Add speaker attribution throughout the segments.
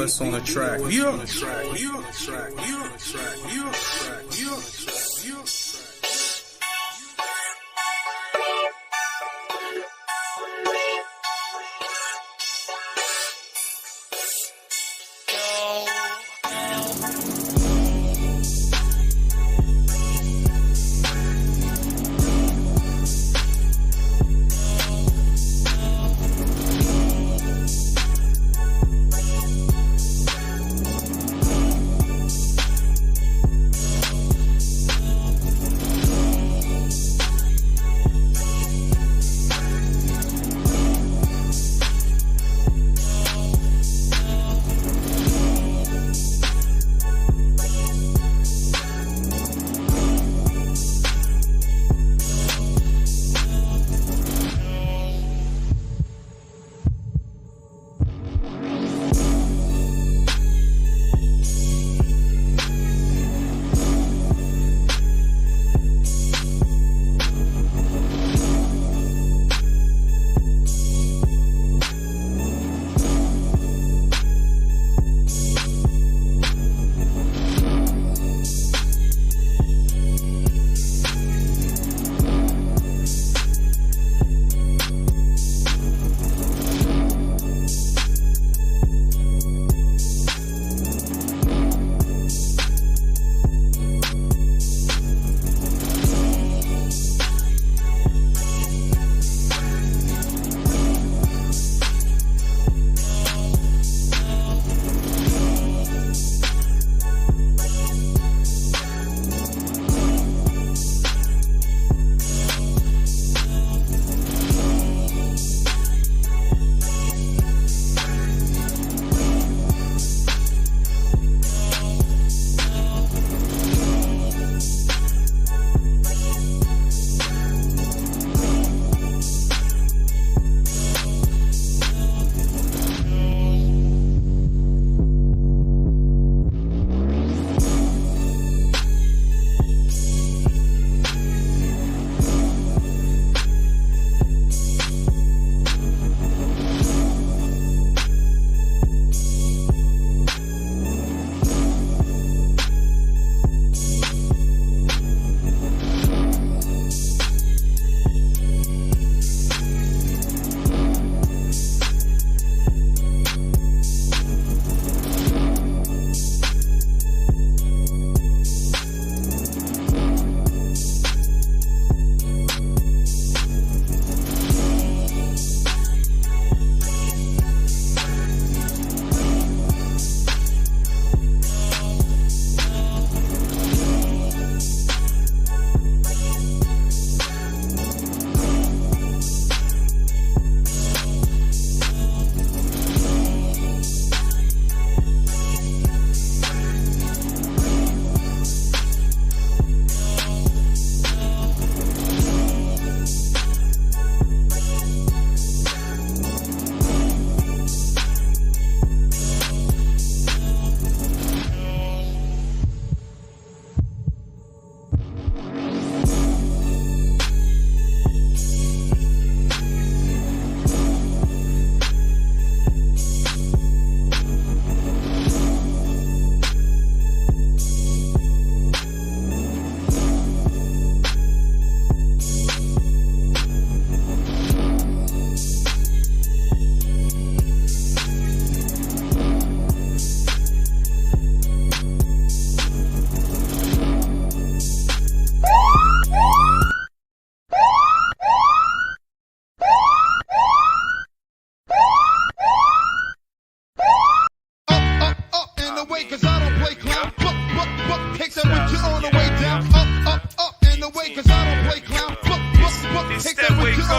Speaker 1: us on the track.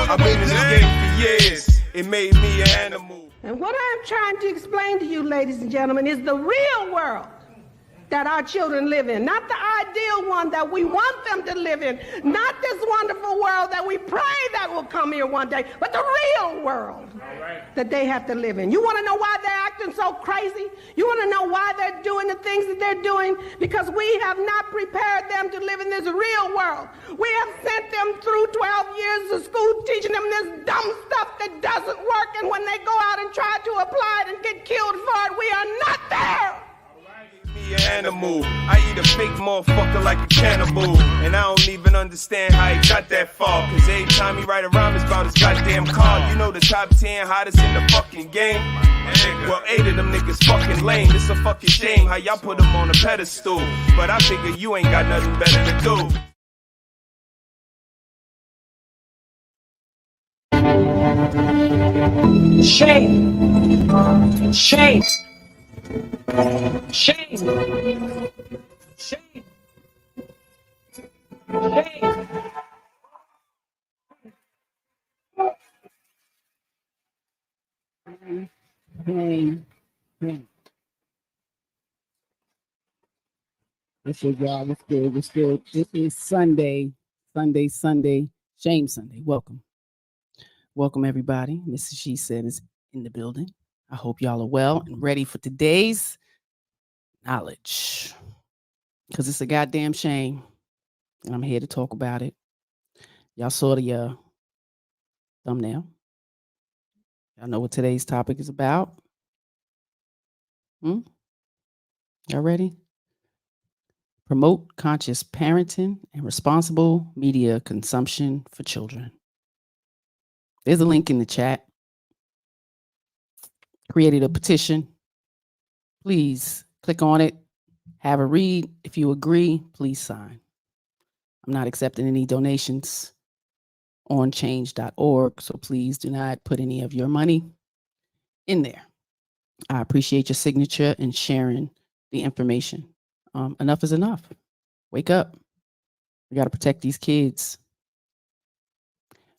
Speaker 2: I've been in this game for years. It made me an animal.
Speaker 3: And what I'm trying to explain to you, ladies and gentlemen, is the real world that our children live in, not the
Speaker 1: ideal one that we want them to live in. Not this wonderful world that we pray that will come here one day, but the real world that they have to live in. You want to know why they're acting so crazy? You want to know why they're doing the things that they're doing? Because we have not prepared them to live in this real world. We have sent them through 12 years of school teaching them this dumb stuff that doesn't work, and when they go out and try to apply it and get killed for it, we are not there.
Speaker 2: Me an animal. I eat a fake motherfucker like a cannibal. And I don't even understand how he got that far. Cause every time he write a rhyme, it's about his goddamn car. You know the top 10 hottest in the fucking game? Well, 8 of them niggas fucking lame. It's a fucking shame how y'all put them on a pedestal. But I figure you ain't got nothing better to do.
Speaker 3: Shame. Shame. Shame. Shame. Shame.
Speaker 4: What's good, y'all? What's good? What's good? It is Sunday. Shame Sunday. Welcome. Welcome, everybody. Mrs.SheSaid is in the building. I hope y'all are well and ready for today's knowledge. Because it's a goddamn shame. And I'm here to talk about it. Y'all saw the thumbnail. Y'all know what today's topic is about. Y'all ready? Promote conscious parenting and responsible media consumption for children. There's a link in the chat. Created a petition. Please click on it. Have a read. If you agree, please sign. I'm not accepting any donations on change.org, so please do not put any of your money in there. I appreciate your signature and sharing the information. Enough is enough. Wake up. We got to protect these kids.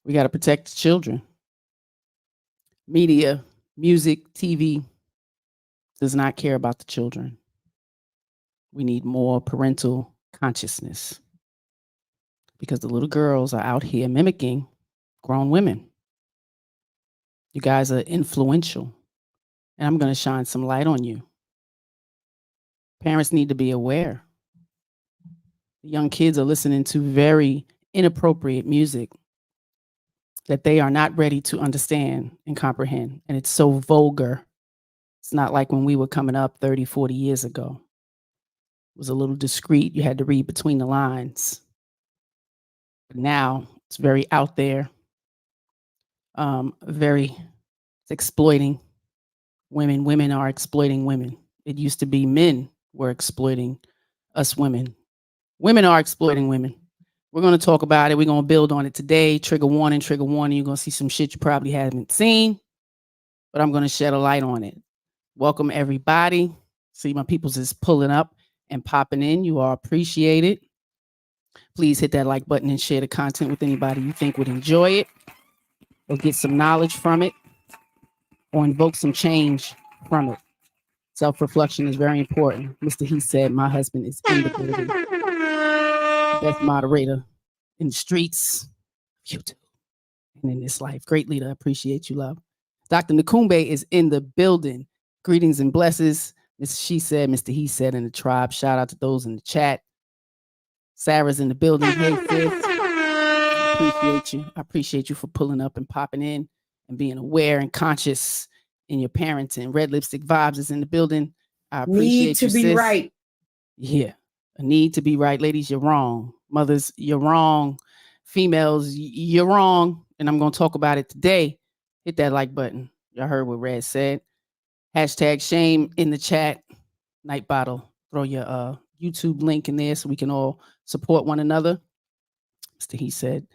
Speaker 4: We got to protect the children. Media, music, TV does not care about the children. We need more parental consciousness because the little girls are out here mimicking grown women. You guys are influential, and I'm going to shine some light on you. Parents need to be aware. The young kids are listening to very inappropriate music that they are not ready to understand and comprehend. And it's so vulgar. It's not like when we were coming up 30, 40 years ago. It was a little discreet. You had to read between the lines. But now it's very out there. It's exploiting women. Women are exploiting women. It used to be men were exploiting us women. Women are exploiting women. We're going to talk about it. We're going to build on it today. Trigger warning. You're going to see some shit you probably haven't seen, but I'm going to shed a light on it. Welcome, everybody. See, my peoples is pulling up and popping in. You are appreciated. Please hit that like button and share the content with anybody you think would enjoy it or get some knowledge from it or invoke some change from it. Self-reflection is very important. Mr. He said, my husband is in the building. Best moderator in the streets, YouTube, and in this life. Great leader. I appreciate you, love. Dr. Nakumbe is in the building. Greetings and blessings. Mrs.SheSaid, Mr. He said in the tribe. Shout out to those in the chat. Sarah's in the building. Hey, sis. I appreciate you. I appreciate you for pulling up and popping in and being aware and conscious in your parenting. Red Lipstick Vibes is in the building. I appreciate you, sis. Need to be right. Yeah. A need to be right. Ladies, you're wrong. Mothers, you're wrong. Females, you're wrong. And I'm going to talk about it today. Hit that like button. Y'all heard what Red said. Hashtag shame in the chat. Night Bottle. Throw your YouTube link in there so we can all support one another. Mr. He said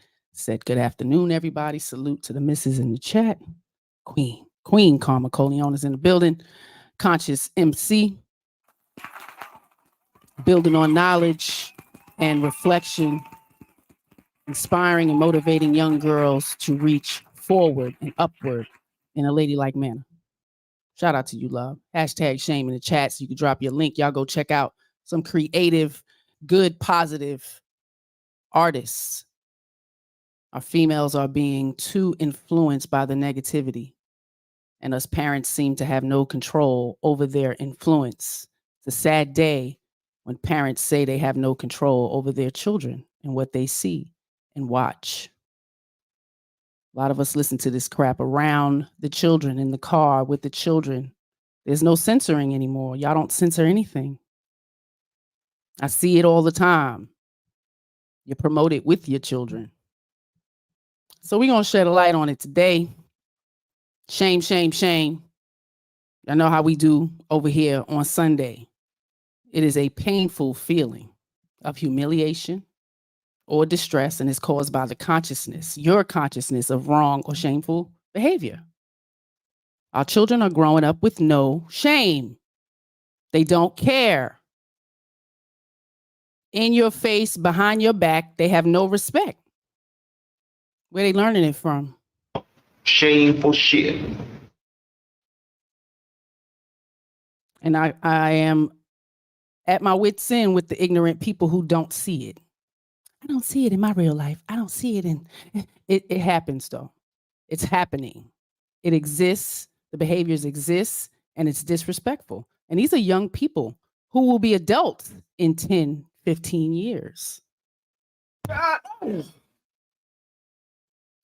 Speaker 4: good afternoon, everybody. Salute to the missus in the chat. Queen Karma Coleon is in the building. Conscious MC. Building on knowledge and reflection, inspiring and motivating young girls to reach forward and upward in a ladylike manner. Shout out to you, love. Hashtag shame in the chat so you can drop your link. Y'all go check out some creative good, positive artists. Our females are being too influenced by the negativity. And us parents seem to have no control over their influence. It's a sad day when parents say they have no control over their children and what they see and watch. A lot of us listen to this crap around the children, in the car with the children. There's no censoring anymore. Y'all don't censor anything. I see it all the time. You promote it with your children. So we're going to shed a light on it today. Shame, shame, shame. I know how we do over here on Sunday. It is a painful feeling of humiliation or distress, and it's caused by the consciousness, your consciousness of wrong or shameful behavior. Our children are growing up with no shame. They don't care. In your face, behind your back, they have no respect. Where they learning it from?
Speaker 5: Shameful shit.
Speaker 4: And I am at my wit's end with the ignorant people who don't see it. I don't see it in my real life. I don't see it in it happens though. It's happening. It exists, the behaviors exist, and it's disrespectful. And these are young people who will be adults in 10, 15 years.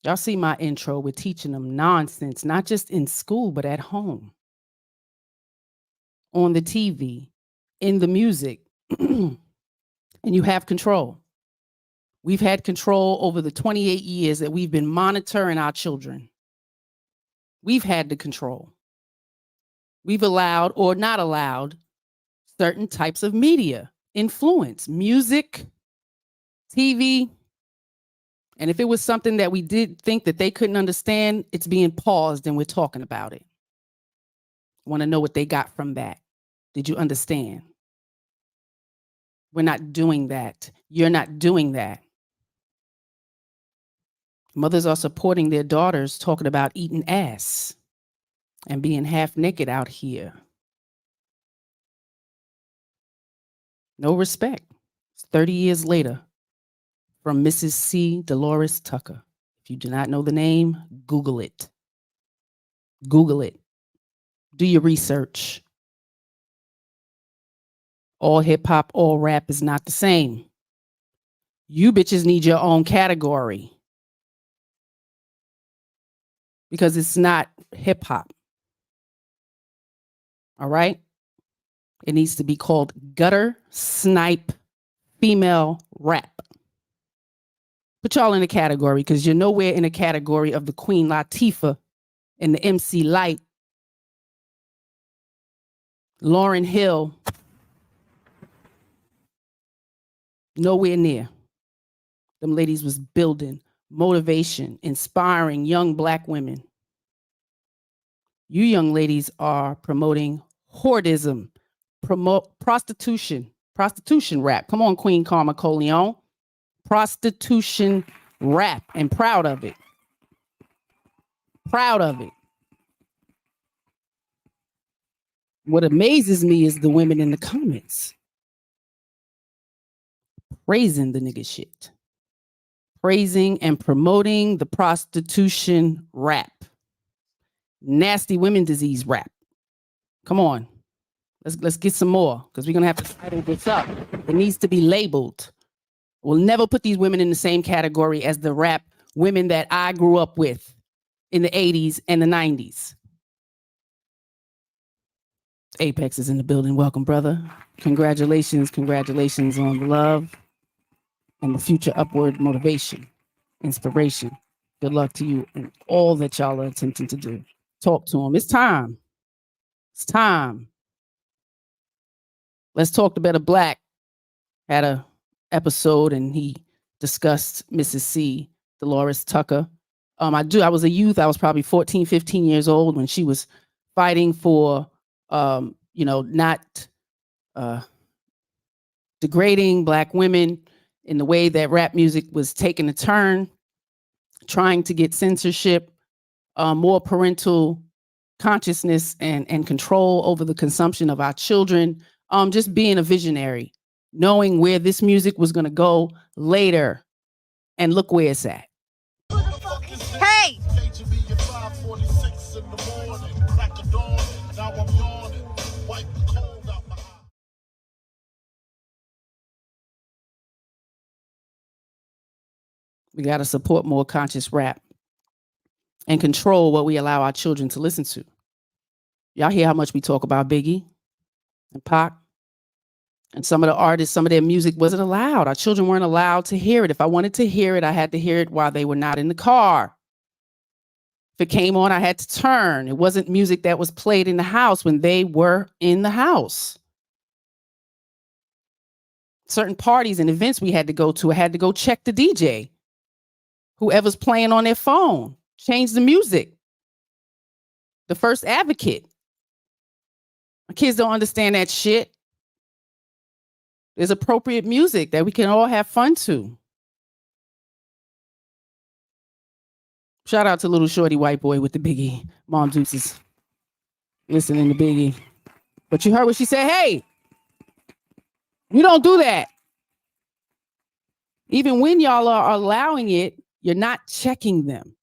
Speaker 4: Y'all see my intro. We're teaching them nonsense, not just in school, but at home, on the TV, in the music, and you have control. We've had control over the 28 years that we've been monitoring our children. We've had the control. We've allowed or not allowed certain types of media, influence, music, TV. And if it was something that we did think that they couldn't understand, it's being paused and we're talking about it. Want to know what they got from that. Did you understand? We're not doing that. You're not doing that. Mothers are supporting their daughters talking about eating ass and being half naked out here. No respect. It's 30 years later from Mrs. C. Deloris Tucker. If you do not know the name, Google it. Google it. Do your research. All hip hop, all rap is not the same. You bitches need your own category. Because it's not hip hop. All right? It needs to be called gutter snipe female rap. Put y'all in a category because you're nowhere in a category of the Queen Latifah and the MC Light, Lauryn Hill. Nowhere near. Them ladies was building motivation, inspiring young Black women. You young ladies are promoting hoardism, prostitution rap. Come on, Queen Karma Coleon. Prostitution rap, and proud of it. Proud of it. What amazes me is the women in the comments praising the nigga shit. Praising and promoting the prostitution rap. Nasty women disease rap. Come on. Let's get some more because we're going to have to title this up. It needs to be labeled. We'll never put these women in the same category as the rap women that I grew up with in the 80s and the 90s. Apex is in the building. Welcome, brother. Congratulations. Congratulations on the love and the future upward motivation, inspiration. Good luck to you and all that y'all are attempting to do. Talk to them. It's time. It's time. Let's Talk to Better Black had a episode and he discussed Mrs. C. Deloris Tucker. I was a youth. I was probably 14, 15 years old when she was fighting for, not degrading Black women in the way that rap music was taking a turn, trying to get censorship, more parental consciousness and control over the consumption of our children, just being a visionary knowing where this music was going to go later. And look where it's at.
Speaker 6: Hey!
Speaker 4: We got to support more conscious rap and control what we allow our children to listen to. Y'all hear how much we talk about Biggie and Pac? And some of the artists, some of their music wasn't allowed. Our children weren't allowed to hear it. If I wanted to hear it, I had to hear it while they were not in the car. If it came on, I had to turn. It wasn't music that was played in the house when they were in the house. Certain parties and events we had to go to, I had to go check the DJ. Whoever's playing on their phone, change the music. The First Advocate. My kids don't understand that shit. There's appropriate music that we can all have fun to. Shout out to little shorty white boy with the Biggie. Mom Deuces listening to Biggie. But you heard what she said. Hey, you don't do that. Even when y'all are allowing it, you're not checking them.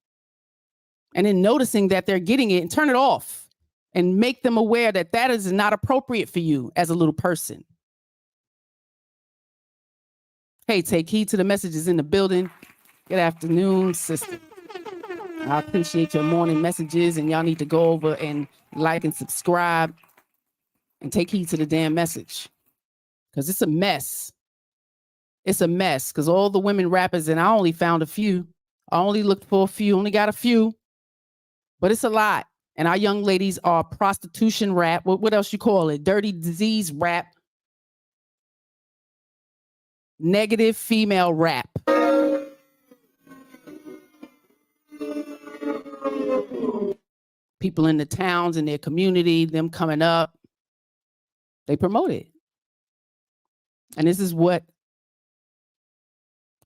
Speaker 4: And then noticing that they're getting it and turn it off and make them aware that that is not appropriate for you as a little person. Hey, take heed to the messages in the building. Good afternoon, sister. I appreciate your morning messages, and y'all need to go over and like and subscribe and take heed to the damn message, because it's a mess. It's a mess because all the women rappers, and I only found a few. I only looked for a few, only got a few, but it's a lot. And our young ladies are prostitution rap. What else you call it? Dirty disease rap. Negative female rap. People in the towns, in their community, them coming up, they promote it. And this is what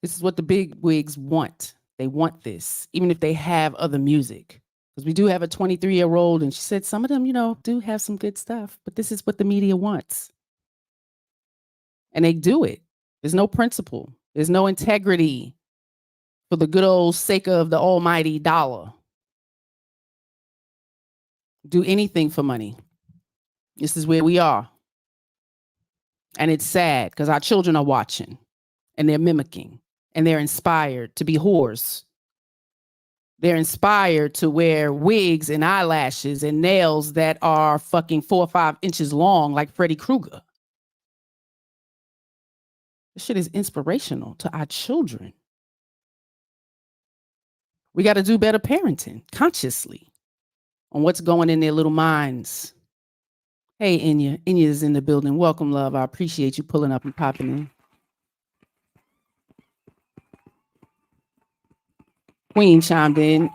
Speaker 4: the big wigs want. They want this, even if they have other music. Because we do have a 23-year-old, and she said some of them, do have some good stuff, but this is what the media wants. And they do it. There's no principle. There's no integrity for the good old sake of the almighty dollar. Do anything for money. This is where we are. And it's sad because our children are watching and they're mimicking and they're inspired to be whores. They're inspired to wear wigs and eyelashes and nails that are fucking 4 or 5 inches long like Freddy Krueger. This shit is inspirational to our children. We got to do better parenting consciously on what's going in their little minds. Hey, Inya. Inya is in the building. Welcome, love. I appreciate you pulling up and popping in. Queen chimed in.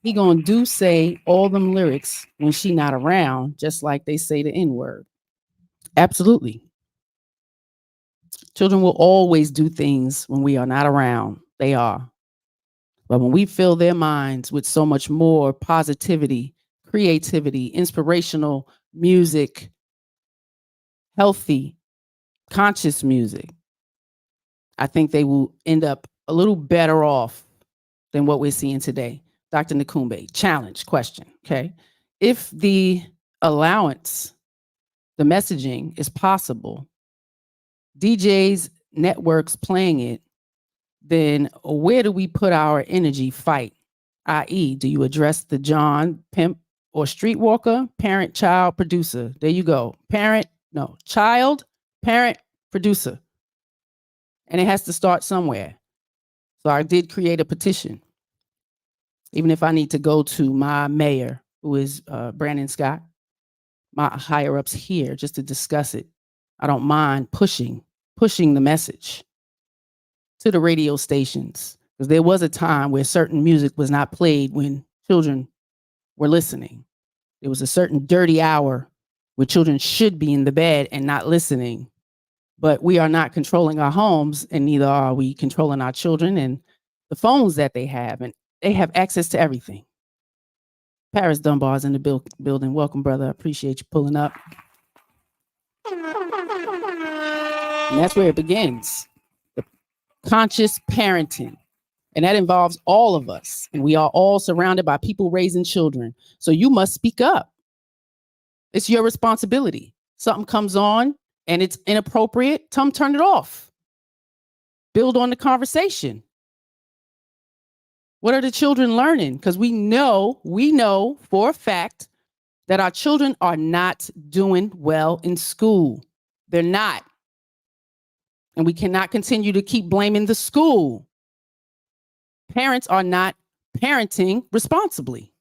Speaker 4: He gonna do say all them lyrics when she not around, just like they say the N-word. Absolutely. Children will always do things when we are not around. They are. But when we fill their minds with so much more positivity, creativity, inspirational music, healthy, conscious music, I think they will end up a little better off than what we're seeing today. Dr. Nakumbe, challenge question, okay? If the allowance, the messaging is possible, DJs, networks playing it, then where do we put our energy fight? I.e., do you address the John, pimp, or streetwalker, parent, child, producer? There you go. Child, parent, producer. And it has to start somewhere. So I did create a petition. Even if I need to go to my mayor, who is Brandon Scott, my higher ups here, just to discuss it. I don't mind pushing the message to the radio stations, because there was a time where certain music was not played when children were listening. There was a certain dirty hour where children should be in the bed and not listening. But we are not controlling our homes, and neither are we controlling our children and the phones that they have, and they have access to everything. Paris Dunbar's in the building. Welcome, brother. I appreciate you pulling up. And that's where it begins. The conscious parenting. And that involves all of us. And we are all surrounded by people raising children. So you must speak up. It's your responsibility. Something comes on and it's inappropriate, turn it off. Build on the conversation. What are the children learning? Because we know for a fact that our children are not doing well in school. They're not. And we cannot continue to keep blaming the school. Parents are not parenting responsibly.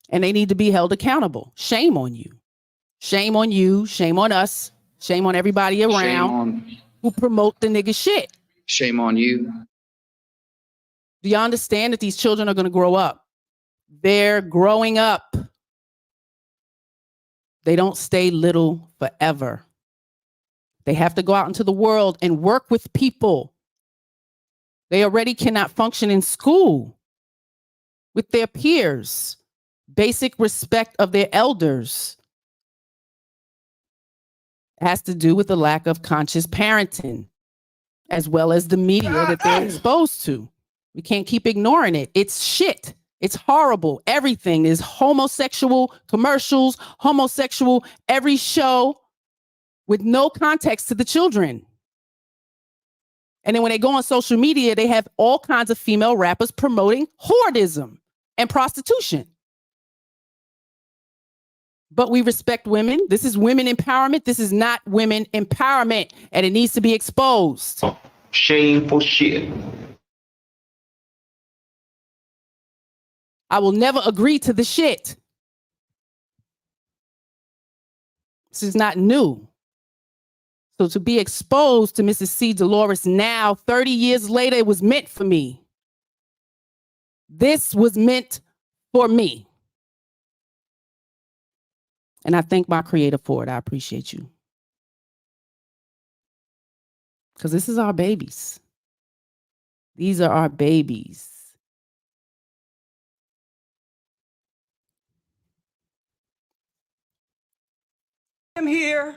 Speaker 4: And they need to be held accountable. Shame on you. Shame on you. Shame on us. Shame on everybody around who promote the nigga shit.
Speaker 5: Shame on you.
Speaker 4: Do you understand that these children are going to grow up? They're growing up. They don't stay little forever. They have to go out into the world and work with people. They already cannot function in school with their peers. Basic respect of their elders has to do with the lack of conscious parenting, as well as the media that they're exposed to. We can't keep ignoring it. It's shit. It's horrible. Everything is homosexual commercials, homosexual, every show with no context to the children. And then when they go on social media, they have all kinds of female rappers promoting whoredism and prostitution. But we respect women. This is women empowerment. This is not women empowerment. And it needs to be exposed.
Speaker 5: Shameful shit.
Speaker 4: I will never agree to the shit. This is not new. So to be exposed to Mrs. C. Deloris now, 30 years later, it was meant for me. This was meant for me. And I thank my creator for it. I appreciate you. Because this is our babies. These are our babies.
Speaker 7: I'm here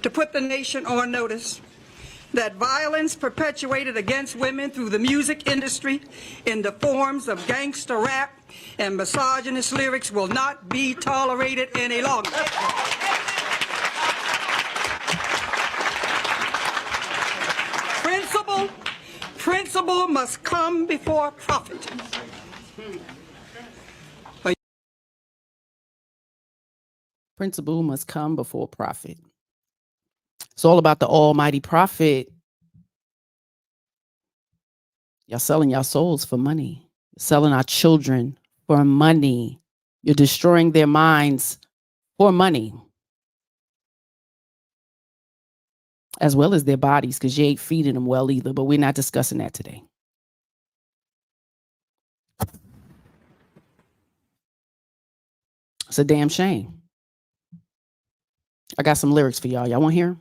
Speaker 7: to put the nation on notice that violence perpetuated against women through the music industry in the forms of gangster rap and misogynist lyrics will not be tolerated any longer. Principle must come before profit.
Speaker 4: Principle must come before profit. It's all about the almighty profit. Y'all selling your souls for money. You're selling our children for money. You're destroying their minds for money. As well as their bodies, because you ain't feeding them well either, but we're not discussing that today. It's a damn shame. I got some lyrics for y'all. Y'all want to hear?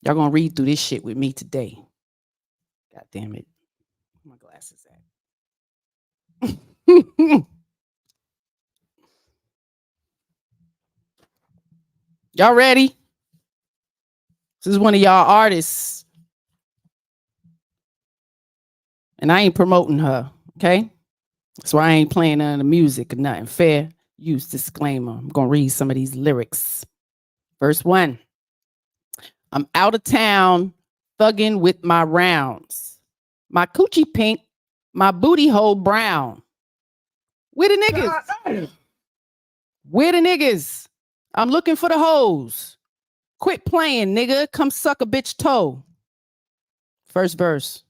Speaker 4: Y'all gonna read through this shit with me today. God damn it. Where my glasses at? Y'all ready? This is one of y'all artists. And I ain't promoting her, okay? So I ain't playing none of the music or nothing. Fair use disclaimer. I'm gonna read some of these lyrics. Verse 1. I'm out of town, thugging with my rounds. My coochie pink, my booty hole brown. Where the niggas? Where the niggas? I'm looking for the hoes. Quit playing, nigga. Come suck a bitch toe. First verse.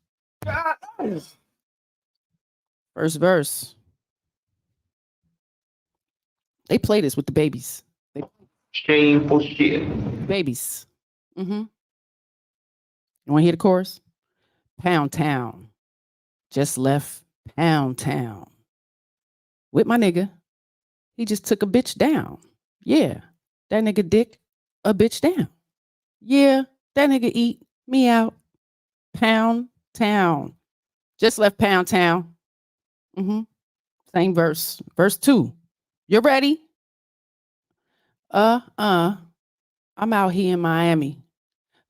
Speaker 4: First verse. They play this with the babies.
Speaker 5: Shameful shit.
Speaker 4: Babies. Mm-hmm. You want to hear the chorus? Pound Town. Just left Pound Town. With my nigga. He just took a bitch down. Yeah. That nigga dick a bitch down. Yeah. That nigga eat me out. Pound Town. Just left Pound Town. Mm-hmm. Same verse. Verse 2. You ready? I'm out here in Miami.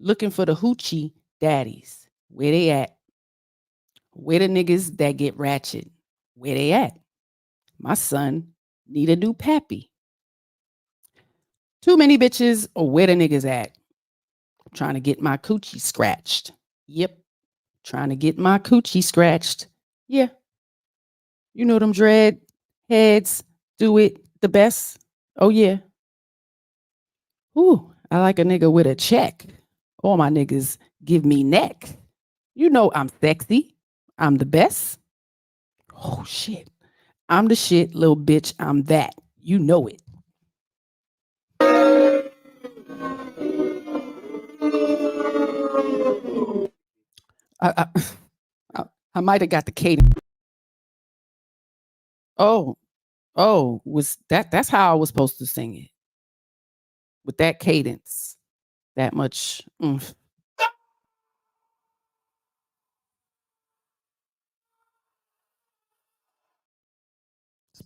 Speaker 4: looking for the hoochie daddies. Where they at? Where the niggas that get ratchet? Where they at? My son need a new pappy. Too many bitches, or where the niggas at? Trying to get my coochie scratched. Yep. Trying to get my coochie scratched. Yeah. You know them dread heads do it the best. Oh yeah. Ooh, I like a nigga with a check. All my niggas give me neck. You know I'm sexy. I'm the best. Oh shit. I'm the shit, little bitch. I'm that. You know it. I might have got the cadence. Oh, was that's how I was supposed to sing it. With that cadence. That much oomph.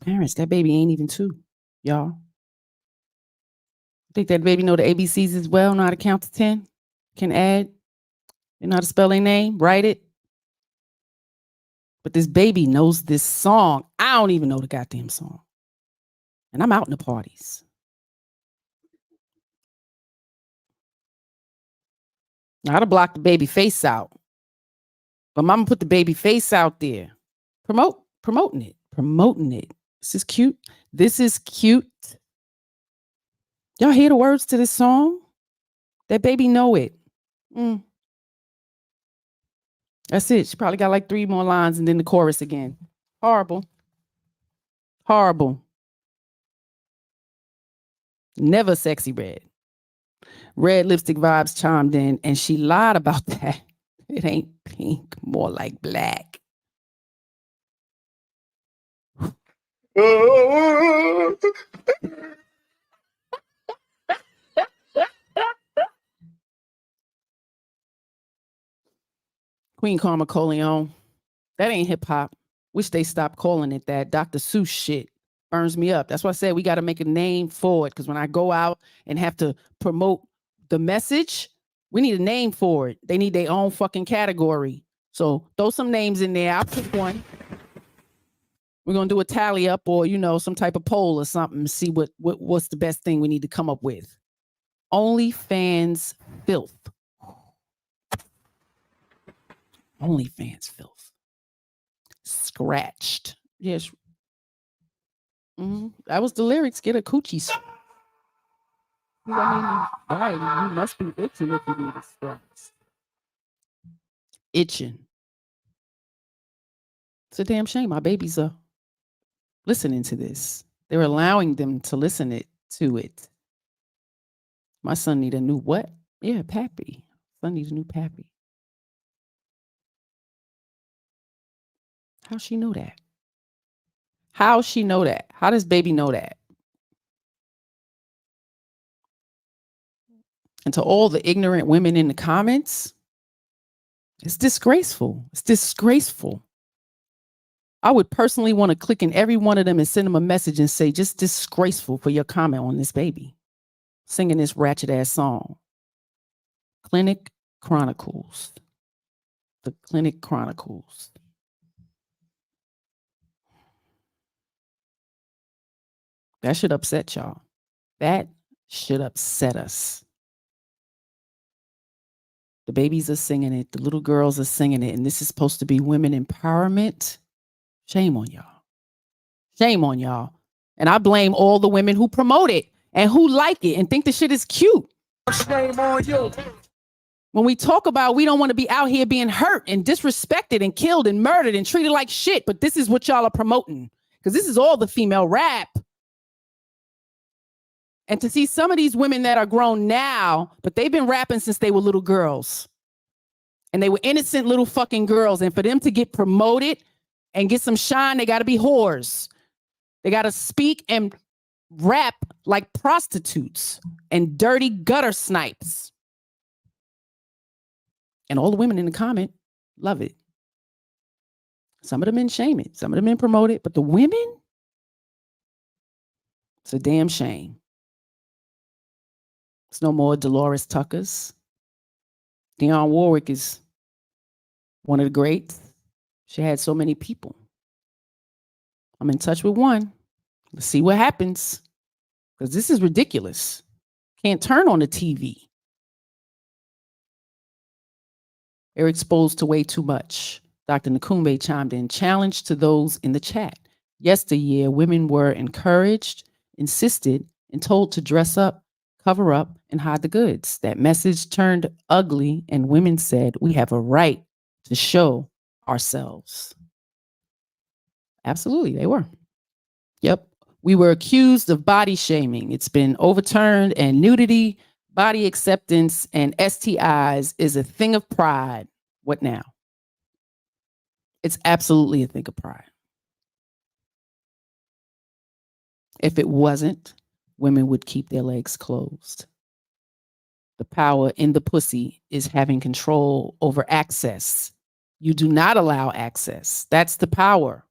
Speaker 4: Parents, that baby ain't even 2, y'all. Think that baby know the ABCs as well, know how to count to 10, can add, you know how to spell their name, write it. But this baby knows this song. I don't even know the goddamn song. And I'm out in the parties. Now, I'd have blocked the baby face out. But mama put the baby face out there. Promoting it. This is cute. This is cute. Y'all hear the words to this song? That baby know it. That's it. She probably got like 3 more lines and then the chorus again. Horrible. Never sexy red. Red lipstick vibes chimed in and she lied about that. It ain't pink, more like black. Queen Karma Coleon. That ain't hip hop. Wish they stopped calling it that. Dr. Seuss shit burns me up. That's why I said we got to make a name for it. Because when I go out and have to promote the message, we need a name for it. They need their own fucking category. So throw some names in there. I'll pick one. We're going to do a tally up or, you know, some type of poll or something. See what's the best thing we need to come up with. OnlyFans filth. OnlyFans filth. Scratched. Yes. That was the lyrics. Get a coochie. I mean, right, you must be itching if you need a scratch. Itching. It's a damn shame. My babies are listening to this. They're allowing them to listen to it. My son need a new what? Yeah, pappy. Son needs a new pappy. How she know that? How she know that? How does baby know that? And to all the ignorant women in the comments, it's disgraceful. It's disgraceful. I would personally want to click in every one of them and send them a message and say, just disgraceful for your comment on this baby singing this ratchet ass song. Clinic Chronicles. The Clinic Chronicles. That should upset y'all. That should upset us. The babies are singing it. The little girls are singing it. And this is supposed to be women empowerment. Shame on y'all. Shame on y'all. And I blame all the women who promote it and who like it and think the shit is cute. Shame on you. When we talk about we don't want to be out here being hurt and disrespected and killed and murdered and treated like shit, but this is what y'all are promoting. Because this is all the female rap. And to see some of these women that are grown now, but they've been rapping since they were little girls. And they were innocent little fucking girls. And for them to get promoted and get some shine, they got to be whores. They got to speak and rap like prostitutes and dirty gutter snipes. And all the women in the comment love it. Some of the men shame it. Some of the men promote it. But the women, it's a damn shame. It's no more Deloris Tuckers. Dionne Warwick is one of the greats. She had so many people. I'm in touch with one. Let's see what happens. Because this is ridiculous. Can't turn on the TV. They're exposed to way too much. Dr. Nakumbe chimed in, challenge to those in the chat. Yesteryear, women were encouraged, insisted, and told to dress up, cover up, and hide the goods. That message turned ugly, and women said, we have a right to show ourselves. Absolutely, they were. Yep. We were accused of body shaming. It's been overturned, and nudity, body acceptance, and STIs is a thing of pride. What now? It's absolutely a thing of pride. If it wasn't, women would keep their legs closed. The power in the pussy is having control over access. You do not allow access. That's the power.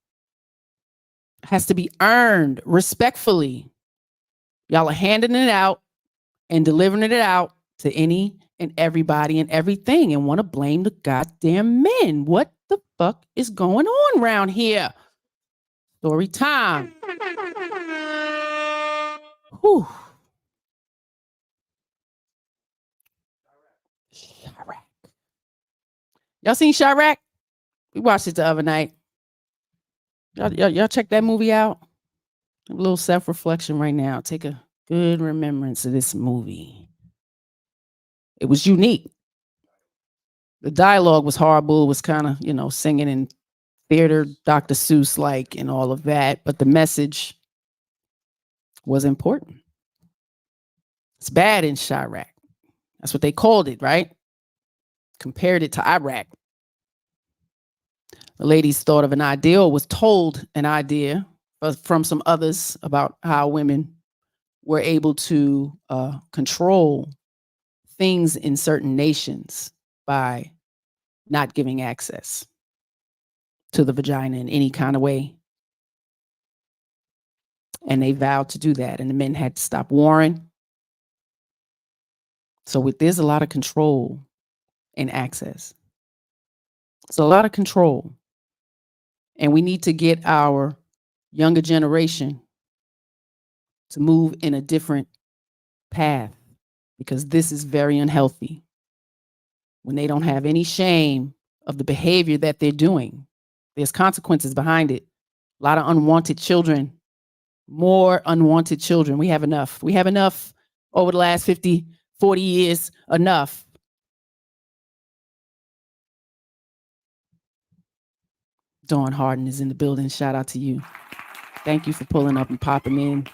Speaker 4: It has to be earned respectfully. Y'all are handing it out and delivering it out to any and everybody and everything and want to blame the goddamn men. What the fuck is going on around here? Story time. Whew. Chirac. Y'all seen Chirac? We watched it the other night. Y'all check that movie out? A little self-reflection right now. Take a good remembrance of this movie. It was unique. The dialogue was horrible. It was kind of, singing in theater, Dr. Seuss like and all of that. But the message was important. It's bad in Chirac. That's what they called it, right? Compared it to Iraq. The ladies thought of an idea or was told an idea from some others about how women were able to control things in certain nations by not giving access to the vagina in any kind of way. And they vowed to do that. And the men had to stop warring. So there's a lot of control in access. It's a lot of control. And we need to get our younger generation to move in a different path, because this is very unhealthy. When they don't have any shame of the behavior that they're doing, there's consequences behind it. A lot of unwanted children, more unwanted children. We have enough. We have enough over the last 50, 40 years, enough. Dawn Harden is in the building. Shout out to you. Thank you for pulling up and popping in.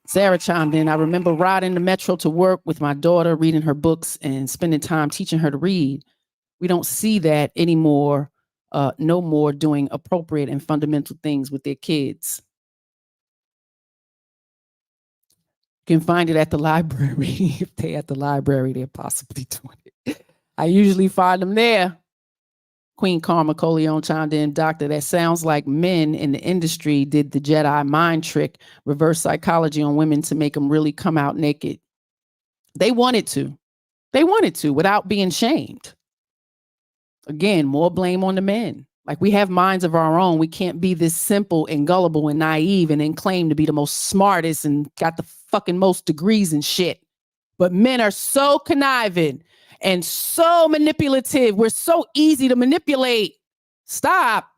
Speaker 4: Sarah chimed in. I remember riding the metro to work with my daughter, reading her books and spending time teaching her to read. We don't see that anymore. No more doing appropriate and fundamental things with their kids. You can find it at the library. If they're at the library, they're possibly doing it. I usually find them there. Queen Karma Coleon chimed in, doctor, that sounds like men in the industry did the Jedi mind trick, reverse psychology on women to make them really come out naked. They wanted to. They wanted to without being shamed. Again, more blame on the men. Like, we have minds of our own. We can't be this simple and gullible and naive and then claim to be the most smartest and got the fucking most degrees and shit. But men are so conniving and so manipulative. We're so easy to manipulate. Stop.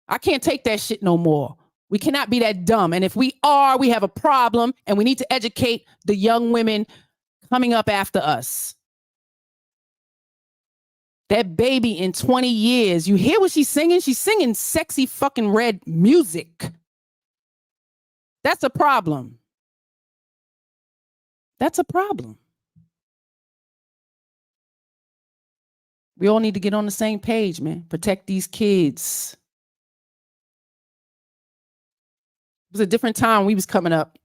Speaker 4: I can't take that shit no more. We cannot be that dumb. And if we are, we have a problem, and we need to educate the young women coming up after us. That baby in 20 years, you hear what she's singing? She's singing sexy fucking red music. That's a problem. That's a problem. We all need to get on the same page, man. Protect these kids. It was a different time we was coming up.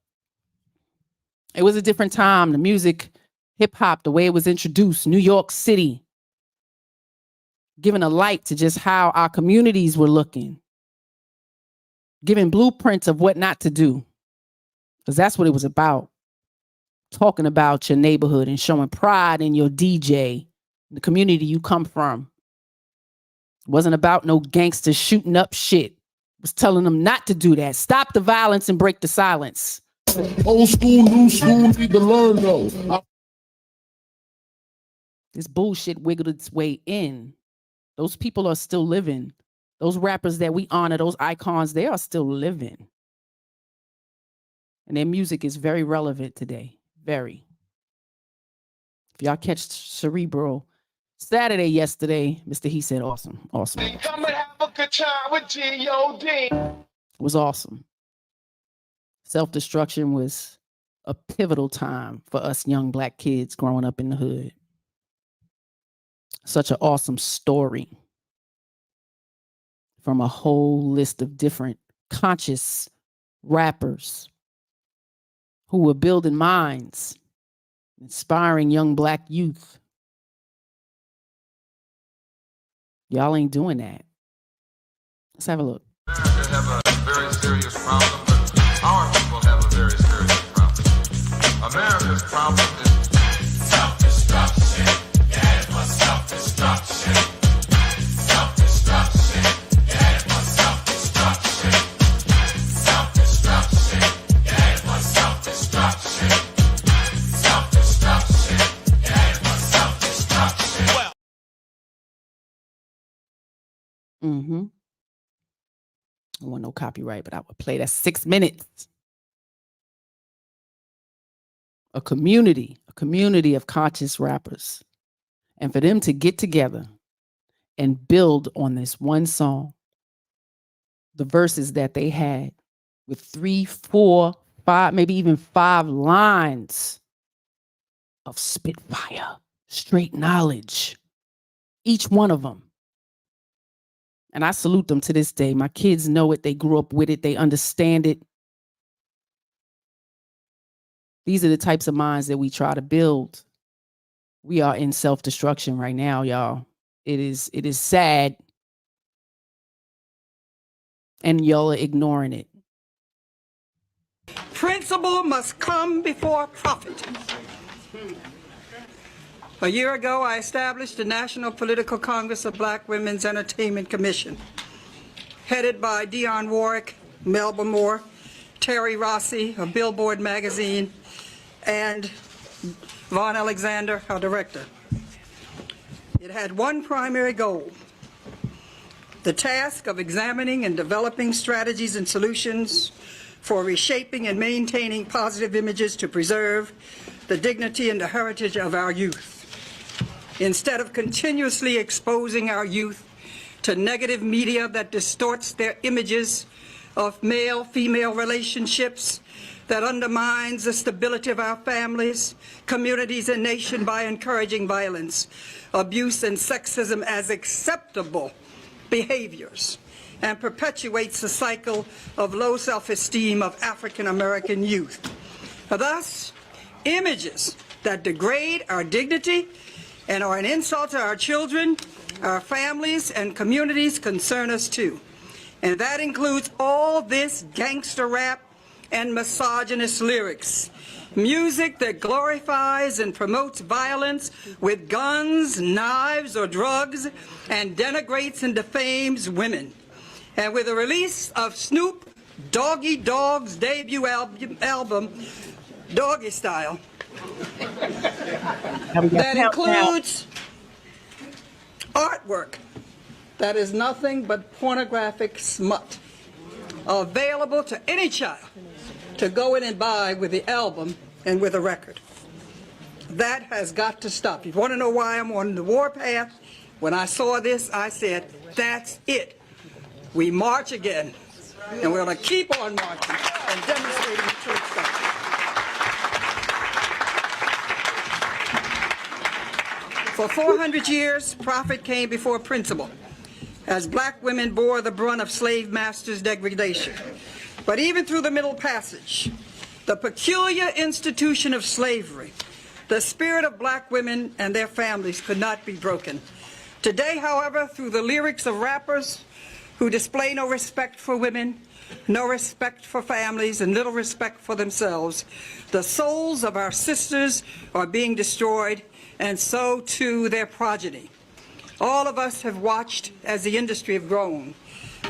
Speaker 4: It was a different time. The music, hip hop, the way it was introduced, New York City, giving a light to just how our communities were looking, giving blueprints of what not to do, because that's what it was about. talking about your neighborhood and showing pride in your DJ, the community you come from. It wasn't about no gangsters shooting up shit. It was telling them not to do that. Stop the violence and break the silence.
Speaker 8: Old school, new school, need to learn though.
Speaker 4: This bullshit wiggled its way in. Those people are still living. Those rappers that we honor, those icons, they are still living. And their music is very relevant today. Very. If y'all catch Cerebral Saturday yesterday, Mr. He said awesome. Awesome.
Speaker 8: Come and have a good time with G.O.D.
Speaker 4: It was awesome. Self-destruction was a pivotal time for us young Black kids growing up in the hood. Such an awesome story from a whole list of different conscious rappers who were building minds, inspiring young Black youth. Y'all ain't doing that. Let's have a look.
Speaker 9: America have a very serious problem, but our people have a very serious problem. America's problem is self-destruction. Yeah, it was self-destruction. Self-destruction. Yeah, it was self-destruction. Self-destruction. Yeah, it was self-destruction. Self-destruction. Yeah, it was self-destruction.
Speaker 4: Mm-hmm. I want no copyright, but I would play that 6 minutes. A community of conscious rappers. And for them to get together and build on this one song, the verses that they had with 3, 4, 5, maybe even 5 lines of spitfire, straight knowledge, each one of them. And I salute them to this day. My kids know it. They grew up with it. They understand it. These are the types of minds that we try to build. We are in self-destruction right now, y'all. It is sad. And y'all are ignoring it.
Speaker 7: Principle must come before profit. A year ago, I established the National Political Congress of Black Women's Entertainment Commission, headed by Dionne Warwick, Melba Moore, Terry Rossi of Billboard magazine, and Vaughn Alexander, our director. It had one primary goal: the task of examining and developing strategies and solutions for reshaping and maintaining positive images to preserve the dignity and the heritage of our youth. Instead of continuously exposing our youth to negative media that distorts their images of male-female relationships, that undermines the stability of our families, communities, and nation by encouraging violence, abuse, and sexism as acceptable behaviors, and perpetuates the cycle of low self-esteem of African American youth. Thus, images that degrade our dignity and are an insult to our children, our families, and communities concern us too. And that includes all this gangster rap and misogynist lyrics. Music that glorifies and promotes violence with guns, knives, or drugs, and denigrates and defames women. And with the release of Snoop Doggy Dogg's debut album, Doggy Style, that includes artwork that is nothing but pornographic smut, available to any child to go in and buy with the album and with a record. That has got to stop. You want to know why I'm on the warpath? When I saw this, I said, that's it. We march again, and we're going to keep on marching and demonstrating the truth stuff. For 400 years, profit came before principle, as black women bore the brunt of slave masters' degradation. But even through the Middle Passage, the peculiar institution of slavery, the spirit of black women and their families could not be broken. Today, however, through the lyrics of rappers who display no respect for women, no respect for families, and little respect for themselves. The souls of our sisters are being destroyed, and so too their progeny. All of us have watched as the industry have grown.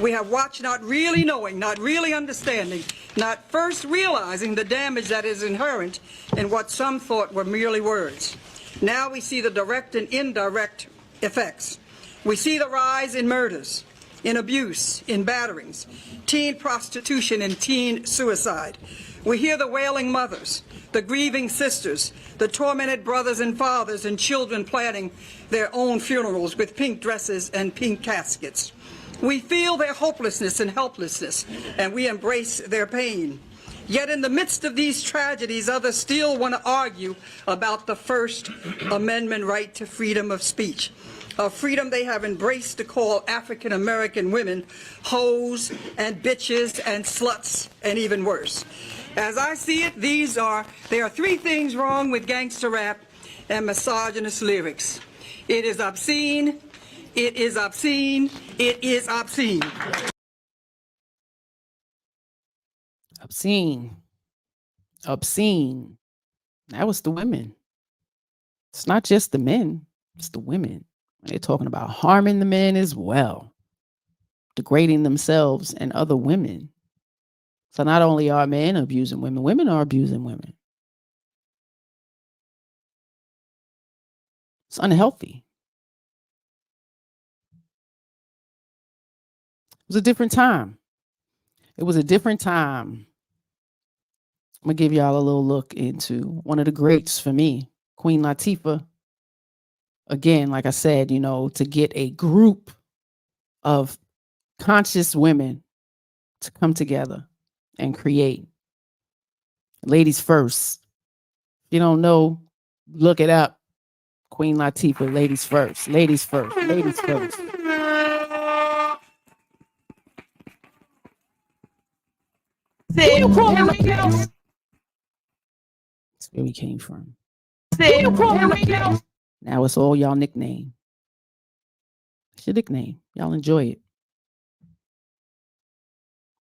Speaker 7: We have watched not really knowing, not really understanding, not first realizing the damage that is inherent in what some thought were merely words. Now we see the direct and indirect effects. We see the rise in murders, in abuse, in batterings, teen prostitution, and teen suicide. We hear the wailing mothers, the grieving sisters, the tormented brothers and fathers and children planning their own funerals with pink dresses and pink caskets. We feel their hopelessness and helplessness, and we embrace their pain. Yet in the midst of these tragedies, others still want to argue about the First Amendment right to freedom of speech, a freedom they have embraced to call African American women hoes and bitches and sluts and even worse. As I see it, there are three things wrong with gangster rap and misogynist lyrics. It is obscene, it is obscene, it is obscene.
Speaker 4: Obscene. Obscene. That was the women. It's not just the men, it's the women. They're talking about harming the men as well, degrading themselves and other women. So not only are men abusing women, women are abusing women. It's unhealthy. It was a different time. It was a different time. I'm going to give y'all a little look into one of the greats for me, Queen Latifah. Again, like I said, you know, to get a group of conscious women to come together and create. Ladies first. If you don't know, look it up. Queen Latifah, ladies first, ladies first, ladies first. That's where we came from. Now it's all y'all nickname. It's your nickname. Y'all enjoy it.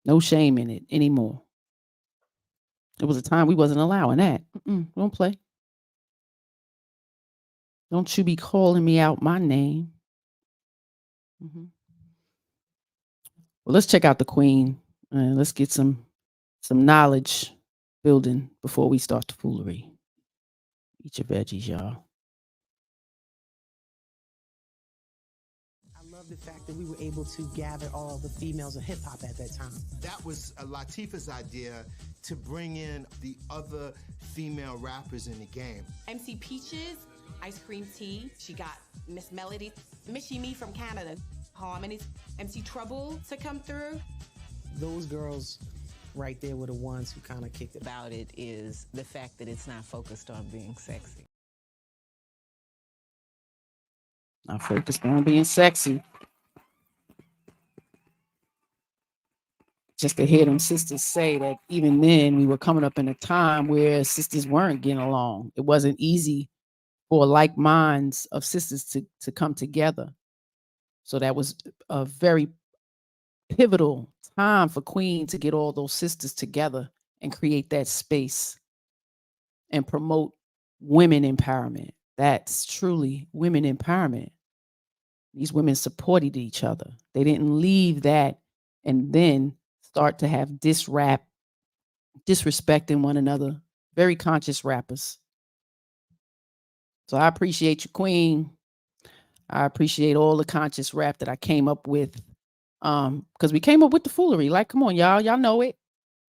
Speaker 4: No shame in it anymore. There was a time we wasn't allowing that. Don't play. Don't you be calling me out my name. Well, let's check out the Queen. Let's get some knowledge building before we start the foolery. Eat your veggies, y'all.
Speaker 10: I love the fact that we were able to gather all the females of hip hop at that time.
Speaker 11: That was Latifah's idea, to bring in the other female rappers in the game.
Speaker 12: MC Peaches, Ice Cream Tea. She got Miss Melody, Missy Me from Canada, Harmonies, MC Trouble to come through.
Speaker 10: Those girls right there were the ones who kind of kicked it.
Speaker 13: About it is the fact that it's not focused on being sexy.
Speaker 4: Not focused on being sexy. Just to hear them sisters say that even then we were coming up in a time where sisters weren't getting along. It wasn't easy for like minds of sisters to come together. So that was a very pivotal time for Queen to get all those sisters together and create that space and promote women empowerment. That's truly women empowerment. These women supported each other. They didn't leave that and then start to have disrespecting one another. Very conscious rappers. So I appreciate you, Queen. I appreciate all the conscious rap that I came up with. Because we came up with the foolery. Like, come on, y'all know it.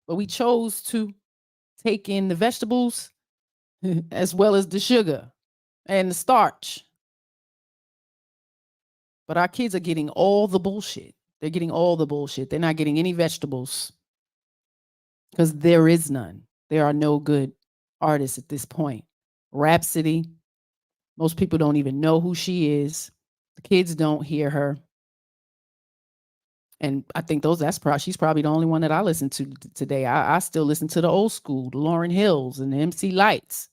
Speaker 4: But we chose to take in the vegetables as well as the sugar and the starch. But our kids are getting all the bullshit. They're getting all the bullshit. They're not getting any vegetables because there is none. There are no good artists at this point. Rhapsody, most people don't even know who she is. The kids don't hear her. And I think she's probably the only one that I listen to today. I still listen to the old school, the Lauryn Hills and the MC Lights.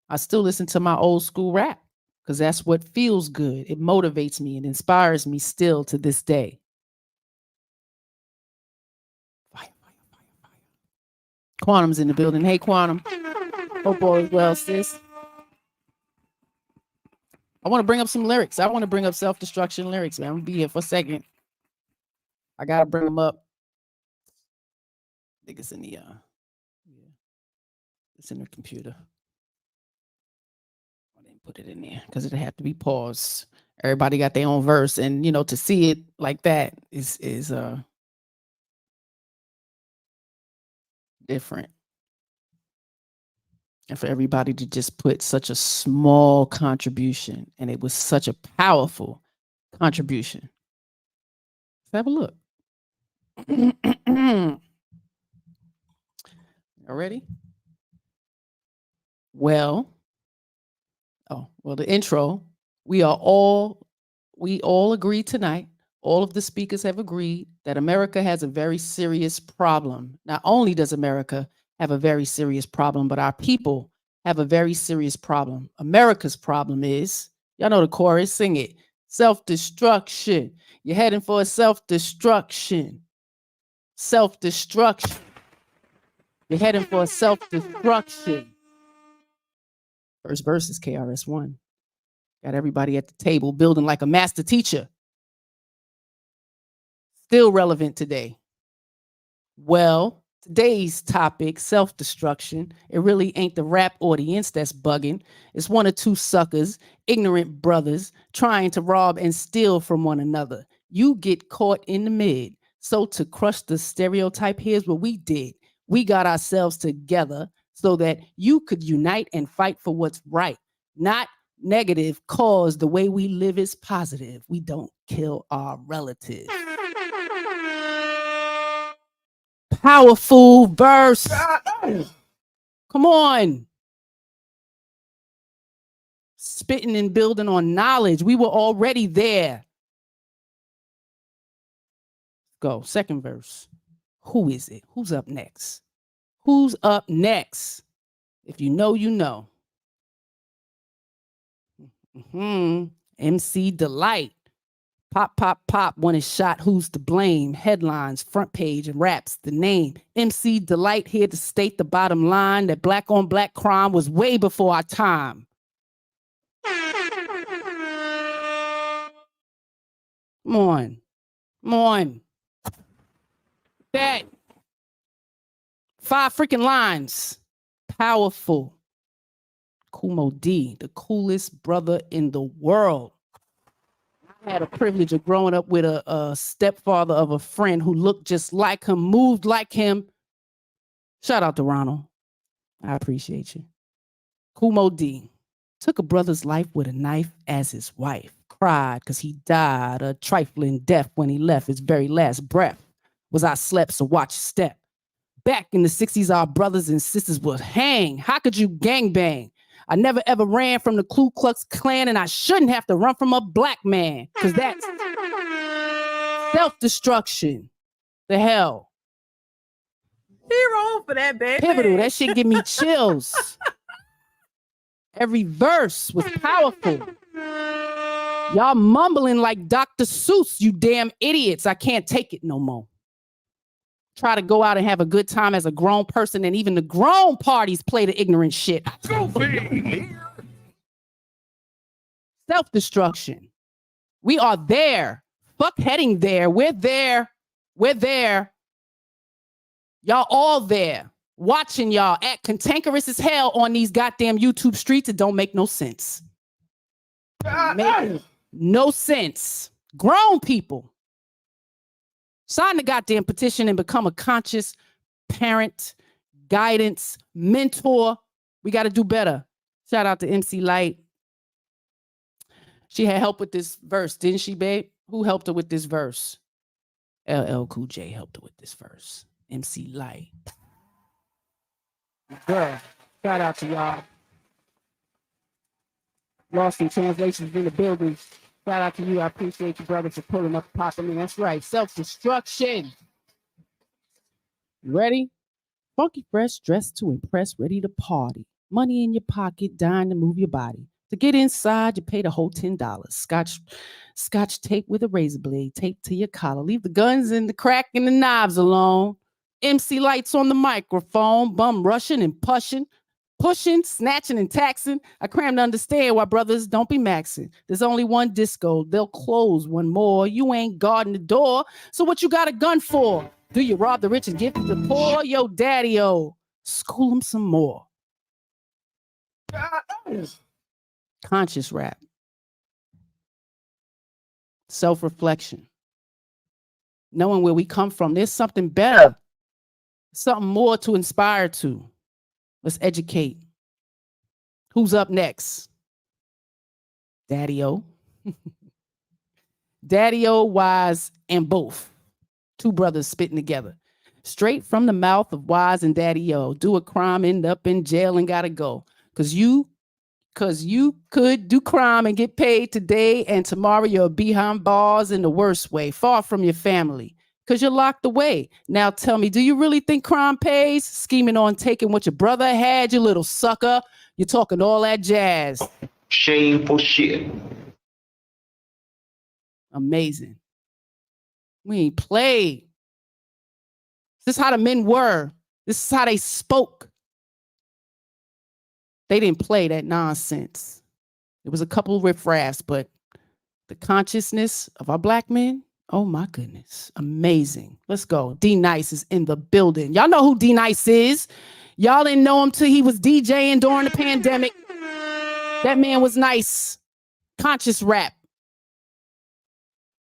Speaker 4: I still listen to my old school rap because that's what feels good. It motivates me and inspires me still to this day. Quantum's in the building. Hey, Quantum. Hope all is well, sis. I want to bring up some lyrics. I want to bring up self-destruction lyrics, man. I'm gonna be here for a second. I gotta bring them up. I think it's in the it's in the computer. I didn't put it in there because it'd have to be paused. Everybody got their own verse, and you know, to see it like that is different. And for everybody to just put such a small contribution, and it was such a powerful contribution. Let's have a look. Already? Well, the intro. We all agree tonight. All of the speakers have agreed that America has a very serious problem. Not only does America have a very serious problem, but our people have a very serious problem. America's problem is, y'all know the chorus, sing it, self-destruction. You're heading for a self-destruction. Self-destruction. You're heading for a self-destruction. First verse is KRS-One. Got everybody at the table building like a master teacher. Still relevant today. Well, today's topic, self-destruction, it really ain't the rap audience that's bugging. It's one or two suckers, ignorant brothers, trying to rob and steal from one another. You get caught in the mid. So to crush the stereotype, here's what we did. We got ourselves together so that you could unite and fight for what's right, not negative, cause the way we live is positive. We don't kill our relatives. Powerful verse. Come on. Spitting and building on knowledge. We were already there. Go. Second verse. Who is it? Who's up next? Who's up next? If you know, you know. MC Delight. Pop, pop, pop. One is shot. Who's to blame? Headlines, front page, and raps the name. MC Delight here to state the bottom line that black on black crime was way before our time. Come on. Come on. That. 5 freaking lines. Powerful. Kumo D, the coolest brother in the world. I had a privilege of growing up with a stepfather of a friend who looked just like him, moved like him. Shout out to Ronald. I appreciate you. Kumo D took a brother's life with a knife as his wife. Cried because he died a trifling death when he left. His very last breath was I slept, so watch your step. Back in the 60s, our brothers and sisters would hang. How could you gangbang? I never ever ran from the Ku Klux Klan, and I shouldn't have to run from a black man, because that's self-destruction. The hell.
Speaker 14: He rolled for that, baby.
Speaker 4: Pivotal. That shit give me chills. Every verse was powerful. Y'all mumbling like Dr. Seuss, you damn idiots. I can't take it no more. Try to go out and have a good time as a grown person, and even the grown parties play the ignorant shit. Self-destruction. We are there. Fuck heading there. We're there. We're there. Y'all all there. Watching y'all act cantankerous as hell on these goddamn YouTube streets. It don't make no sense. Make no sense. Grown people. Sign the goddamn petition and become a conscious parent, guidance, mentor. We got to do better. Shout out to MC Light. She had help with this verse, didn't she, babe? Who helped her with this verse? LL Cool J helped her with this verse. MC Light. Girl, shout out to y'all. Lost in Translations in the building. Shout out to you. I appreciate you, brother, for pulling up, popping in. That's right. Self-destruction. You ready? Funky fresh, dressed to impress, ready to party. Money in your pocket, dying to move your body. To get inside, you pay the whole $10. Scotch tape with a razor blade taped to your collar. Leave the guns and the crack and the knives alone. MC Lights on the microphone, bum rushing and pushing, snatching and taxing. I cram to understand why brothers don't be maxing. There's only one disco. They'll close one more. You ain't guarding the door. So what you got a gun for? Do you rob the rich and give to the poor? Yo, daddy-o, school them some more. Conscious rap. Self-reflection. Knowing where we come from. There's something better. Something more to inspire to. Let's educate. Who's up next? Daddy-o. Daddy-o, Wise, and both. Two brothers spitting together. Straight from the mouth of Wise and Daddy-o. Do a crime, end up in jail, and gotta go. Cause you could do crime and get paid today, and tomorrow you're behind bars in the worst way, far from your family. Cause you're locked away. Now tell me, do you really think crime pays? Scheming on taking what your brother had, you little sucker. You're talking all that jazz.
Speaker 5: Shameful shit.
Speaker 4: Amazing. We ain't played. This is how the men were. This is how they spoke. They didn't play that nonsense. There was a couple riffraffs, but the consciousness of our black men, oh my goodness, amazing. Let's go. D-Nice is in the building. Y'all know who D-Nice is. Y'all didn't know him till he was DJing during the pandemic. That man was nice. Conscious rap.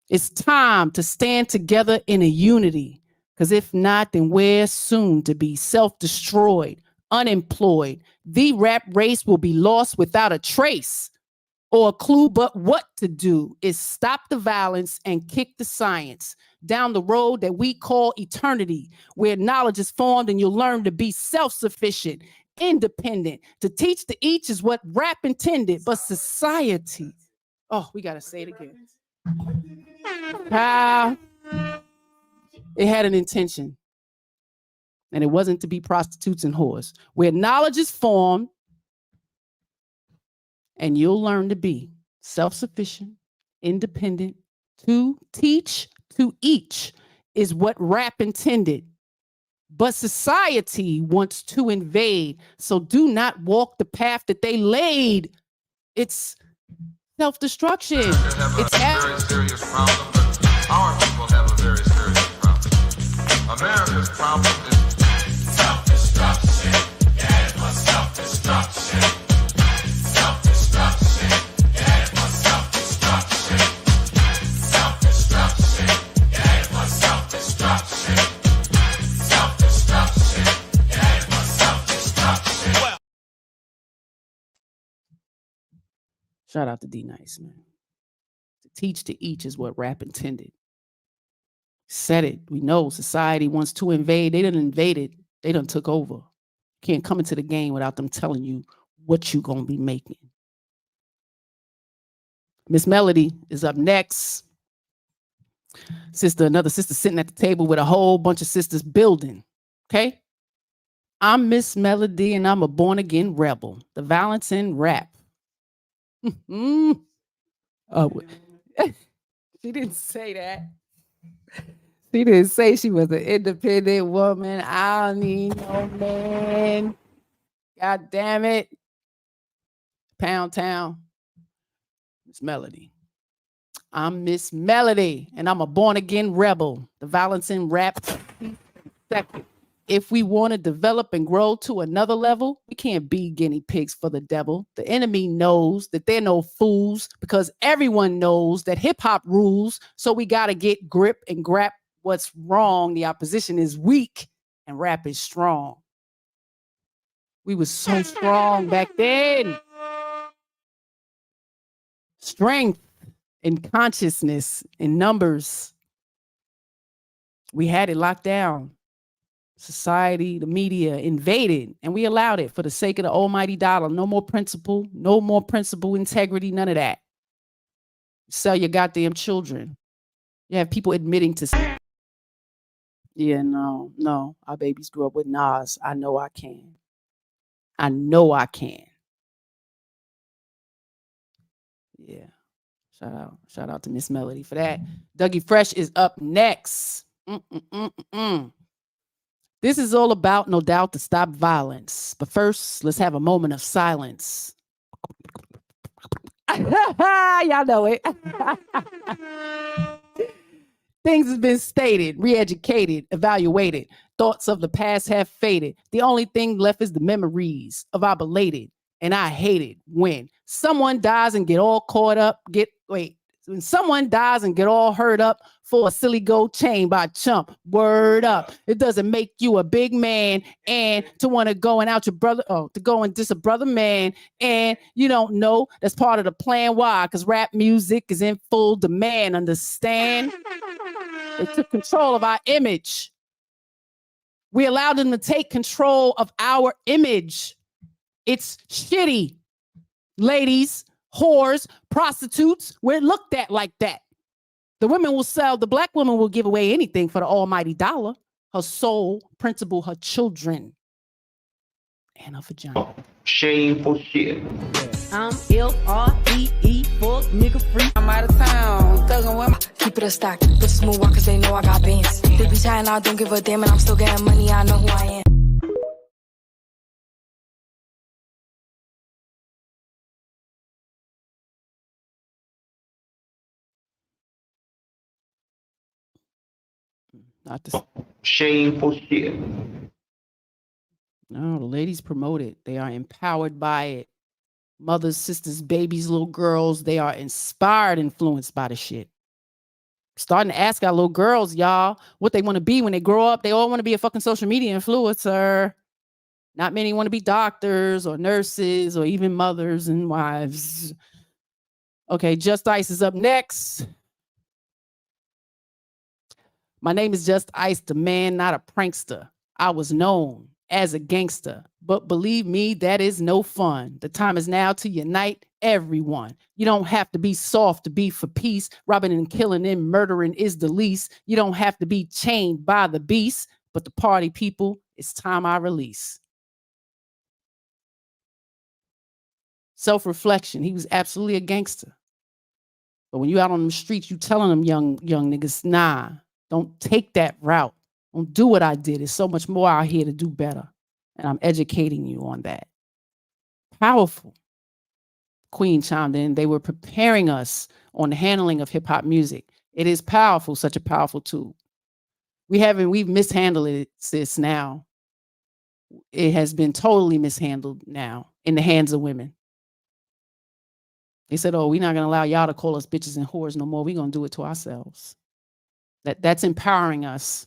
Speaker 4: It's time to stand together in a unity, because if not, then we're soon to be self-destroyed, unemployed. The rap race will be lost without a trace or a clue, but what to do is stop the violence and kick the science down the road that we call eternity, where knowledge is formed and you'll learn to be self-sufficient, independent. To teach to each is what rap intended, but society, oh, we got to say it again. It had an intention, and it wasn't to be prostitutes and whores. Where knowledge is formed, and you'll learn to be self-sufficient, independent. To teach to each is what rap intended, but society wants to invade. So do not walk the path that they laid. It's self-destruction.
Speaker 9: It's a very serious problem, but our people have a very serious problem. America's problem is self-destruction. Yeah, it was self-destruction. Self-destruction. Yeah, it was self-destruction. Self-destruction. Yeah, it was self-destruction. Self-destruction. Yeah, it was self-destruction.
Speaker 4: Shout out to D-Nice, man. To teach to each is what rap intended. Said it. We know society wants to invade. They done invaded. They done took over. Can't come into the game without them telling you what you gonna be making. Miss Melody is up next. Another sister sitting at the table with a whole bunch of sisters building. Okay? I'm Miss Melody and I'm a born-again rebel. The violence in rap. Oh, she didn't say that. She didn't say she was an independent woman. I don't need no man. God damn it. Pound Town. Miss Melody. I'm Miss Melody, and I'm a born-again rebel. The violence in rap. Second. If we want to develop and grow to another level, we can't be guinea pigs for the devil. The enemy knows that they're no fools, because everyone knows that hip hop rules. So we got to get grip and grab what's wrong. The opposition is weak and rap is strong. We were so strong back then. Strength in consciousness, in numbers. We had it locked down. Society, the media invaded, and we allowed it for the sake of the almighty dollar. No more principle, integrity, none of that. Sell your goddamn children. You have people admitting to, yeah, no, our babies grew up with Nas. I know I can. Yeah. Shout out to Miss Melody for that. Dougie Fresh is up next. This is all about, no doubt, to stop violence. But first, let's have a moment of silence. Y'all know it. Things have been stated, re-educated, evaluated. Thoughts of the past have faded. The only thing left is the memories of our belated. And I hate it when someone dies and get all caught up. When someone dies and get all hurt up for a silly gold chain by a chump. Word up. It doesn't make you a big man and to want to go and out your brother, to go and diss a brother man. And you don't know that's part of the plan. Why? Because rap music is in full demand. Understand? They took control of our image. We allowed them to take control of our image. It's shitty. Ladies, whores, prostitutes, we're looked at like that. The women will sell, the black woman will give away anything for the almighty dollar. Her soul, principal, her children, and her vagina.
Speaker 5: Shameful shit.
Speaker 15: I'm L-R-E-E, fuck nigga free. I'm out of town, thuggin' with my. Keep it a stock, bitches move on cause they know I got bands. They be trying, I don't give a damn and I'm still getting money, I know who I am.
Speaker 4: Not this.
Speaker 5: Shameful shit.
Speaker 4: No, the ladies promote it. They are empowered by it. Mothers, sisters, babies, little girls, they are inspired, influenced by the shit. Starting to ask our little girls, y'all, what they want to be when they grow up. They all want to be a fucking social media influencer. Not many want to be doctors or nurses or even mothers and wives. Okay, Just Ice is up next. My name is Just Ice, the man, not a prankster. I was known as a gangster, but believe me, that is no fun. The time is now to unite everyone. You don't have to be soft to be for peace. Robbing and killing and murdering is the least. You don't have to be chained by the beast, but the party people, it's time I release. Self-reflection. He was absolutely a gangster. But when you out on the streets, you telling them young niggas, nah, don't take that route. Don't do what I did. There's so much more out here to do better. And I'm educating you on that. Powerful. Queen chimed in. They were preparing us on the handling of hip hop music. It is powerful, such a powerful tool. We've mishandled it, sis, now. It has been totally mishandled now in the hands of women. They said, oh, we're not going to allow y'all to call us bitches and whores no more. We're going to do it to ourselves. That's empowering us.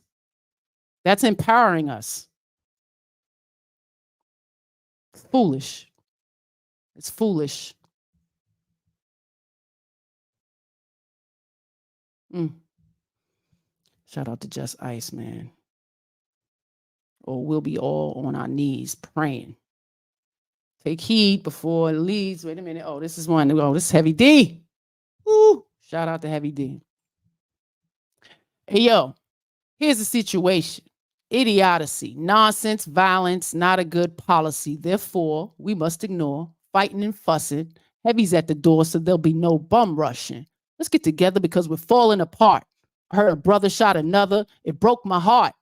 Speaker 4: That's empowering us. It's foolish. It's foolish. Shout out to Just Ice, man. Or we'll be all on our knees praying. Take heed before it leads. Wait a minute. Oh, this is one. Oh, this is Heavy D. Woo. Shout out to Heavy D. Hey, yo, here's the situation. Idiocy, nonsense, violence, not a good policy. Therefore, we must ignore fighting and fussing. Heavy's at the door, so there'll be no bum rushing. Let's get together because we're falling apart. I heard a brother shot another. It broke my heart.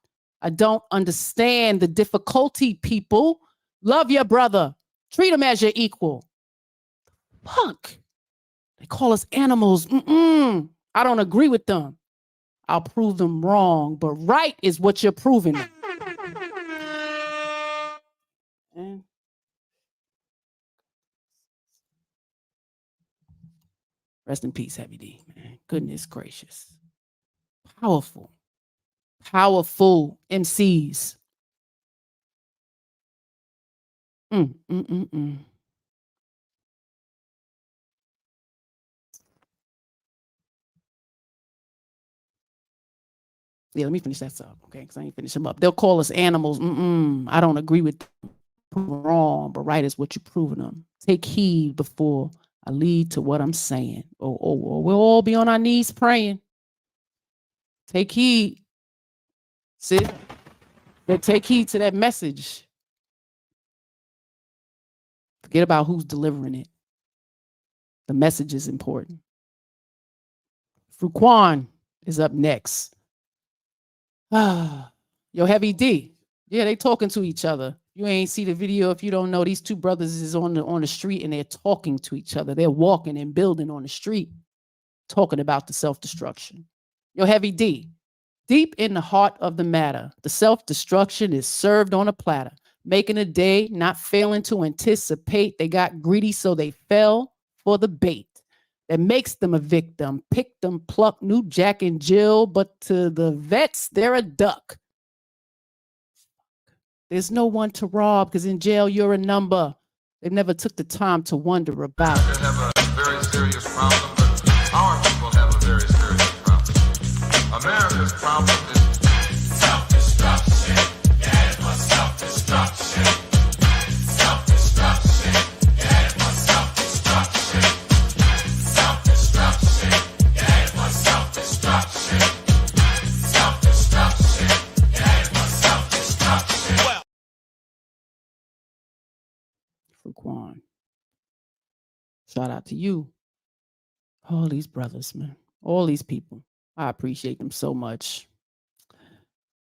Speaker 4: I don't understand the difficulty, people. Love your brother. Treat him as your equal. Fuck. They call us animals. I don't agree with them. I'll prove them wrong, but right is what you're proving. And rest in peace, Heavy D, man. Goodness gracious. Powerful. Powerful MCs. Yeah, let me finish that up, okay? Because I ain't finish them up. They'll call us animals. I don't agree with them. Wrong, but right is what you're proving them. Take heed before I lead to what I'm saying. We'll all be on our knees praying. Take heed. Sis. Take heed to that message. Forget about who's delivering it. The message is important. Fruquan is up next. Yo, Heavy D, Yeah, they talking to each other. You ain't see the video if you don't know. These two brothers is on the street and they're talking to each other. They're walking and building on the street, talking about the self-destruction. Yo, Heavy D, deep in the heart of the matter, the self-destruction is served on a platter, making a day, not failing to anticipate. They got greedy, so they fell for the bait that makes them a victim. Pick them, pluck, new Jack and Jill, but to the vets, they're a duck. There's no one to rob because in jail, you're a number. They never took the time to wonder about.
Speaker 9: We have a very serious problem, but our people have a very serious problem. America's problem is self-destruction. Yeah, it's my self-destruction. Self-destruction. Yeah, it's my self-destruction. Self-destruction. Yeah, it's my self-destruction. Self-destruction. Yeah, it's my self-destruction.
Speaker 4: Quan. Shout out to you. All these brothers, man. All these people. I appreciate them so much.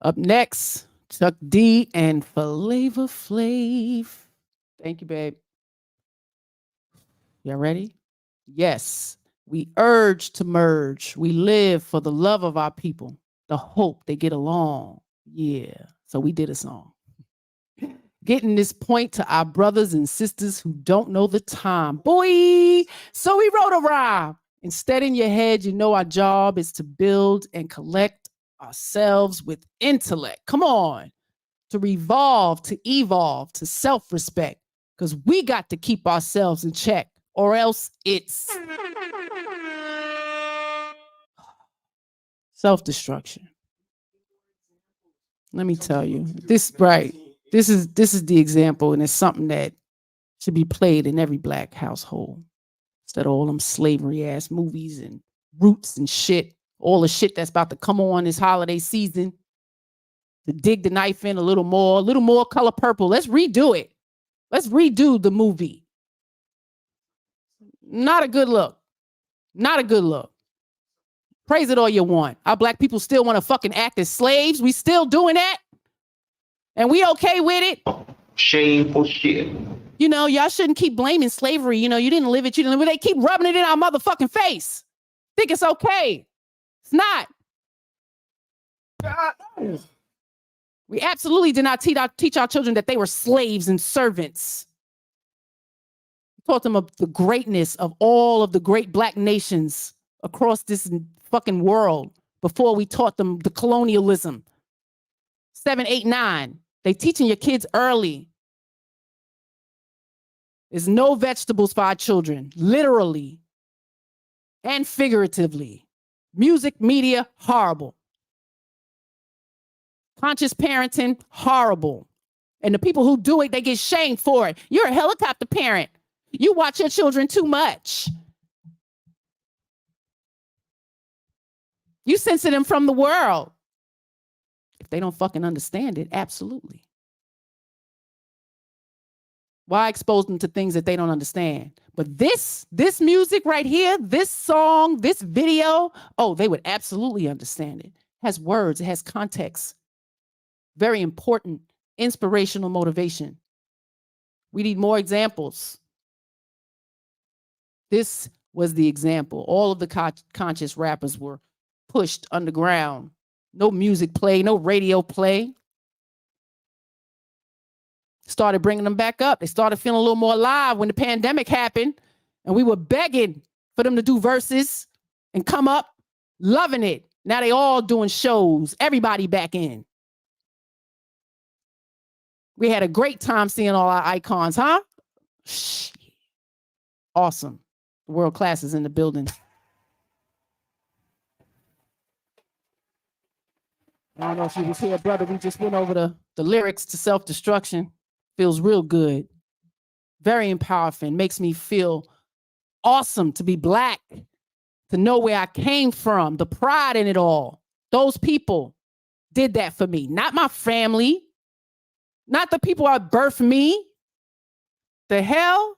Speaker 4: Up next, Chuck D and Flavor Flav. Thank you, babe. Y'all ready? Yes. We urge to merge. We live for the love of our people, the hope they get along. Yeah. So we did a song. Getting this point to our brothers and sisters who don't know the time. Boy, so we wrote a rhyme. Instead, in your head, you know our job is to build and collect ourselves with intellect. Come on. To revolve, to evolve, to self-respect. Because we got to keep ourselves in check, or else it's self-destruction. Let me tell you. This is the example, and it's something that should be played in every black household. Instead of all them slavery ass movies and Roots and shit, all the shit that's about to come on this holiday season. To dig the knife in a little more color purple. Let's redo it. Let's redo the movie. Not a good look. Not a good look. Praise it all you want. Our black people still want to fucking act as slaves. We still doing that. And we okay with it?
Speaker 5: Shameful shit.
Speaker 4: You know, y'all shouldn't keep blaming slavery. You know, you didn't live it. You didn't live it. They keep rubbing it in our motherfucking face. Think it's okay. It's not. We absolutely did not teach our children that they were slaves and servants. We taught them of the greatness of all of the great black nations across this fucking world before we taught them the colonialism. 7, 8, 9. They teaching your kids early. There's no vegetables for our children, literally and figuratively. Music, media, horrible. Conscious parenting, horrible. And the people who do it, they get shamed for it. You're a helicopter parent. You watch your children too much. You censor them from the world. If they don't fucking understand it, absolutely. Why expose them to things that they don't understand? But this music right here, this song, this video, oh, they would absolutely understand it. It has words, it has context. Very important, inspirational motivation. We need more examples. This was the example. All of the conscious rappers were pushed underground. No music play, no radio play. Started bringing them back up. They started feeling a little more alive when the pandemic happened, and we were begging for them to do verses and come up, loving it. Now they all doing shows, everybody back in. We had a great time seeing all our icons, huh? Shh. Awesome. World class is in the building. I don't know if you was here, brother. We just went over the lyrics to Self-Destruction. Feels real good. Very empowering. Makes me feel awesome to be black, to know where I came from, the pride in it all. Those people did that for me, not my family, not the people that birthed me. The hell?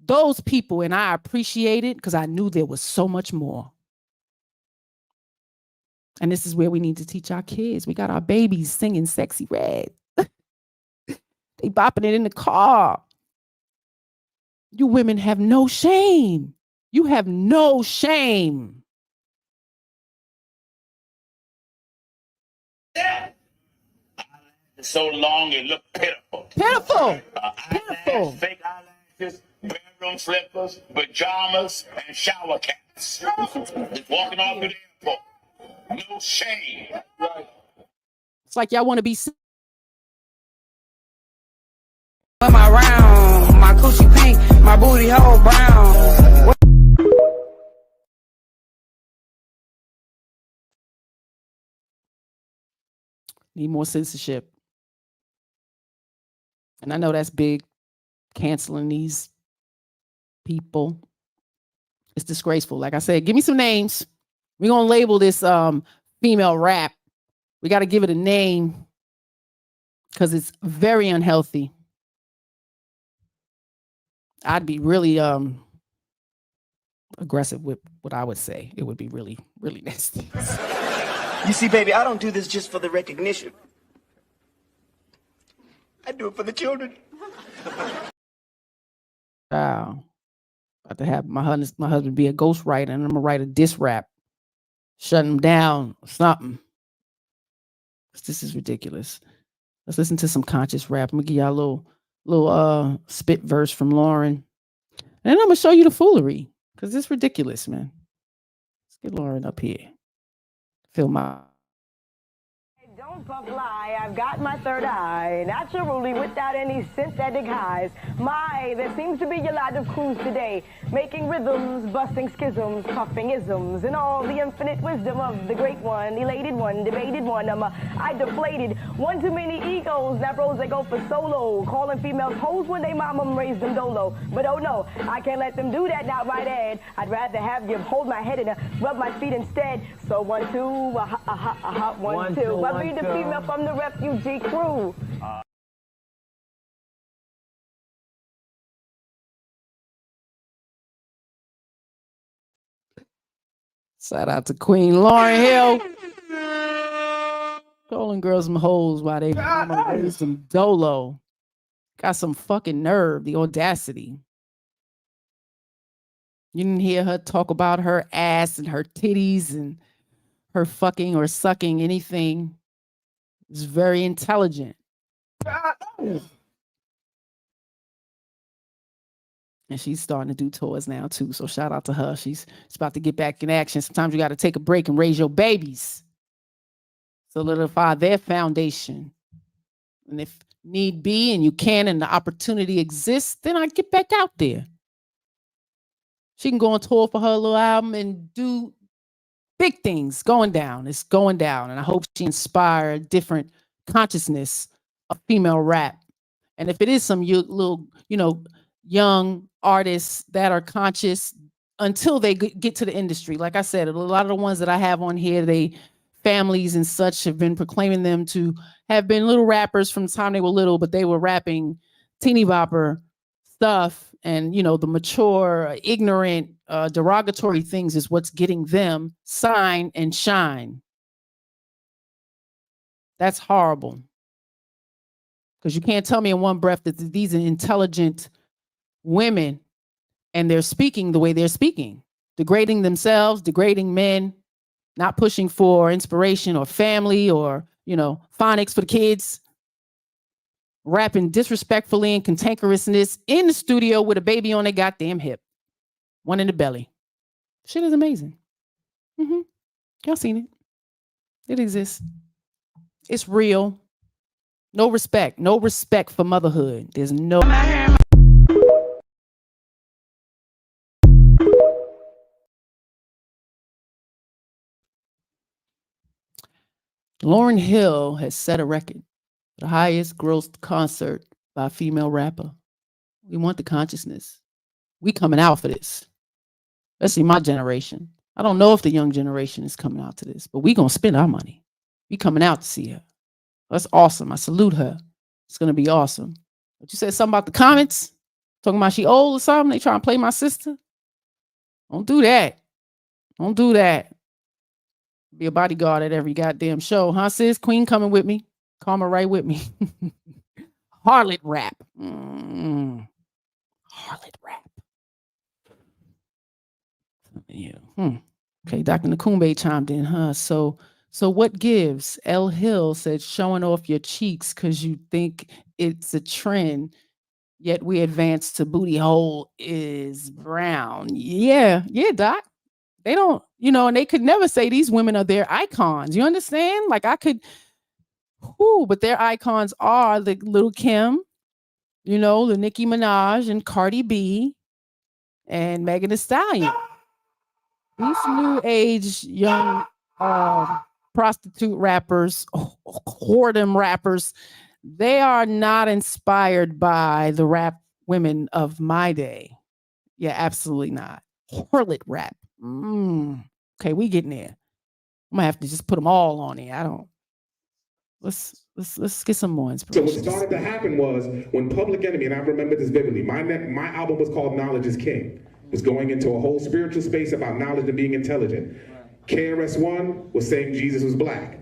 Speaker 4: Those people, and I appreciate it because I knew there was so much more. And this is where we need to teach our kids. We got our babies singing Sexy Red. They bopping it in the car. You women have no shame. You have no shame.
Speaker 16: So long it looked pitiful.
Speaker 4: Pitiful.
Speaker 16: Pitiful. Fake eyelashes, bedroom slippers, pajamas, and shower caps. Walking off to the airport. No shame.
Speaker 4: It's like y'all want to be.
Speaker 15: My round, my coochie pink, my booty hole brown.
Speaker 4: Need more censorship. And I know that's big, canceling these people. It's disgraceful. Like I said, give me some names. We're going to label this female rap. We got to give it a name because it's very unhealthy. I'd be really aggressive with what I would say. It would be really, really nasty.
Speaker 17: You see, baby, I don't do this just for the recognition. I do it for the children.
Speaker 4: Wow. About to have my husband be a ghostwriter, and I'm going to write a diss rap. Shutting him down or something. This is ridiculous. Let's listen to some conscious rap. I'm going to give y'all a little spit verse from Lauren. And then I'm going to show you the foolery. Because it's ridiculous, man. Let's get Lauren up here. Feel my...
Speaker 18: Don't puff lie, I've got my third eye, naturally without any synthetic highs. My, there seems to be a lot of crews today, making rhythms, busting schisms, puffing isms, and all the infinite wisdom of the great one, elated one, debated one. I deflated one too many egos, now bros they go for solo, calling females hoes when they mama raised them dolo. But oh no, I can't let them do that, not right Ed. I'd rather have you hold my head and rub my feet instead. So 1, 2, 1, 2. I read the female from the refugee crew.
Speaker 4: Shout out to Queen Lauryn Hill. Calling girls some hoes while they raise some dolo. Got some fucking nerve, the audacity. You didn't hear her talk about her ass and her titties and her fucking or sucking anything. It's very intelligent. And she's starting to do tours now too. So shout out to her. She's about to get back in action. Sometimes you got to take a break and raise your babies. Solidify their foundation. And if need be and you can and the opportunity exists, then I get back out there. She can go on tour for her little album and do big things going down. It's going down. And I hope she inspires a different consciousness of female rap. And if it is some little, young artists that are conscious until they get to the industry, like I said, a lot of the ones that I have on here, they families and such have been proclaiming them to have been little rappers from the time they were little, but they were rapping teeny bopper stuff. And, the mature, ignorant, derogatory things is what's getting them sign and shine. That's horrible. Because you can't tell me in one breath that these are intelligent women and they're speaking the way they're speaking, degrading themselves, degrading men, not pushing for inspiration or family or, phonics for the kids. Rapping disrespectfully and cantankerousness in the studio with a baby on their goddamn hip. One in the belly. Shit is amazing. Y'all seen it. It exists. It's real. No respect. No respect for motherhood. There's no... Lauryn Hill has set a record. The highest grossed concert by a female rapper. We want the consciousness. We coming out for this. Especially my generation. I don't know if the young generation is coming out to this, but we gonna spend our money. We coming out to see her. That's awesome. I salute her. It's gonna be awesome. But you said something about the comments? Talking about she old or something? They trying to play my sister? Don't do that. Don't do that. Be a bodyguard at every goddamn show, huh, sis? Queen coming with me. Karma right with me. Harlot rap. Harlot rap. Yeah. Okay, Dr. Nakumbe chimed in, huh? So what gives? L. Hill said, showing off your cheeks because you think it's a trend, yet we advance to booty hole is brown. Yeah, Doc. They don't, and they could never say these women are their icons. You understand? Like I could, but their icons are the Little Kim, the Nicki Minaj and Cardi B and Megan Thee Stallion. These new age young prostitute rappers, whoredom rappers, they are not inspired by the rap women of my day. Yeah, absolutely not. Harlot rap. Okay, we getting there. I'm gonna have to just put them all on there. I don't. Let's get some more inspiration.
Speaker 19: So what started to happen was when Public Enemy, and I remember this vividly. My album was called Knowledge is King. It was going into a whole spiritual space about knowledge and being intelligent. KRS-One was saying Jesus was black,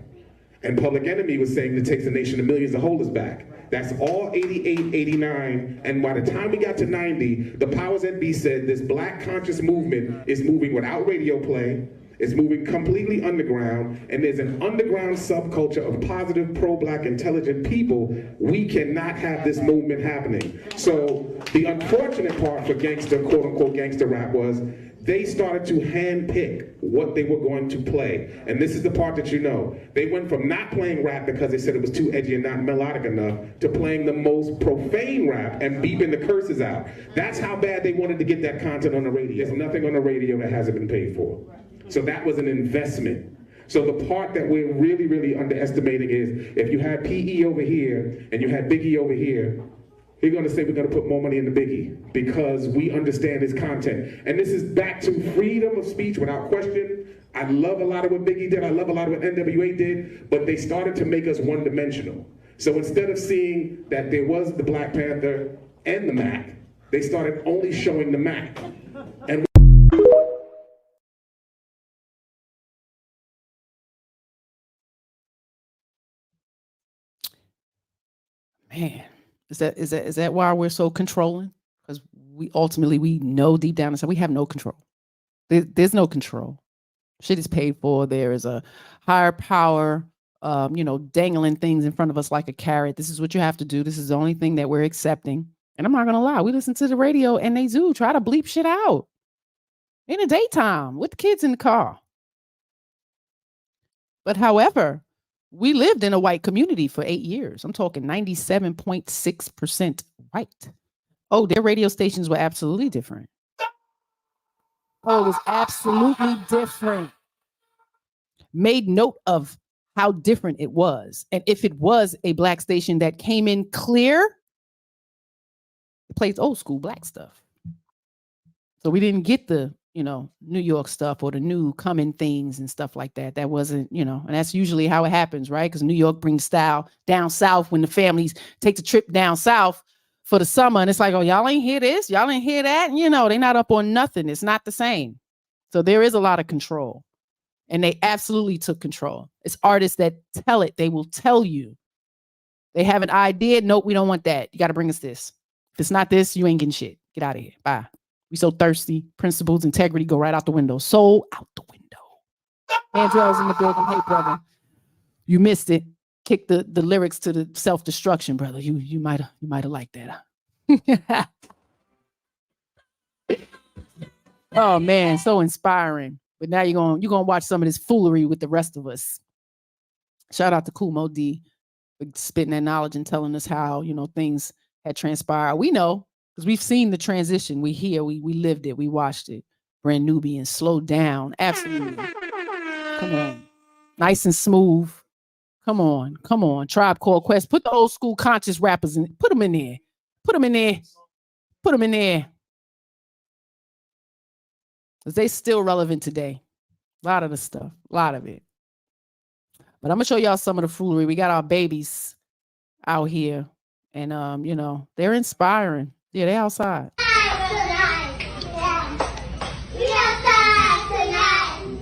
Speaker 19: and Public Enemy was saying it takes a nation of millions to hold us back. That's all 88, 89, and by the time we got to 90, the powers that be said this black conscious movement is moving without radio play, it's moving completely underground, and there's an underground subculture of positive, pro-black, intelligent people. We cannot have this movement happening. So the unfortunate part for gangster, quote-unquote gangster rap was they started to handpick what they were going to play. And this is the part that they went from not playing rap because they said it was too edgy and not melodic enough to playing the most profane rap and beeping the curses out. That's how bad they wanted to get that content on the radio. There's nothing on the radio that hasn't been paid for. So that was an investment. So the part that we're really, really underestimating is if you had PE over here and you had Biggie over here, you're going to say we're going to put more money into Biggie because we understand his content. And this is back to freedom of speech without question. I love a lot of what Biggie did. I love a lot of what NWA did, but they started to make us one-dimensional. So instead of seeing that there was the Black Panther and the Mac, they started only showing the Mac. And
Speaker 4: man, is that why we're so controlling? Because we know deep down inside we have no control. There's no control. Shit is paid for. There is a higher power, dangling things in front of us like a carrot. This is what you have to do. This is the only thing that we're accepting. And I'm not gonna lie, we listen to the radio and they do try to bleep shit out in the daytime with the kids in the car. But however, we lived in a white community for 8 years. I'm talking 97.6% white. Oh, their radio stations were absolutely different. Oh, it was absolutely different. Made note of how different it was. And if it was a black station that came in clear, it plays old school black stuff. So we didn't get the, New York stuff or the new coming things and stuff like that. That wasn't, and that's usually how it happens, right? Because New York brings style down south when the families take the trip down south for the summer. And it's like, oh, y'all ain't hear this. Y'all ain't hear that. And, they're not up on nothing. It's not the same. So there is a lot of control. And they absolutely took control. It's artists that tell it. They will tell you. They have an idea. Nope, we don't want that. You got to bring us this. If it's not this, you ain't getting shit. Get out of here. Bye. We so thirsty. Principles, integrity go right out the window. Soul out the window. Angel's in the building. Hey, brother. You missed it. Kick the lyrics to the self-destruction, brother. You might have liked that. Huh? Oh man, so inspiring. But now you're gonna watch some of this foolery with the rest of us. Shout out to Kool Mo D for spitting that knowledge and telling us how things had transpired. We know. Because we've seen the transition. We lived it. We watched it. Brand Nubian, slow down. Absolutely. Come on. Nice and smooth. Come on. Tribe Called Quest. Put the old school conscious rappers in. Put them in there. Because they still relevant today. A lot of the stuff. A lot of it. But I'm going to show y'all some of the foolery. We got our babies out here. And, they're inspiring. Yeah, they outside.
Speaker 20: We outside tonight.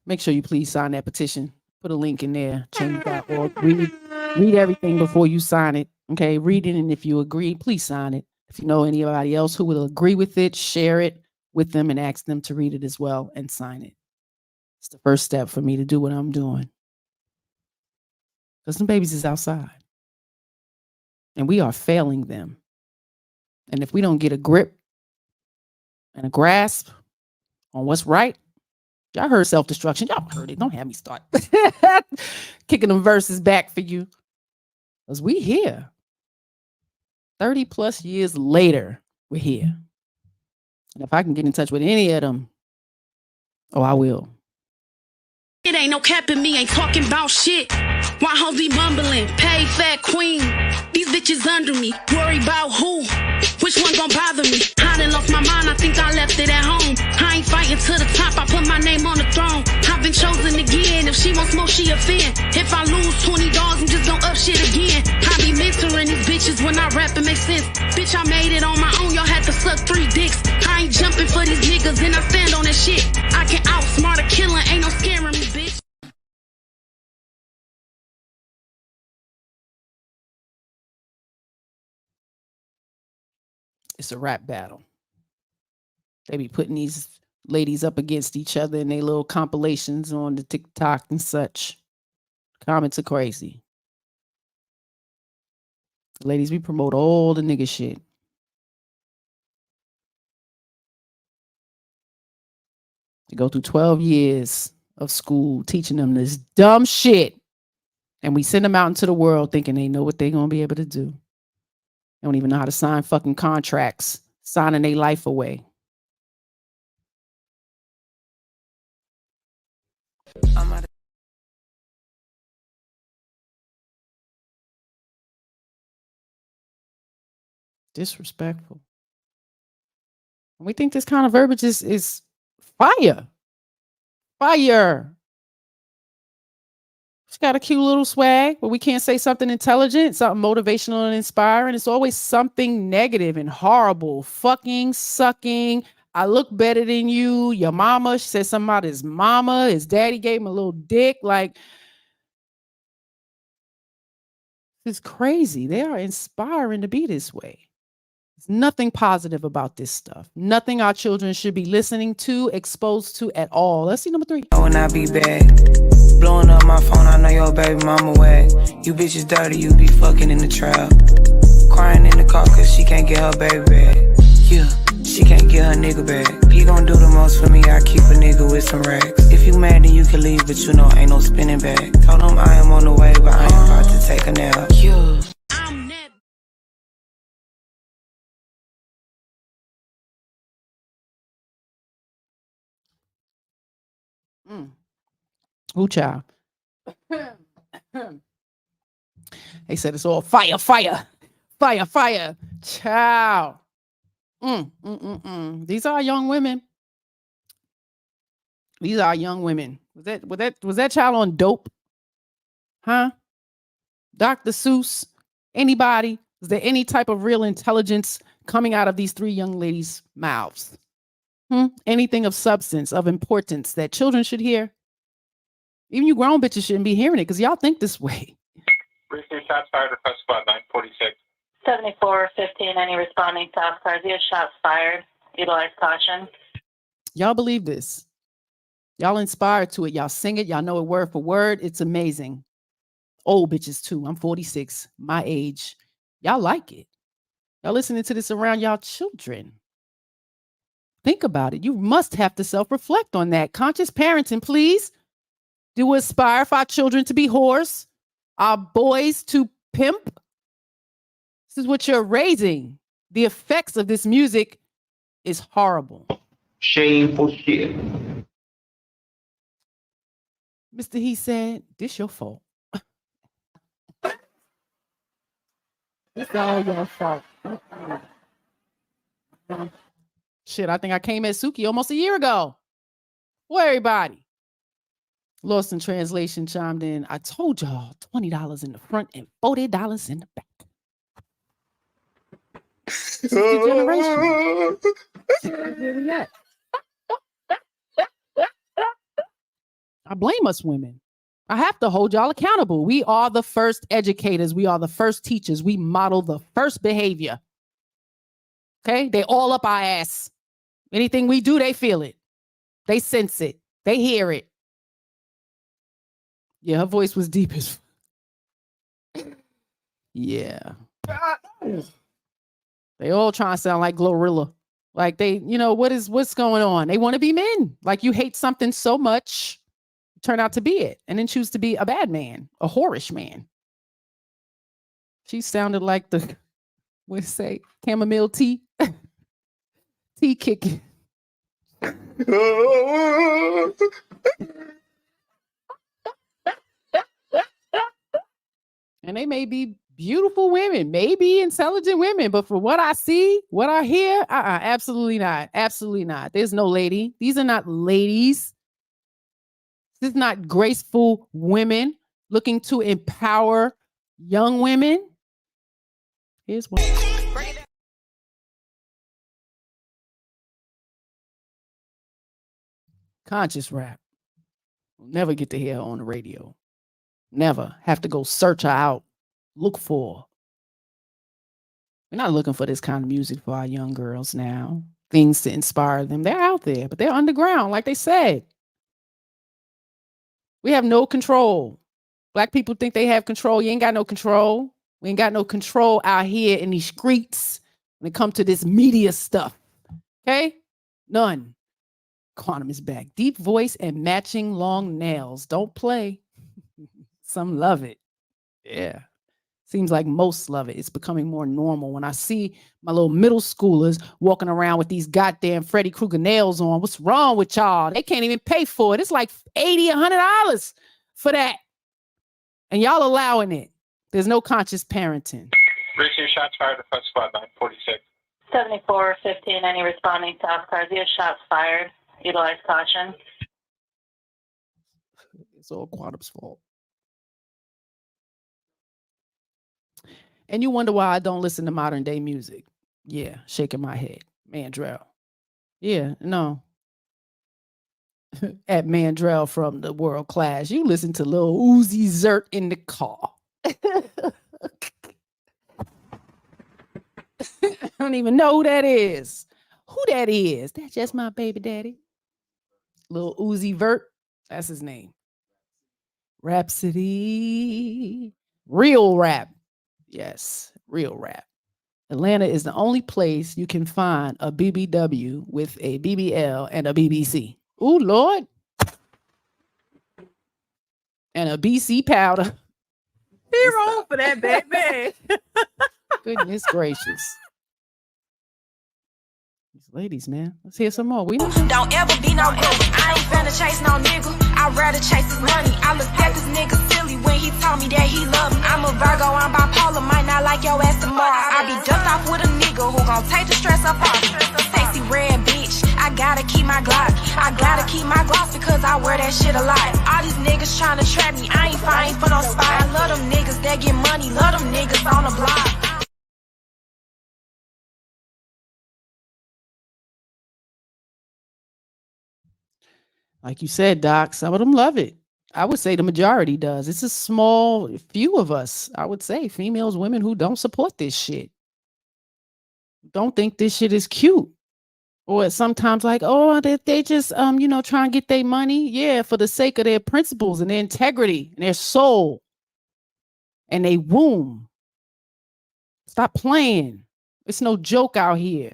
Speaker 4: Make sure you please sign that petition. Put a link in there, change.org. Read everything before you sign it. Okay, read it, and if you agree, please sign it. If you know anybody else who will agree with it, share it with them and ask them to read it as well and sign it. It's the first step for me to do what I'm doing. Because some babies is outside. And we are failing them. And if we don't get a grip and a grasp on what's right, y'all heard self-destruction. Y'all heard it. Don't have me start kicking them verses back for you. Because we here. 30 plus years later, we're here. And if I can get in touch with any of them, oh, I will.
Speaker 15: It ain't no cap in me, ain't talking about shit. Why hoes be mumbling? Pay fat queen. These bitches under me. Worry about who? Which one gon' bother me? I done lost my mind, I think I left it at home. I ain't fighting to the top, I put my name on the throne. I've been chosen again. If she wants smoke, she offend. If I lose $20, I'm just gon' up shit again. I be mentoring these bitches when I rap, it makes sense. Bitch, I made it on my own, y'all had to suck 3 dicks. I ain't jumping for these niggas and I stand on that shit. I can outsmart a killer, ain't no scaring me, bitch.
Speaker 4: It's a rap battle. They be putting these ladies up against each other in their little compilations on the TikTok and such. Comments are crazy. Ladies, we promote all the nigga shit. They go through 12 years of school teaching them this dumb shit. And we send them out into the world thinking they know what they're going to be able to do. They don't even know how to sign fucking contracts, signing their life away. Disrespectful. And we think this kind of verbiage is fire. Fire. She's got a cute little swag, but we can't say something intelligent, something motivational and inspiring. It's always something negative and horrible. Fucking, sucking. I look better than you. Your mama. She said something about his mama. His daddy gave him a little dick. Like, it's crazy. They are inspiring to be this way. There's nothing positive about this stuff. Nothing our children should be listening to, exposed to at all. Let's see number 3.
Speaker 20: I will not be back. Blowing up my phone, I know your baby mama whack. You bitches dirty, you be fucking in the trap. Crying in the car cause she can't get her baby back. Yeah, she can't get her nigga back. You gon' do the most for me, I keep a nigga with some racks. If you mad then you can leave, but you know ain't no spinning back. Told them I am on the way, but I ain't about to take a nap. Yeah.
Speaker 4: Ooh, child. They said it's all fire, fire, fire, fire. Child. These are young women. These are young women. Was that child on dope? Huh? Dr. Seuss? Anybody? Is there any type of real intelligence coming out of these 3 young ladies' mouths? Anything of substance, of importance that children should hear? Even you grown bitches shouldn't be hearing it because y'all think this way.
Speaker 21: Receive shots fired, request squad 946.
Speaker 22: 7415, any responding to officers? You have shots fired. Utilize caution.
Speaker 4: Y'all believe this. Y'all inspired to it. Y'all sing it. Y'all know it word for word. It's amazing. Old bitches too. I'm 46, my age. Y'all like it. Y'all listening to this around y'all children. Think about it. You must have to self-reflect on that. Conscious parenting, please. Do we aspire for our children to be whores? Our boys to pimp? This is what you're raising. The effects of this music is horrible.
Speaker 5: Shameful shit.
Speaker 4: Mr. He said, this your fault. It's all your fault. Shit, I think I came at Suki almost a year ago. Where everybody? Lost in Translation chimed in. I told y'all $20 in the front and $40 in the back. This is the generation. Where we at? I blame us women. I have to hold y'all accountable. We are the first educators. We are the first teachers. We model the first behavior. Okay? They all up our ass. Anything we do, they feel it. They sense it. They hear it. Yeah, her voice was deep as yeah. They all trying to sound like Glorilla. Like they, what's going on? They want to be men. Like you hate something so much, turn out to be it, and then choose to be a bad man, a whorish man. She sounded like the, what'd say, chamomile tea? Tea kicking. And they may be beautiful women, maybe intelligent women, but for what I see, what I hear, absolutely not. Absolutely not. There's no lady. These are not ladies. This is not graceful women looking to empower young women. Here's one. Conscious rap. We'll never get to hear her on the radio. Never. Have to go search her out. Look for her. We're not looking for this kind of music for our young girls now. Things to inspire them. They're out there, but they're underground, like they said. We have no control. Black people think they have control. You ain't got no control. We ain't got no control out here in these streets when it comes to this media stuff. Okay? None. Quantum is back. Deep voice and matching long nails. Don't play. Some love it. Yeah. Seems like most love it. It's becoming more normal. When I see my little middle schoolers walking around with these goddamn Freddy Krueger nails on, what's wrong with y'all? They can't even pay for it. It's like $80, $100 for that. And y'all allowing it. There's no conscious parenting.
Speaker 21: Receive shots fired at Flex Squad 946.
Speaker 22: 7415, any responding to cars? You have shots fired. Utilize caution.
Speaker 4: It's all Quantum's fault. And you wonder why I don't listen to modern day music. Yeah, shaking my head. Mandrell. Yeah, no. At Mandrell from the World Class. You listen to Lil Uzi Zert in the car. I don't even know who that is. Who that is? That's just my baby daddy. Lil Uzi Vert. That's his name. Rhapsody. Real rap. Yes, real rap. Atlanta is the only place you can find a BBW with a BBL and a BBC. Ooh, Lord. And a BC powder.
Speaker 14: Be wrong for that, baby.
Speaker 4: Goodness gracious. These ladies, man. Let's hear some more. We don't
Speaker 1: ever be no good. I ain't finna chase no nigga. I'd rather chase his money. I looked at this nigga silly when he told me that he loved me. I'm a Virgo, I'm bipolar, might not like your ass tomorrow. I be ducked off with a nigga who gon' take the stress up off me. Sexy red bitch, I gotta keep my Glock. I gotta keep my gloss because I wear that shit a lot. All these niggas tryna trap me, I ain't fighting for no spy. I love them niggas that get money, love them niggas on the block.
Speaker 4: Like you said, Doc, some of them love it. I would say the majority does. It's a small few of us, I would say, females, women who don't support this shit. Don't think this shit is cute. Or sometimes like, oh, they just, try and get their money. Yeah, for the sake of their principles and their integrity and their soul and their womb. Stop playing. It's no joke out here.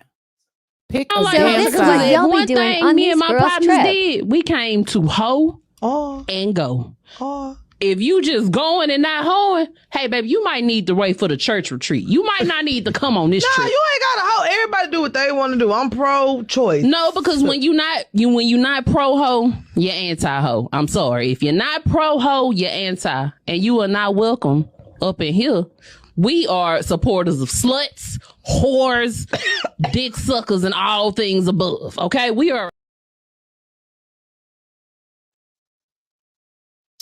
Speaker 4: Pick a damn
Speaker 2: this is
Speaker 4: side.
Speaker 2: what y'all be
Speaker 23: One
Speaker 2: doing
Speaker 23: thing
Speaker 2: on
Speaker 23: me
Speaker 2: these
Speaker 23: and my
Speaker 2: girls'
Speaker 23: partners
Speaker 2: trip.
Speaker 23: did, we came to hoe and go. If you just going and not hoeing, hey baby, you might need to wait for the church retreat. You might not need to come on this trip.
Speaker 14: You ain't gotta hoe. Everybody do what they want to do. I'm pro-choice.
Speaker 23: No, because when you not pro hoe, you're anti hoe. I'm sorry. If you're not pro hoe, you're anti, and you are not welcome up in here. We are supporters of sluts, whores, dick suckers, and all things above. Okay, we are.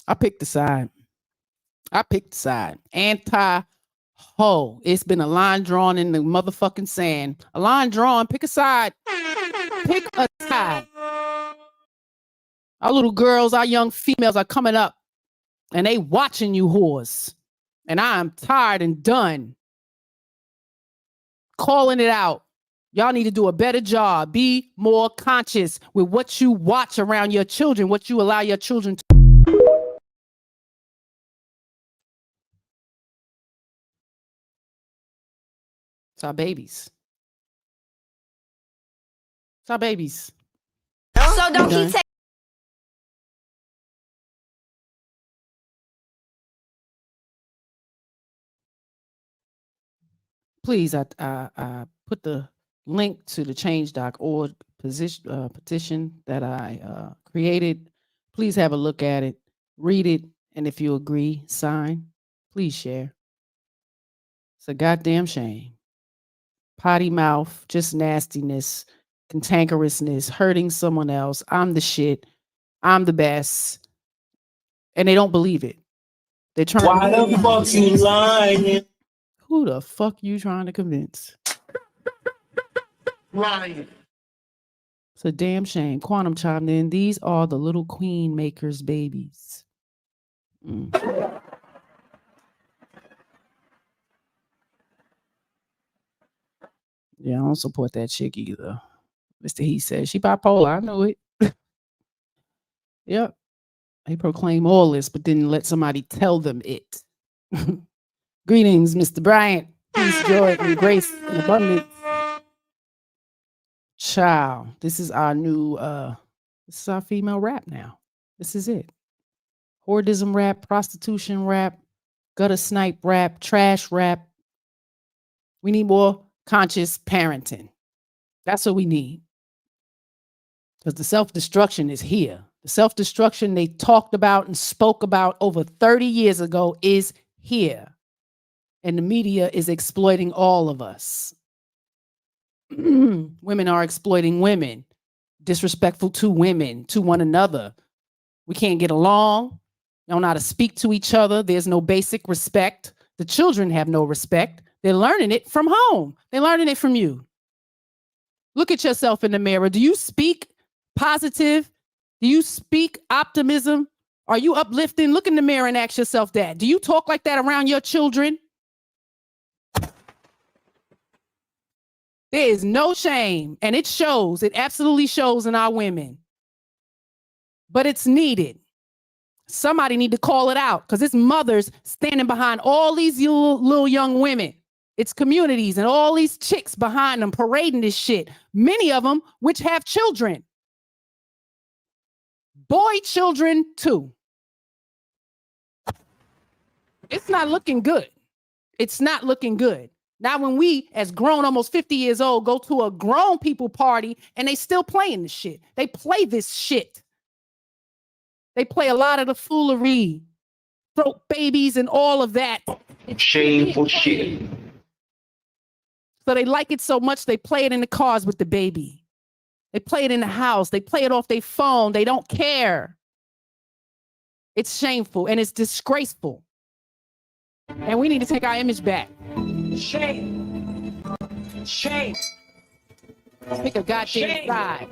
Speaker 4: I picked the side. Anti-ho. It's been a line drawn in the motherfucking sand. A line drawn. Pick a side. Pick a side. Our little girls, our young females are coming up and they watching you whores. And I'm tired and done. Calling it out. Y'all need to do a better job. Be more conscious with what you watch around your children, what you allow your children to. It's our babies. It's our babies.
Speaker 1: So don't keep taking.
Speaker 4: Please, I put the link to the change.org petition that I created. Please have a look at it, read it, and if you agree, sign. Please share. It's a goddamn shame. Potty mouth, just nastiness, cantankerousness, hurting someone else. I'm the shit. I'm the best. And they don't believe it. They're trying.
Speaker 2: Why the fuck you lying?
Speaker 4: Who the fuck you trying to convince?
Speaker 2: Lying.
Speaker 4: It's a damn shame. Quantum chimed in. These are the little queen makers' babies. Yeah, I don't support that chick either. Mr. He said she bipolar. I know it. Yep. They proclaim all this, but didn't let somebody tell them it. Greetings, Mr. Bryant. Peace, joy, and grace and abundance. Child, this is our new this is our female rap now. This is it. Hoardism rap, prostitution rap, gutter snipe rap, trash rap. We need more conscious parenting. That's what we need. Because the self-destruction is here. The self-destruction they talked about and spoke about over 30 years ago is here. And the media is exploiting all of us. Women are exploiting women, disrespectful to women, to one another. We can't get along. Don't know how to speak to each other. There's no basic respect. The children have no respect. They're learning it from home. They're learning it from you. Look at yourself in the mirror. Do you speak positive? Do you speak optimism? Are you uplifting? Look in the mirror and ask yourself that. Do you talk like that around your children? There is no shame, and it shows. It absolutely shows in our women. But it's needed. Somebody need to call it out because it's mothers standing behind all these little young women. It's communities and all these chicks behind them parading this shit. Many of them which have children. Boy children too. It's not looking good. It's not looking good. Now, when we, as grown, almost 50 years old, go to a grown people party and they still playing this shit. They play this shit. They play a lot of the foolery, throat babies and all of that.
Speaker 5: Shameful shit.
Speaker 4: So they like it so much, they play it in the cars with the baby. They play it in the house. They play it off their phone. They don't care. It's shameful and it's disgraceful. And we need to take our image back.
Speaker 2: Shame. Shame.
Speaker 4: Pick a goddamn side.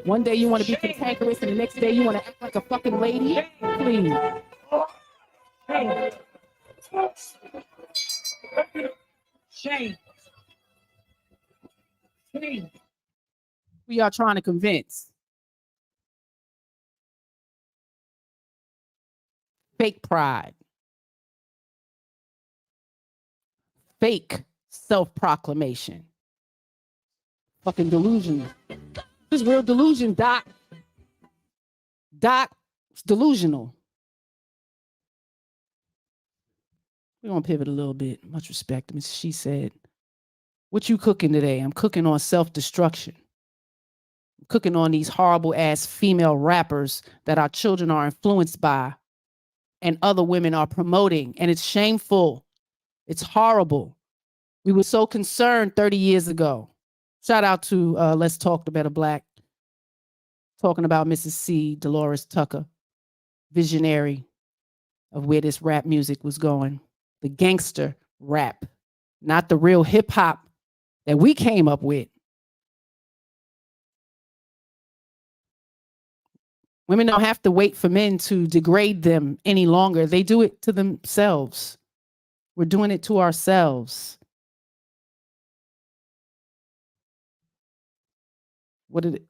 Speaker 4: One day you want to be cantankerous and the next day you want to act like a fucking lady? Please.
Speaker 2: Shame. Shame.
Speaker 4: We are trying to convince. Fake pride. Fake self-proclamation. Fucking delusion. This is real delusion, Doc. Doc, it's delusional. We're going to pivot a little bit. Much respect. Mrs.SheSaid. What you cooking today? I'm cooking on self-destruction. I'm cooking on these horrible ass female rappers that our children are influenced by and other women are promoting. And it's shameful. It's horrible. We were so concerned 30 years ago. Shout out to Let's Talk the Better Black. Talking about Mrs. C, Deloris Tucker, visionary of where this rap music was going. The gangster rap, not the real hip hop that we came up with. Women don't have to wait for men to degrade them any longer. They do it to themselves. We're doing it to ourselves. What did it?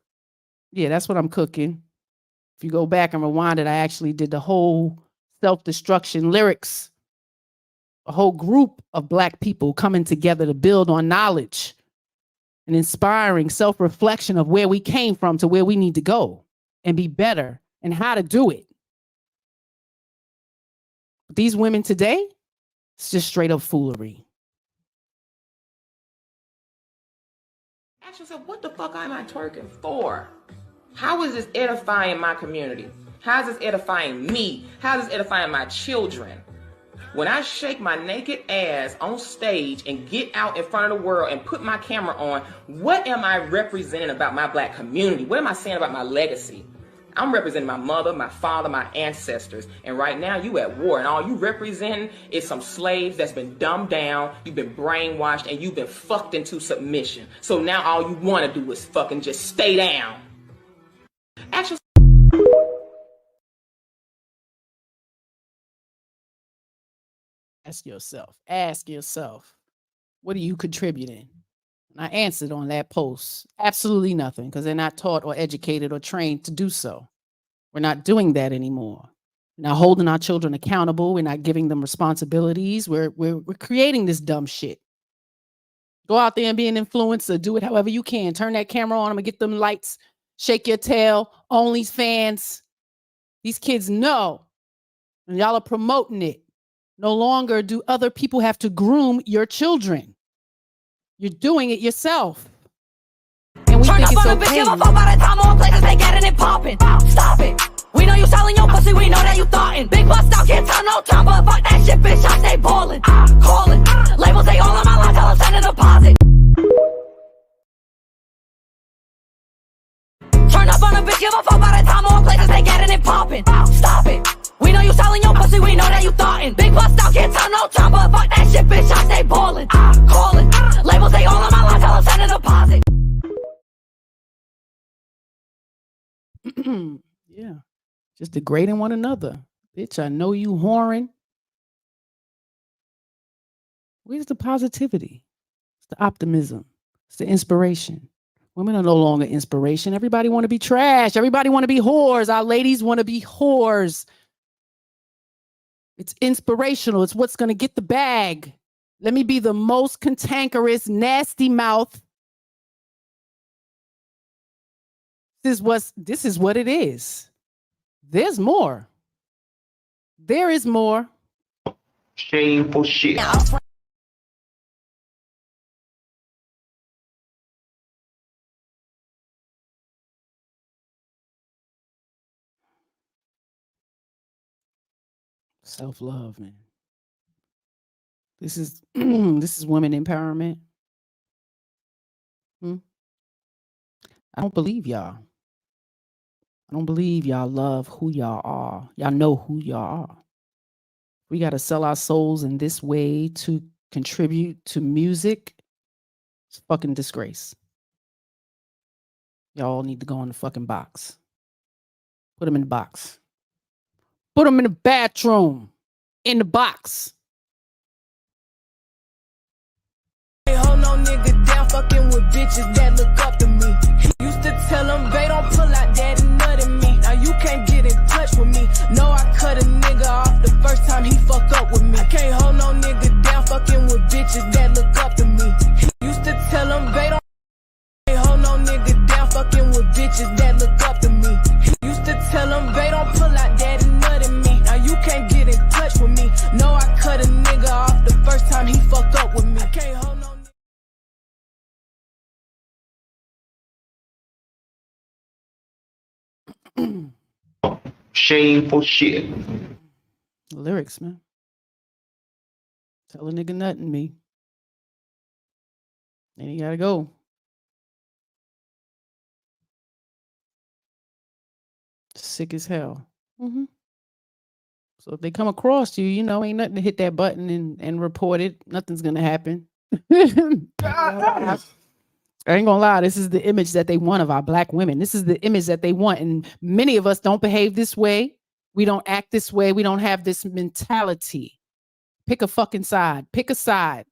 Speaker 4: Yeah, that's what I'm cooking. If you go back and rewind it, I actually did the whole self-destruction lyrics. A whole group of Black people coming together to build on knowledge and inspiring self-reflection of where we came from to where we need to go and be better and how to do it. But these women today, it's just straight up foolery.
Speaker 3: Ask yourself, what the fuck am I twerking for? How is this edifying my community? How is this edifying me? How is this edifying my children? When I shake my naked ass on stage and get out in front of the world and put my camera on, what am I representing about my Black community? What am I saying about my legacy? I'm representing my mother, my father, my ancestors. And right now you at war and all you representing is some slaves that's been dumbed down, you've been brainwashed, and you've been fucked into submission. So now all you want to do is fucking just stay down. Actually,
Speaker 4: ask yourself, what are you contributing? And I answered on that post, absolutely nothing, because they're not taught or educated or trained to do so. We're not doing that anymore. We're not holding our children accountable. We're not giving them responsibilities. We're creating this dumb shit. Go out there and be an influencer. Do it however you can. Turn that camera on them and get them lights. Shake your tail. OnlyFans. These kids know. And y'all are promoting it. No longer do other people have to groom your children. You're doing it yourself. And we
Speaker 1: Turn
Speaker 4: think
Speaker 1: up
Speaker 4: it's
Speaker 1: on a bitch,
Speaker 4: okay.
Speaker 1: give a fuck by the time on play, cause they getting it poppin'. Stop it. We know you selling your pussy, we know that you thoughtin'. Big bust out, can't tell no time, but fuck that shit, bitch, I stay ballin'. Callin'. Labels, they all on my line, tell them send a deposit. Turn up on a bitch, give a fuck by the time on play, cause they getting it poppin'. Stop it. We know you selling your pussy, we know that you thoughtin'. Big bust out, can't tell no time, but fuck that shit, bitch, I stay ballin'. Callin'. Labels, they all on my line, tell them send a deposit.
Speaker 4: Yeah. Just degrading one another. Bitch, I know you whoring. Where's the positivity? It's the optimism. It's the inspiration. Women are no longer inspiration. Everybody want to be trash. Everybody want to be whores. Our ladies want to be whores. It's inspirational. It's what's going to get the bag. Let me be the most cantankerous, nasty mouth. This is what it is. There's more. There is more.
Speaker 5: Shameful shit.
Speaker 4: Self-love, man. This is this is women empowerment. I don't believe y'all. I don't believe y'all love who y'all are. Y'all know who y'all are. We got to sell our souls in this way to contribute to music. It's a fucking disgrace. Y'all need to go in the fucking box. Put them in the box. Put them in the bathroom. In the box.
Speaker 6: Hey, hold no nigga down fucking with bitches that look up to me. Used to tell them they don't pull out daddy nut in me. Now you can't get in touch with me. No, I cut a nigga off the first time he fuck up with me. Can't hold no nigga down fucking with bitches that look up to me. Used to tell them they don't. Hey, hold no nigga down fucking with bitches that look up to me. Used to tell them they don't pull out daddy nut in me. Now you can't get in touch with me. No, I cut a nigga off the first time he fuck up with me. Can't hold no.
Speaker 5: Shameful shit.
Speaker 4: Lyrics, man. Tell a nigga nothing me. Then he gotta go. Sick as hell. So if they come across you, you know, ain't nothing to hit that button and report it. Nothing's gonna happen. I ain't gonna lie, this is the image that they want of our black women. This is the image that they want. And many of us don't behave this way. We don't act this way. We don't have this mentality. Pick a fucking side. Pick a side.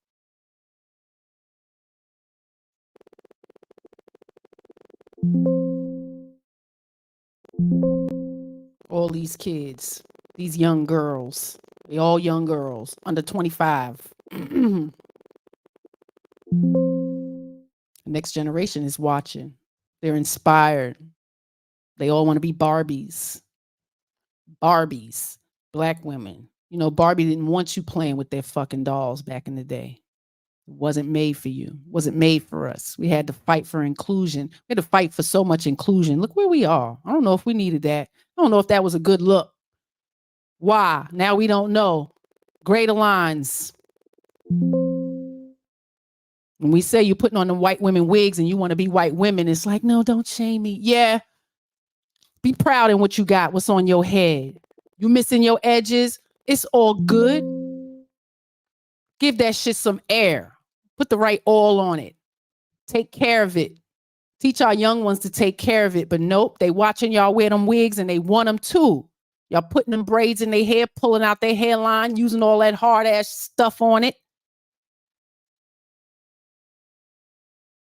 Speaker 4: All these kids, these young girls, they all young girls under 25. Next generation is watching. They're inspired. They all want to be Barbies. Barbies, black women. You know, Barbie didn't want you playing with their fucking dolls back in the day. It wasn't made for you. It wasn't made for us. We had to fight for inclusion. We had to fight for so much inclusion. Look where we are. I don't know if we needed that. I don't know if that was a good look. Why? Now we don't know. Greater lines. When we say you're putting on the white women wigs and you want to be white women, it's like, no, don't shame me. Yeah. Be proud in what you got, what's on your head. You missing your edges. It's all good. Give that shit some air. Put the right oil on it. Take care of it. Teach our young ones to take care of it. But nope, they watching y'all wear them wigs and they want them too. Y'all putting them braids in their hair, pulling out their hairline, using all that hard ass stuff on it.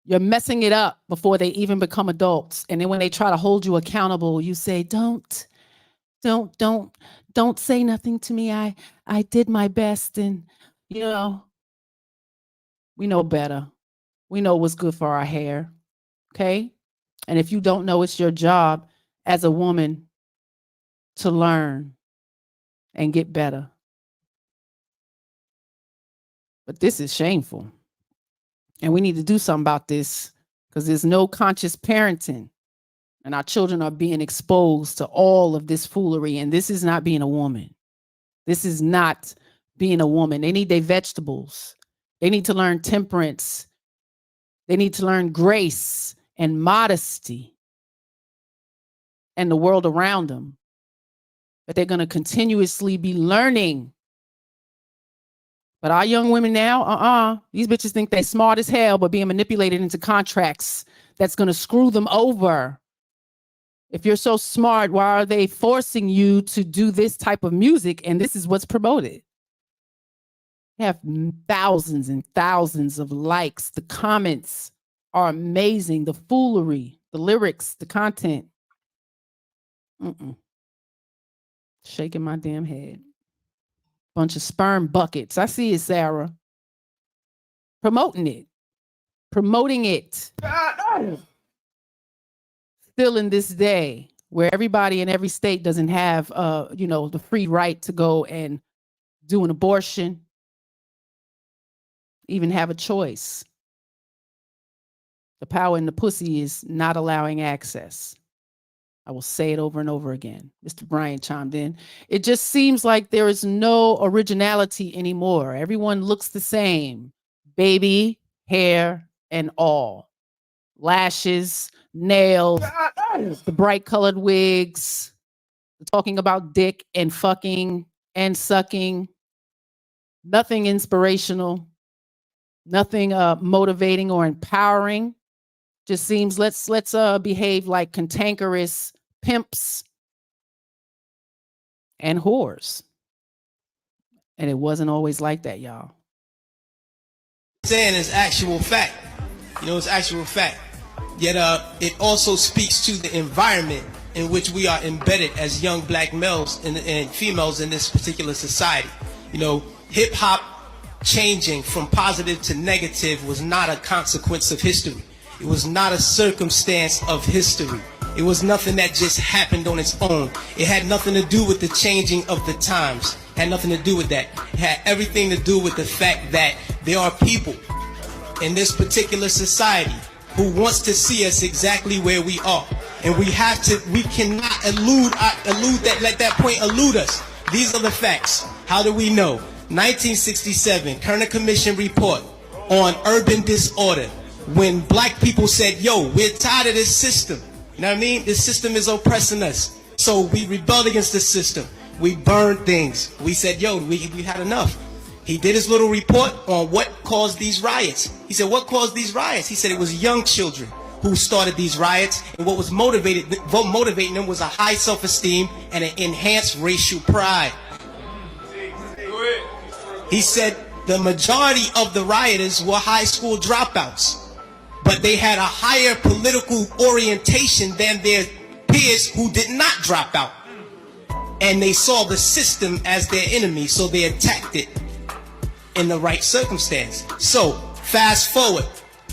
Speaker 4: You're messing it up before they even become adults. And then when they try to hold you accountable, you say, don't say nothing to me. I did my best. And, you know, we know better. We know what's good for our hair. Okay. And if you don't know, it's your job as a woman to learn and get better. But this is shameful. And we need to do something about this because there's no conscious parenting. And our children are being exposed to all of this foolery. And this is not being a woman. This is not being a woman. They need their vegetables. They need to learn temperance. They need to learn grace and modesty and the world around them. But they're going to continuously be learning. But our young women now, these bitches think they're smart as hell, but being manipulated into contracts that's going to screw them over. If you're so smart, why are they forcing you to do this type of music? And this is what's promoted. They have thousands and thousands of likes. The comments are amazing. The foolery, the lyrics, the content. Shaking my damn head. Bunch of sperm buckets. I see it, Sarah. Promoting it. Still in this day where everybody in every state doesn't have, the free right to go and do an abortion, even have a choice. The power in the pussy is not allowing access. I will say it over and over again. Mr. Bryant chimed in. It just seems like there is no originality anymore. Everyone looks the same. Baby, hair, and all. Lashes, nails, the bright colored wigs, talking about dick and fucking and sucking. Nothing inspirational. Nothing motivating or empowering. Just seems let's behave like cantankerous pimps and whores. And it wasn't always like that, y'all.
Speaker 7: Saying is actual fact. It's actual fact. Yet it also speaks to the environment in which we are embedded as young black males and females in this particular society. Hip hop changing from positive to negative was not a consequence of history. It was not a circumstance of history. It was nothing that just happened on its own. It had nothing to do with the changing of the times. It had nothing to do with that. It had everything to do with the fact that there are people in this particular society who wants to see us exactly where we are. And we cannot let that point elude us. These are the facts. How do we know? 1967, Kerner Commission report on urban disorder. When black people said, yo, we're tired of this system. You know what I mean? This system is oppressing us. So we rebelled against the system. We burned things. We said, yo, we had enough. He did his little report on what caused these riots. He said, what caused these riots? He said it was young children who started these riots, and what was motivating them was a high self-esteem and an enhanced racial pride. He said the majority of the rioters were high school dropouts, but they had a higher political orientation than their peers who did not drop out. And they saw the system as their enemy, so they attacked it in the right circumstance. So, fast forward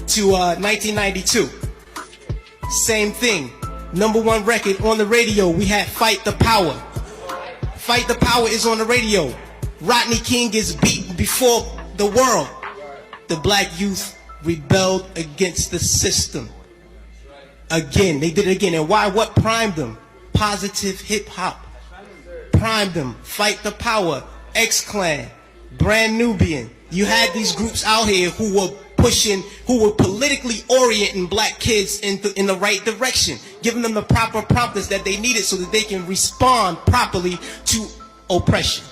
Speaker 7: to 1992. Same thing. #1 record on the radio, we had Fight the Power. Fight the Power is on the radio. Rodney King is beaten before the world. The black youth rebelled against the system. Again, they did it again. And why? What primed them? Positive hip hop. Primed them. Fight the Power. X-Clan. Brand Nubian. You had these groups out here who were pushing, who were politically orienting black kids in the right direction, giving them the proper promptings that they needed so that they can respond properly to oppression.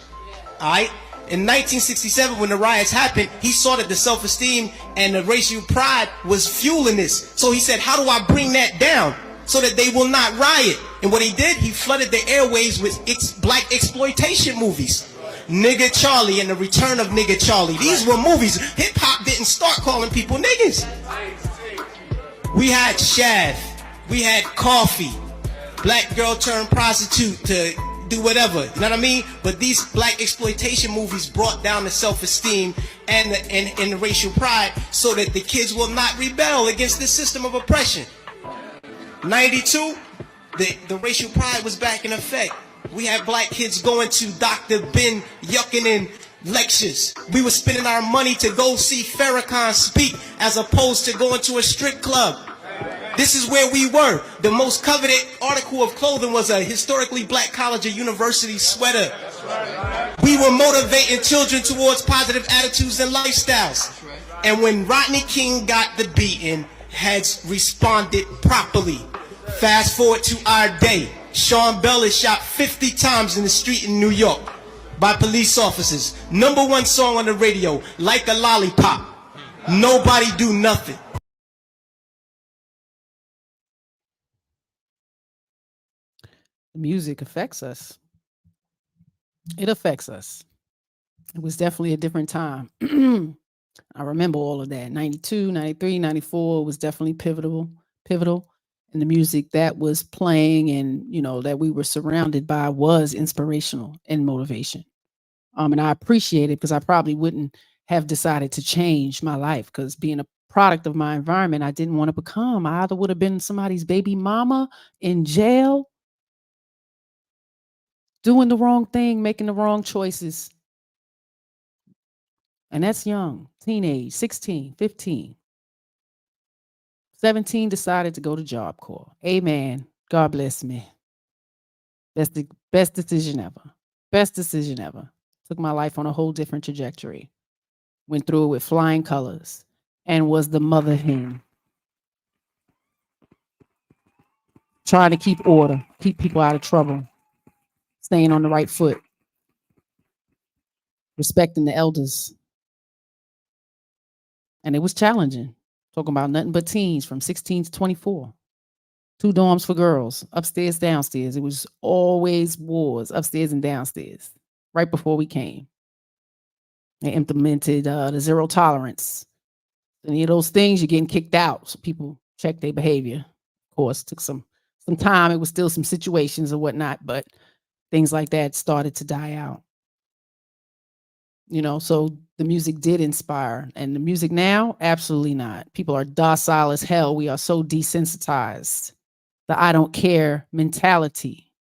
Speaker 7: All right? In 1967, when the riots happened, he saw that the self-esteem and the racial pride was fueling this. So he said, how do I bring that down so that they will not riot? And what he did, he flooded the airwaves with black exploitation movies. Nigga Charlie and the Return of Nigga Charlie. These were movies. Hip-hop didn't start calling people niggas. We had Shaft. We had Coffee. Black girl turned prostitute to do whatever. You know what I mean? But these black exploitation movies brought down the self-esteem and the racial pride so that the kids will not rebel against the system of oppression. 92, the racial pride was back in effect. We had black kids going to Dr. Ben Yuckinen lectures. We were spending our money to go see Farrakhan speak as opposed to going to a strip club. This is where we were. The most coveted article of clothing was a historically black college or university sweater. We were motivating children towards positive attitudes and lifestyles. And when Rodney King got the beating, heads responded properly. Fast forward to our day. Sean Bell is shot 50 times in the street in New York by police officers. #1 song on the radio, Like a Lollipop. Nobody do nothing.
Speaker 4: Music affects us. It affects us. It was definitely a different time. I remember all of that. 92, 93, 94 was definitely pivotal. And the music that was playing and, you know, that we were surrounded by was inspirational and motivation. And I appreciate it because I probably wouldn't have decided to change my life because being a product of my environment, I didn't want to become. I either would have been somebody's baby mama in jail, doing the wrong thing, making the wrong choices. And that's young, teenage, 16, 15. 17, decided to go to Job Corps. Amen. God bless me. That's the best decision ever. Best decision ever. Took my life on a whole different trajectory. Went through it with flying colors and was the mother hen. Trying to keep order, keep people out of trouble, staying on the right foot, respecting the elders. And it was challenging. Talking about nothing but teens from 16 to 24. 2 dorms for girls, upstairs, downstairs. It was always wars, upstairs and downstairs, right before we came. They implemented the zero tolerance. Any of those things, you're getting kicked out. So people check their behavior. Of course, took some time. It was still some situations or whatnot, but things like that started to die out. You know, so the music did inspire. And the music now, absolutely not. People are docile as hell. We are so desensitized. The I don't care mentality.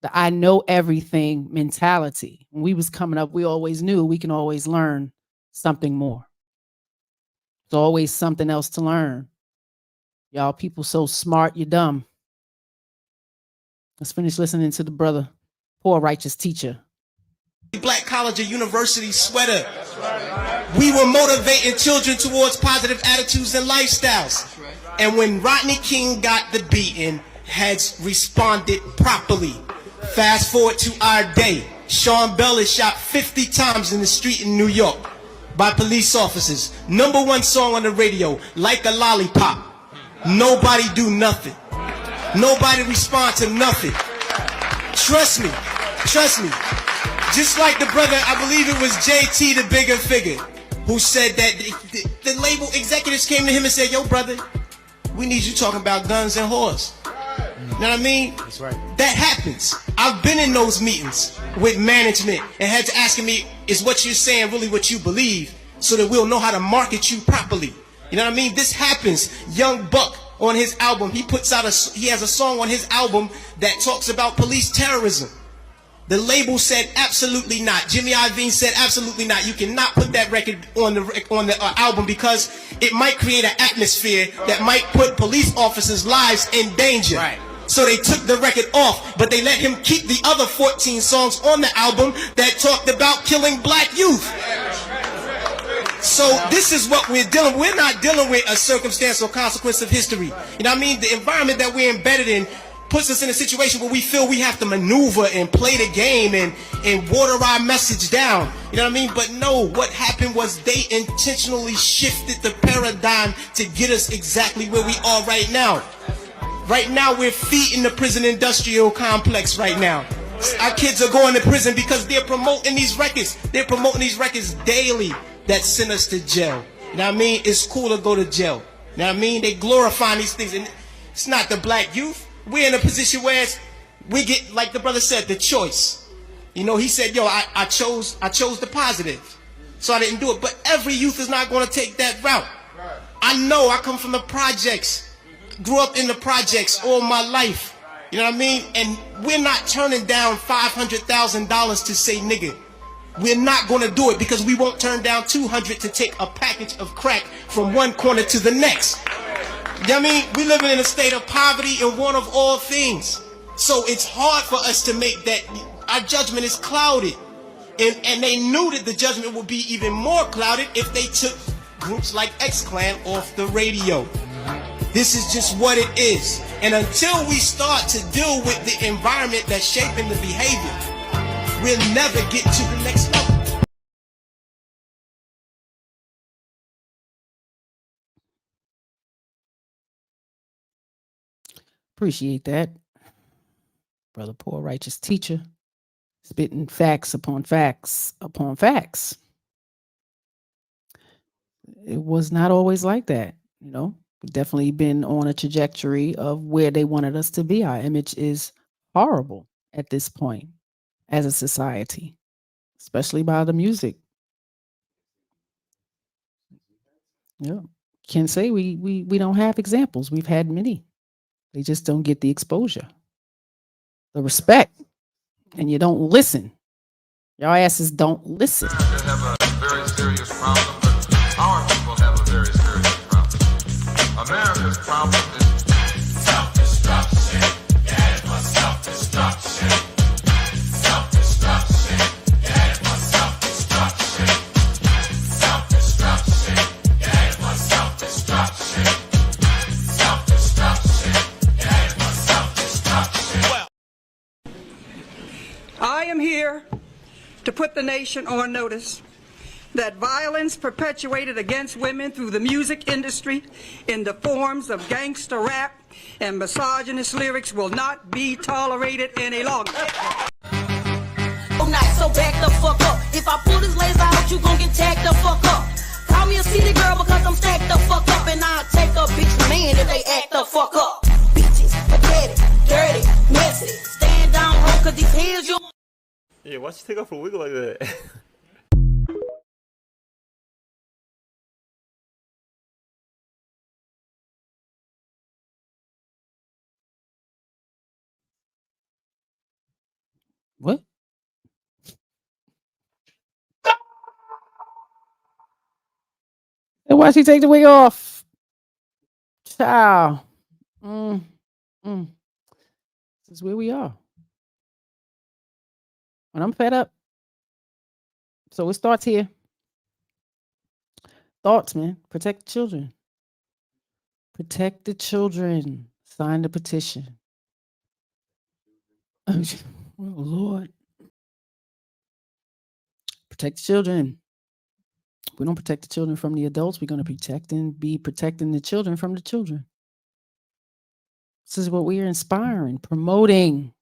Speaker 4: The I know everything mentality. When we was coming up, we always knew we can always learn something more. There's always something else to learn. Y'all people so smart, you're dumb. Let's finish listening to the brother, Poor Righteous Teacher.
Speaker 7: Black college or university sweater. We were motivating children towards positive attitudes and lifestyles. And when Rodney King got the beating, heads responded properly. Fast forward to our day. Sean Bell is shot 50 times in the street in New York by police officers. #1 song on the radio, Like a Lollipop. Nobody do nothing. Nobody respond to nothing. Trust me. Just like the brother, I believe it was JT, the bigger figure, who said that the label executives came to him and said, yo, brother, we need you talking about guns and whores. You know what I mean?
Speaker 8: That's right.
Speaker 7: That happens. I've been in those meetings with management and had to ask me, is what you're saying really what you believe, so that we'll know how to market you properly? You know what I mean? This happens. Young Buck on his album, he has a song on his album that talks about police terrorism. The label said absolutely not. Jimmy Iovine said absolutely not. You cannot put that record on the album because it might create an atmosphere that might put police officers' lives in danger.
Speaker 8: Right.
Speaker 7: So they took the record off, but they let him keep the other 14 songs on the album that talked about killing black youth. So this is what we're dealing with. We're not dealing with a circumstance or consequence of history. You know what I mean? The environment that we're embedded in puts us in a situation where we feel we have to maneuver and play the game and water our message down. You know what I mean? But no, what happened was they intentionally shifted the paradigm to get us exactly where we are right now. Right now, we're feeding the prison industrial complex right now. Our kids are going to prison because they're promoting these records. They're promoting these records daily that send us to jail. You know what I mean? It's cool to go to jail. You know what I mean? They glorify these things. And it's not the black youth. We're in a position where we get, like the brother said, the choice. You know, he said, yo, I chose the positive. So I didn't do it. But every youth is not going to take that route. I know, I come from the projects. Grew up in the projects all my life. You know what I mean? And we're not turning down $500,000 to say nigga. We're not going to do it because we won't turn down $200 to take a package of crack from one corner to the next. You know what I mean? We living in a state of poverty and want of all things. So it's hard for us to make that. Our judgment is clouded. And they knew that the judgment would be even more clouded if they took groups like X-Clan off the radio. This is just what it is. And until we start to deal with the environment that's shaping the behavior, we'll never get to the next level.
Speaker 4: Appreciate that. Brother Poor Righteous Teacher, spitting facts upon facts upon facts. It was not always like that, you know. We've definitely been on a trajectory of where they wanted us to be. Our image is horrible at this point as a society, especially by the music. Yeah, can't say we don't have examples. We've had many. They just don't get the exposure, the respect, and you don't listen. Y'all asses don't listen.
Speaker 9: They have a very serious problem, but our people have a very serious problem. America's problem is self-destruction. Yeah, it's my self-destruction. Self-destruction. Yeah, it's my self-destruction. Self-destruction. Yeah, it's my self-destruction. Self-destruction. Yeah, it's my self-destruction.
Speaker 11: I am here to put the nation on notice that violence perpetuated against women through the music industry in the forms of gangster rap and misogynist lyrics will not be tolerated any longer.
Speaker 1: Oh, not so back the fuck up. If I pull this laser out, you gon' get tagged the fuck up. Call me a city girl because I'm stacked the fuck up, and I'll take a bitch man if they act the fuck up. Bitches, pathetic, dirty, messy. Stand down, ho, cause these heels you.
Speaker 8: Yeah, why'd you take off a wig like that?
Speaker 4: What? And why'd she take the wig off? Child. This is where we are. And I'm fed up. So it starts here. Thoughts, man. Protect the children. Protect the children. Sign the petition. Oh, Lord. Protect the children. we don't protect the children from the adults, we're going to be protecting the children from the children. This is what we are inspiring, promoting.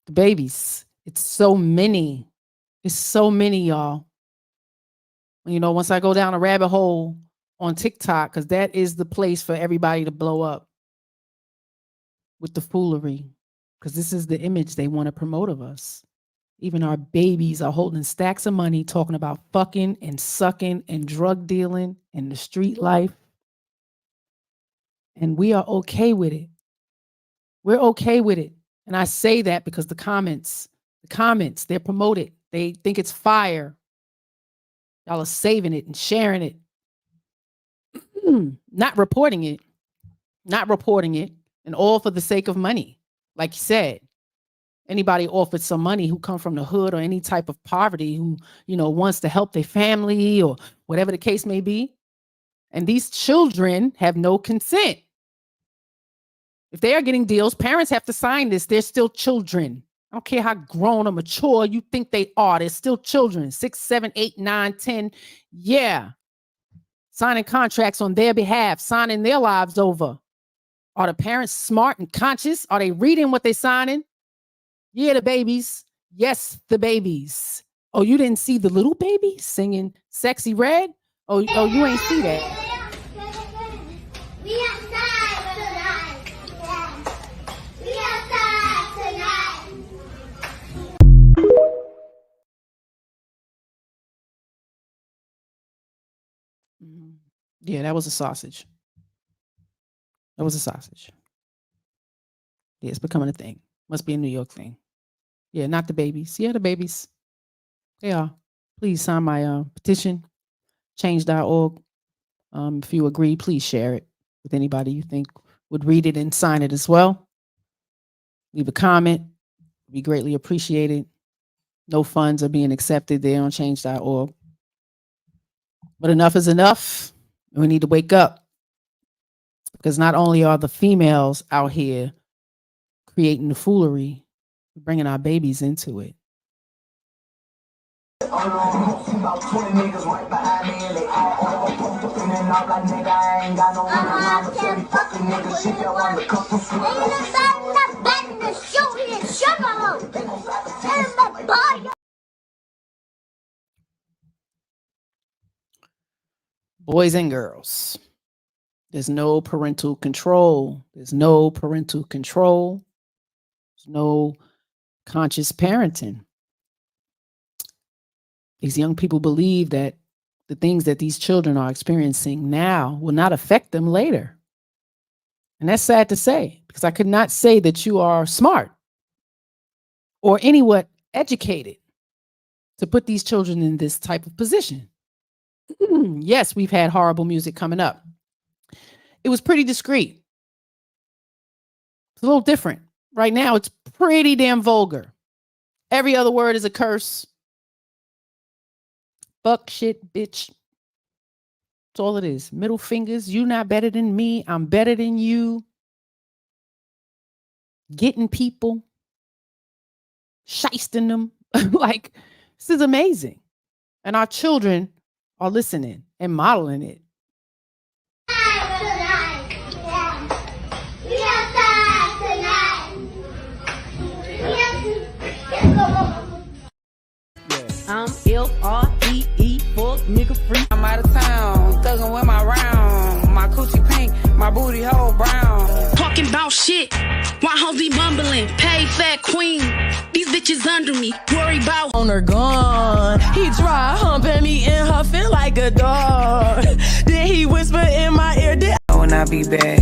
Speaker 4: The babies. It's so many. It's so many, y'all. You know, once I go down a rabbit hole on TikTok, because that is the place for everybody to blow up with the foolery, because this is the image they want to promote of us. Even our babies are holding stacks of money, talking about fucking and sucking and drug dealing and the street life. And we are okay with it. We're okay with it. And I say that because the comments, they're promoted. They think it's fire. Y'all are saving it and sharing it. Not reporting it. And all for the sake of money. Like you said, anybody offered some money who come from the hood or any type of poverty who, you know, wants to help their family or whatever the case may be. And these children have no consent. If they are getting deals, parents have to sign this. They're still children. I don't care how grown or mature you think they are. They're still children. 6, 7, 8, 9, 10. Yeah. Signing contracts on their behalf, signing their lives over. Are the parents smart and conscious? Are they reading what they're signing? Yeah, the babies. Yes, the babies. Oh, you didn't see the little baby singing Sexy Red? Oh, you ain't see that. Yeah, that was a sausage. Yeah, it's becoming a thing. Must be a New York thing. Yeah, not the babies. Yeah, the babies. They are. Please sign my petition, change.org. If you agree, please share it with anybody you think would read it and sign it as well. Leave a comment. It'd be greatly appreciated. No funds are being accepted there on change.org. But enough is enough. We need to wake up, because not only are the females out here creating the foolery, we're bringing our babies into it.
Speaker 6: About 20 niggas right behind me and they all over posting and I'm like, nigga, I ain't got no I'm a 30 fucking nigga, shit that one the couple sweet. Ain't nothing to shoot in sugar hole.
Speaker 4: Boys and girls, there's no parental control. There's no parental control. There's no conscious parenting. These young people believe that the things that these children are experiencing now will not affect them later. And that's sad to say, because I could not say that you are smart or anywhat educated to put these children in this type of position. Yes, we've had horrible music coming up. It was pretty discreet. It's a little different. Right now, it's pretty damn vulgar. Every other word is a curse. Fuck, shit, bitch. That's all it is. Middle fingers. You not better than me. I'm better than you. Getting people. Shysting them. Like, this is amazing. And our children are listening and modeling it.
Speaker 6: I'm F-R-E-E, fuck nigga free. I'm out of town, thugging with my round. My coochie pink, my booty hole brown.
Speaker 15: Talking about shit, why hoes be mumbling? Pay fat queen, these bitches under me. Worry about
Speaker 6: on her gun. He try humping me and huffing like a dog. Then he whisper in my ear,
Speaker 20: I will not be back.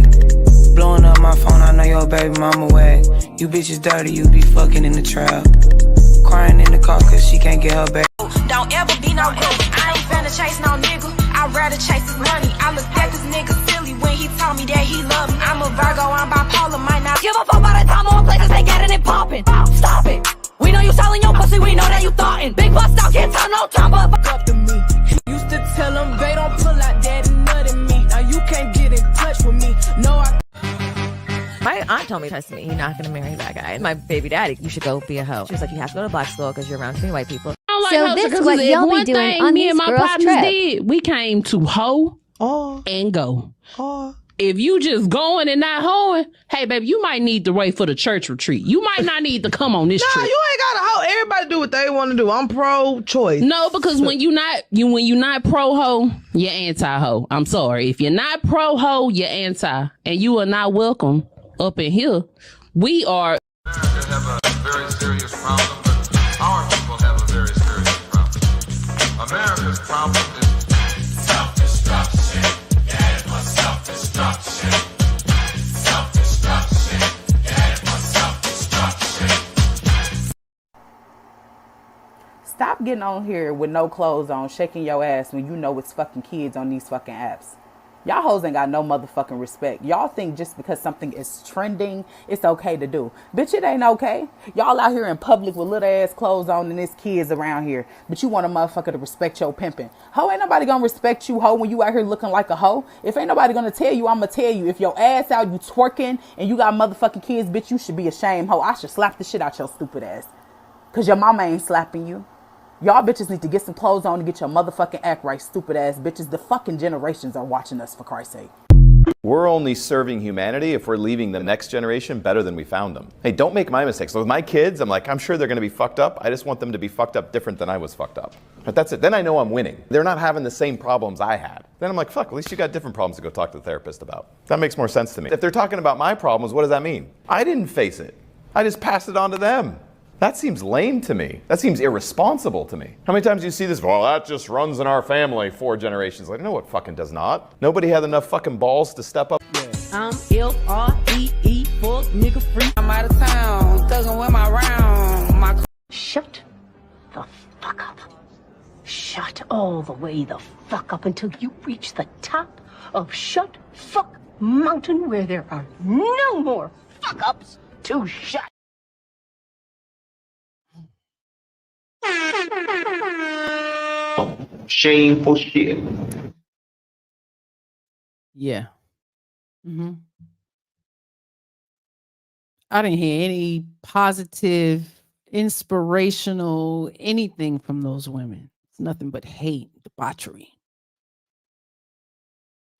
Speaker 20: Blowing up my phone, I know your baby mama wag. You bitches dirty, you be fucking in the trap. Crying in the car cause she can't get her back.
Speaker 1: Don't ever be no good. I ain't finna chase no nigga. I'd rather chase his money. I looked at this nigga silly when he told me that he loved me. I'm a Virgo, I'm bipolar, might not give a fuck about the time on places they getting it popping. Stop it. We know you selling your pussy, we know that you thoughtin'. Big bust out, can't tell no time, but fuck up to me.
Speaker 6: Used to tell them they don't pull out daddy nut in me. Now you can't get in touch with me. No,
Speaker 10: My aunt told me, trust me, you're not going to marry that guy. My baby daddy, you should go be a hoe. She was like, you have to go to black school because you're around too many white people.
Speaker 23: I don't like
Speaker 12: So
Speaker 23: hosting
Speaker 12: this
Speaker 23: because
Speaker 12: what
Speaker 23: if
Speaker 12: y'all be
Speaker 23: one
Speaker 12: doing
Speaker 23: thing
Speaker 12: on
Speaker 23: me
Speaker 12: these
Speaker 23: and my
Speaker 12: girls'
Speaker 23: partners
Speaker 12: trip.
Speaker 23: did, we came to hoe and go. If you just going and not hoeing, hey baby, you might need to wait for the church retreat. You might not need to come on this trip.
Speaker 14: You ain't gotta hoe. Everybody do what they want to do. I'm pro-choice.
Speaker 23: No, because when you're not pro-ho, you're anti-ho. I'm sorry. If you're not pro-ho, you're anti. And you are not welcome up in here. We are...
Speaker 9: America have a very serious problem, but our people have a very serious problem. America's problem is self-destruction. Yeah, it was self-destruction. Self-destruction. Yeah, it was self-destruction.
Speaker 13: Stop getting on here with no clothes on, shaking your ass when you know it's fucking kids on these fucking apps. Y'all hoes ain't got no motherfucking respect. Y'all think just because something is trending, it's okay to do. Bitch, it ain't okay. Y'all out here in public with little ass clothes on and there's kids around here. But you want a motherfucker to respect your pimping. Ho, ain't nobody gonna respect you, ho, when you out here looking like a ho. If ain't nobody gonna tell you, I'ma tell you. If your ass out, you twerking, and you got motherfucking kids, bitch, you should be ashamed, ho. I should slap the shit out your stupid ass. Cause your mama ain't slapping you. Y'all bitches need to get some clothes on and get your motherfucking act right, stupid ass bitches. The fucking generations are watching us, for Christ's sake.
Speaker 16: We're only serving humanity if we're leaving the next generation better than we found them. Hey, don't make my mistakes. So with my kids, I'm sure they're gonna be fucked up. I just want them to be fucked up different than I was fucked up. But that's it. Then I know I'm winning. They're not having the same problems I had. Then I'm like, fuck, at least you got different problems to go talk to the therapist about. That makes more sense to me. If they're talking about my problems, what does that mean? I didn't face it. I just passed it on to them. That seems lame to me. That seems irresponsible to me. How many times do you see this? Well, that just runs in our family 4 generations. Like, no, it fucking does not. Nobody had enough fucking balls to step up.
Speaker 6: I'm F-R-E-E, fuck nigga free. I'm out of town, thugging with my round.
Speaker 24: Shut the fuck up. Shut all the way the fuck up until you reach the top of Shut Fuck Mountain, where there are no more fuck ups to shut.
Speaker 5: Shameful shit.
Speaker 4: Yeah. I didn't hear any positive, inspirational, anything from those women. It's nothing but hate, debauchery.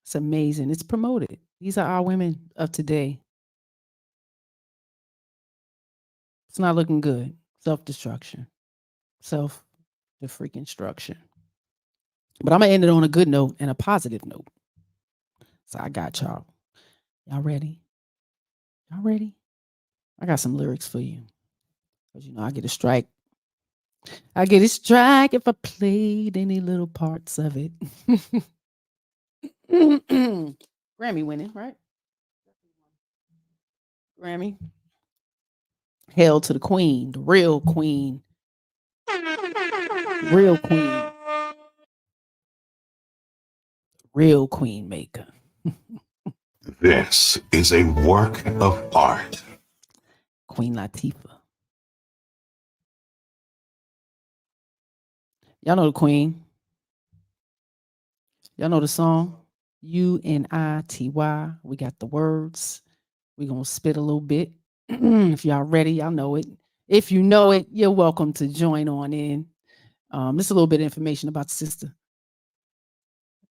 Speaker 4: It's amazing. It's promoted. These are our women of today. It's not looking good. Self-destruction. Self-the-freaking-struction. But I'm going to end it on a good note and a positive note. So I got y'all. Y'all ready? Y'all ready? I got some lyrics for you. Because, you know, I get a strike. I get a strike if I played any little parts of it. Grammy winning, right? Grammy. Hail to the queen, the real queen. Real queen. Real queen maker.
Speaker 25: This is a work of art.
Speaker 4: Queen Latifah. Y'all know the queen. Y'all know the song. U-N-I-T-Y. We got the words. We're going to spit a little bit. If y'all ready, y'all know it. If you know it, you're welcome to join on in. Just a little bit of information about the sister.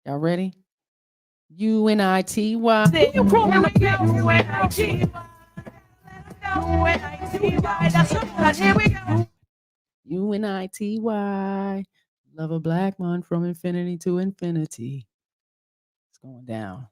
Speaker 4: Y'all ready? U-N-I-T-Y. U-N-I-T-Y. Love a black man from infinity to infinity. It's going down.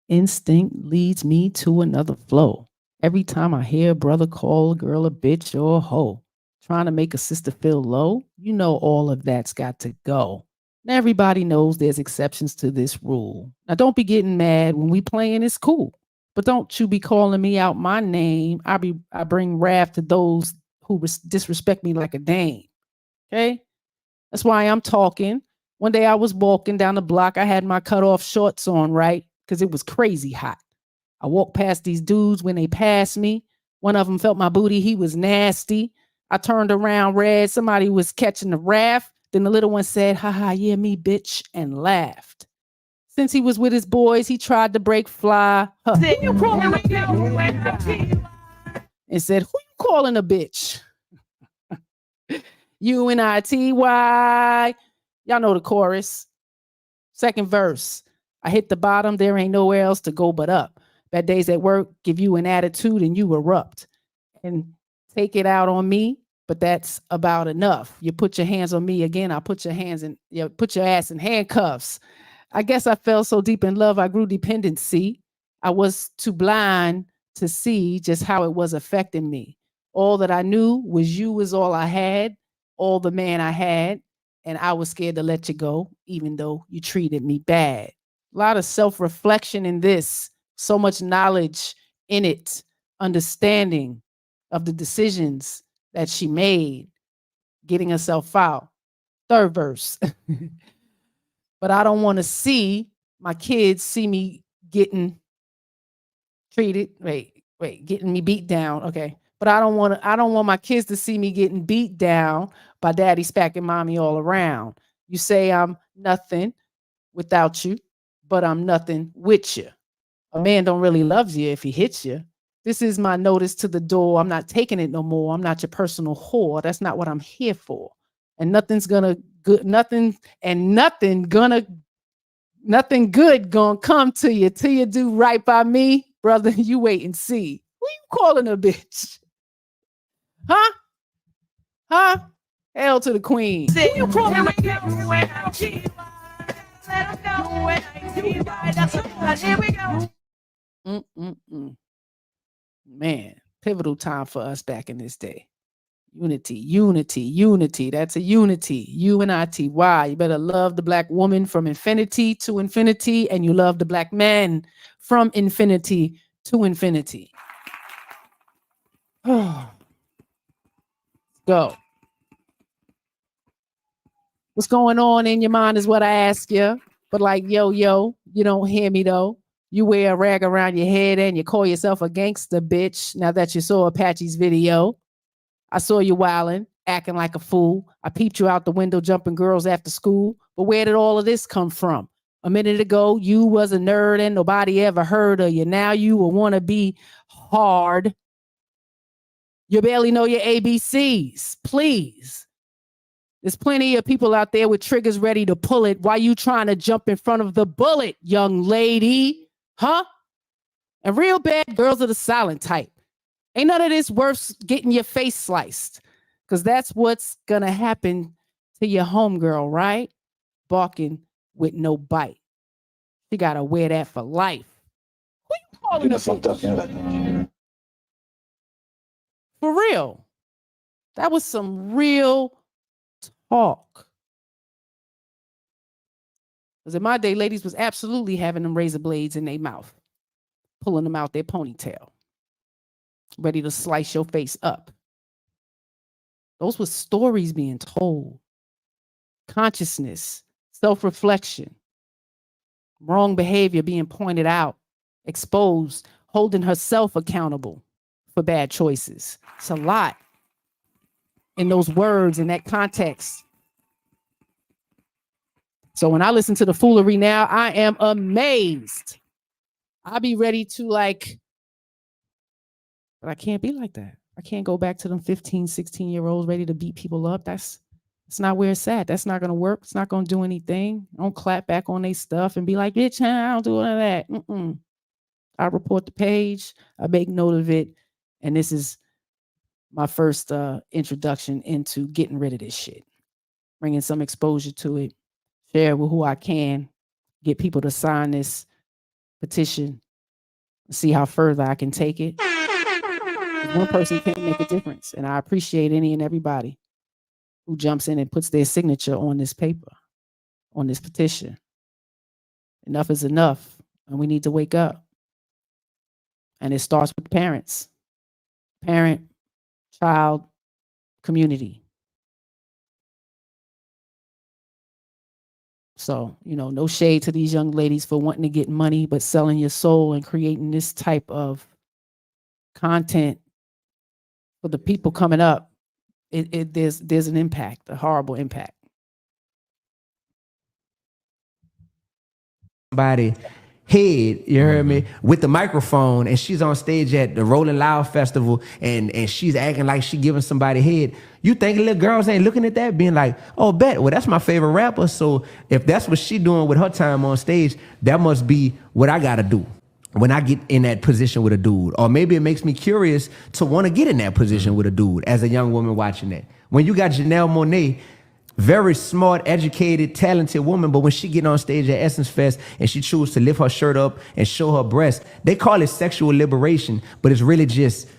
Speaker 4: Instinct leads me to another flow. Every time I hear a brother call a girl a bitch or a hoe, trying to make a sister feel low, you know all of that's got to go. Now everybody knows there's exceptions to this rule. Now don't be getting mad when we playing, it's cool. But don't you be calling me out my name. I bring wrath to those who disrespect me like a dame. Okay? That's why I'm talking. One day I was walking down the block. I had my cut off shorts on, right? Because it was crazy hot. I walked past these dudes when they passed me. One of them felt my booty. He was nasty. I turned around, read somebody was catching the wrath. Then the little one said, haha, yeah, me, bitch, and laughed. Since he was with his boys, he tried to break fly. And said, who you calling a bitch? UNITY. Y'all know the chorus. Second verse. I hit the bottom. There ain't nowhere else to go but up. Bad days at work give you an attitude and you erupt. And take it out on me, but that's about enough. You put your hands on me again, I'll put your ass in handcuffs. I guess I fell so deep in love, I grew dependency. I was too blind to see just how it was affecting me. All that I knew was you was all I had, all the man I had, and I was scared to let you go, even though you treated me bad. A lot of self-reflection in this, so much knowledge in it, understanding of the decisions that she made, getting herself out. Third verse. But I don't want to see my kids see me getting treated. Getting me beat down. Okay. But I don't want my kids to see me getting beat down by daddy smacking mommy all around. You say I'm nothing without you, but I'm nothing with you. A man don't really love you if he hits you. This is my notice to the door. I'm not taking it no more. I'm not your personal whore. That's not what I'm here for. And nothing good gonna come to you till you do right by me, brother. You wait and see. Who you calling a bitch? Huh? Hell to the queen. Who you calling a bitch? Man, pivotal time for us back in this day. Unity. That's a unity. UNITY. You better love the black woman from infinity to infinity, and you love the black man from infinity to infinity. Go. What's going on in your mind is what I ask you. But like, yo, you don't hear me though. You wear a rag around your head and you call yourself a gangster bitch. Now that you saw Apache's video, I saw you wilding, acting like a fool. I peeped you out the window, jumping girls after school. But where did all of this come from? A minute ago, you was a nerd and nobody ever heard of you. Now you will want to be hard. You barely know your ABCs. Please. There's plenty of people out there with triggers ready to pull it. Why you trying to jump in front of the bullet, young lady? Huh? And real bad girls are the silent type. Ain't none of this worth getting your face sliced, because that's what's going to happen to your homegirl, right? Barking with no bite. You got to wear that for life. Who you calling a fucked up? For real. That was some real talk. Because in my day, ladies was absolutely having them razor blades in their mouth, pulling them out their ponytail, ready to slice your face up. Those were stories being told. Consciousness, self-reflection, wrong behavior being pointed out, exposed, holding herself accountable for bad choices. It's a lot in those words, in that context. So when I listen to the foolery now, I am amazed. I'll be ready to but I can't be like that. I can't go back to them 15, 16-year-olds ready to beat people up. That's not where it's at. That's not going to work. It's not going to do anything. Don't clap back on their stuff and be like, bitch, I don't do none of that. I report the page. I make note of it. And this is my first introduction into getting rid of this shit. Bringing some exposure to it. Share with who I can. Get people to sign this petition. See how further I can take it. One person can't make a difference. And I appreciate any and everybody who jumps in and puts their signature on this paper, on this petition. Enough is enough. And we need to wake up. And it starts with parents. Parent, child, community. So, no shade to these young ladies for wanting to get money, but selling your soul and creating this type of content for the people coming up, there's an impact, a horrible impact.
Speaker 12: Somebody head, you heard me, with the microphone, and she's on stage at the Rolling Loud Festival, and she's acting like she giving somebody head, you think little girls ain't looking at that being like, oh, bet, well, that's my favorite rapper, so if that's what she doing with her time on stage, that must be what I gotta do when I get in that position with a dude. Or maybe it makes me curious to want to get in that position with a dude as a young woman watching that. When you got Janelle Monáe, very smart, educated, talented woman, but when she get on stage at Essence Fest and she chooses to lift her shirt up and show her breast, they call it sexual liberation, but it's really just,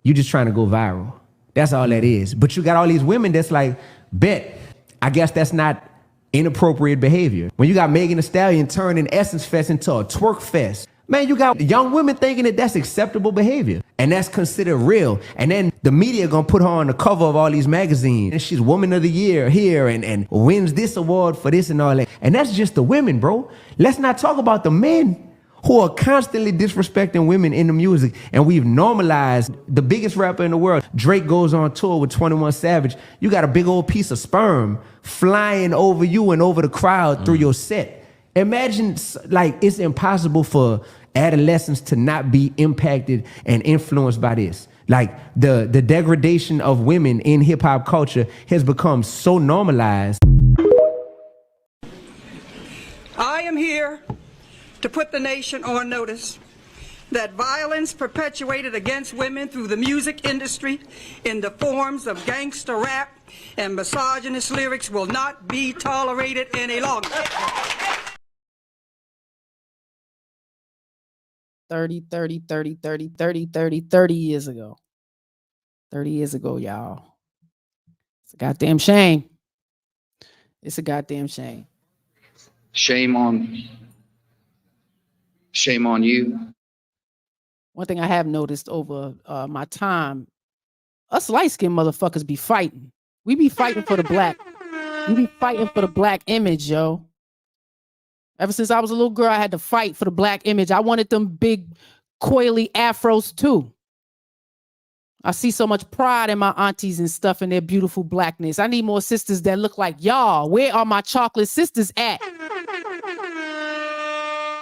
Speaker 12: you just trying to go viral. That's all that is. But you got all these women that's like, bet, I guess that's not inappropriate behavior. When you got Megan Thee Stallion turning Essence Fest into a twerk fest, man, you got young women thinking that that's acceptable behavior and that's considered real. And then the media gonna put her on the cover of all these magazines and she's Woman of the Year here and wins this award for this and all that. And that's just the women, bro. Let's not talk about the men who are constantly disrespecting women in the music. And we've normalized the biggest rapper in the world. Drake goes on tour with 21 Savage. You got a big old piece of sperm flying over you and over the crowd through your set. Imagine, like, it's impossible for adolescents to not be impacted and influenced by this. Like, the degradation of women in hip hop culture has become so normalized.
Speaker 11: I am here to put the nation on notice that violence perpetuated against women through the music industry in the forms of gangster rap and misogynist lyrics will not be tolerated any longer.
Speaker 4: 30 years ago. 30 years ago, y'all. It's a goddamn shame. It's a goddamn shame.
Speaker 17: Shame on you.
Speaker 4: One thing I have noticed over my time, us light-skinned motherfuckers be fighting. We be fighting for the black. We be fighting for the black image, yo. Ever since I was a little girl, I had to fight for the black image. I wanted them big, coily afros too. I see so much pride in my aunties and stuff in their beautiful blackness. I need more sisters that look like y'all. Where are my chocolate sisters at?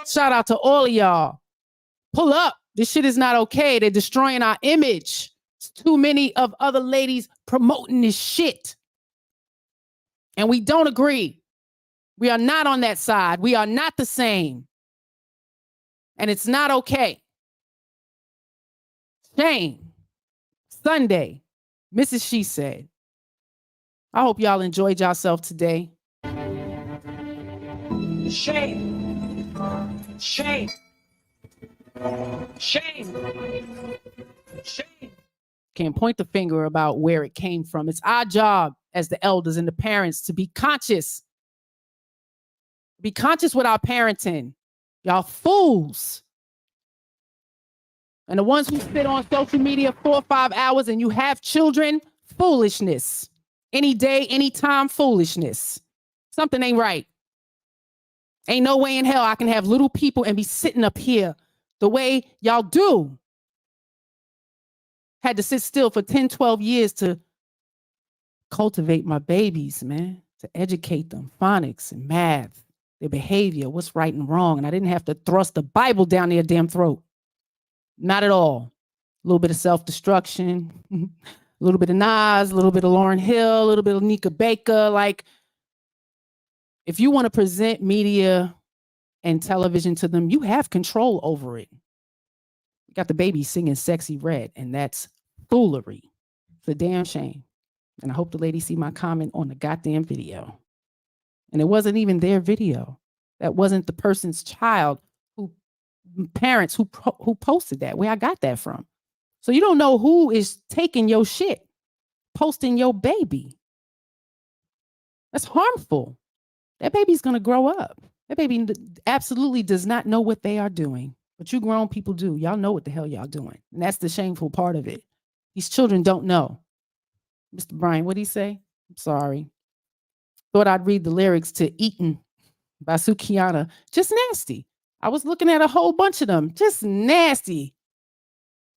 Speaker 4: Shout out to all of y'all. Pull up. This shit is not okay. They're destroying our image. It's too many of other ladies promoting this shit. And we don't agree. We are not on that side. We are not the same. And it's not okay. Shame. Sunday, Mrs.SheSaid. I hope y'all enjoyed yourself today.
Speaker 2: Shame. Shame. Shame. Shame.
Speaker 4: Can't point the finger about where it came from. It's our job as the elders and the parents to be conscious. Be conscious with our parenting. Y'all fools. And the ones who sit on social media 4 or 5 hours and you have children, foolishness. Any day, anytime, foolishness. Something ain't right. Ain't no way in hell I can have little people and be sitting up here the way y'all do. Had to sit still for 10, 12 years to cultivate my babies, man. To educate them, phonics and math, their behavior, what's right and wrong. And I didn't have to thrust the Bible down their damn throat. Not at all. A little bit of self-destruction, a little bit of Nas, a little bit of Lauryn Hill, a little bit of Nika Baker. Like, if you want to present media and television to them, you have control over it. You got the baby singing Sexy Red, and that's foolery. It's a damn shame. And I hope the ladies see my comment on the goddamn video. And it wasn't even their video. That wasn't the person's child, parents who posted that, where I got that from. So you don't know who is taking your shit, posting your baby. That's harmful. That baby's going to grow up. That baby absolutely does not know what they are doing. But you grown people do. Y'all know what the hell y'all doing. And that's the shameful part of it. These children don't know. Mr. Brian, what'd he say? I'm sorry. Thought I'd read the lyrics to Eaten by Sukiana. Just nasty. I was looking at a whole bunch of them. Just nasty.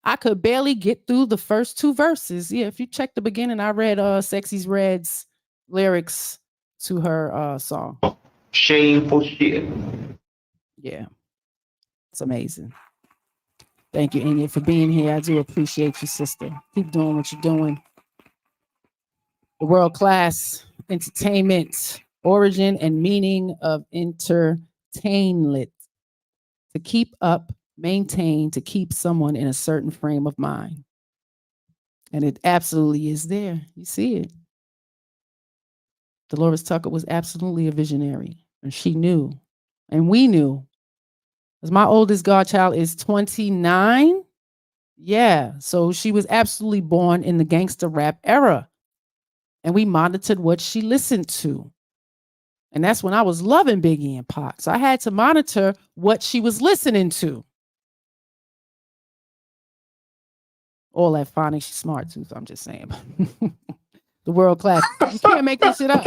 Speaker 4: I could barely get through the first 2 verses. Yeah, if you check the beginning, I read Sexy Red's lyrics to her song.
Speaker 5: Shameful shit.
Speaker 4: Yeah. It's amazing. Thank you, Inya, for being here. I do appreciate you, sister. Keep doing what you're doing. The world-class entertainment, origin and meaning of entertainment. To keep up, maintain, to keep someone in a certain frame of mind. And it absolutely is there. You see it. Deloris Tucker was absolutely a visionary. And she knew. And we knew. Because my oldest godchild is 29. Yeah. So she was absolutely born in the gangster rap era. And we monitored what she listened to. And that's when I was loving Biggie and Pac. So I had to monitor what she was listening to. All that phonics, she's smart too, so I'm just saying. The world class. You can't make this shit up.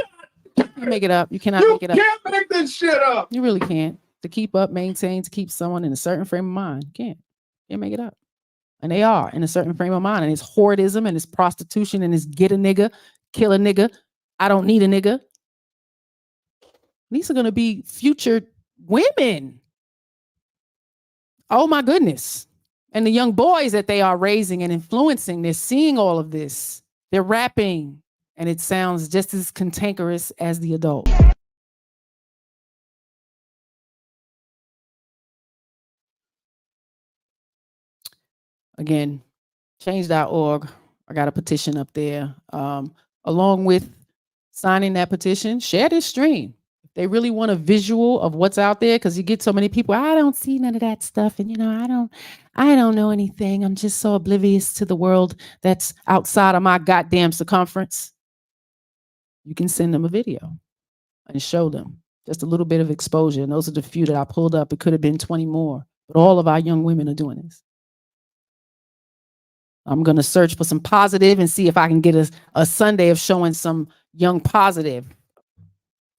Speaker 4: You can't make it up. You cannot make it up.
Speaker 3: You can't make this shit up.
Speaker 4: You really can't. To keep up, maintain, to keep someone in a certain frame of mind. You can't make it up. And they are in a certain frame of mind. And it's hoardism and it's prostitution and it's get a nigga, kill a nigga. I don't need a nigga. These are going to be future women. Oh my goodness. And the young boys that they are raising and influencing, they're seeing all of this. They're rapping and it sounds just as cantankerous as the adult. Again, change.org. I got a petition up there. Along with signing that petition, share this stream. They really want a visual of what's out there because you get so many people. I don't see none of that stuff. And, I don't know anything. I'm just so oblivious to the world that's outside of my goddamn circumference. You can send them a video and show them just a little bit of exposure. And those are the few that I pulled up. It could have been 20 more, but all of our young women are doing this. I'm going to search for some positive and see if I can get a Sunday of showing some young positive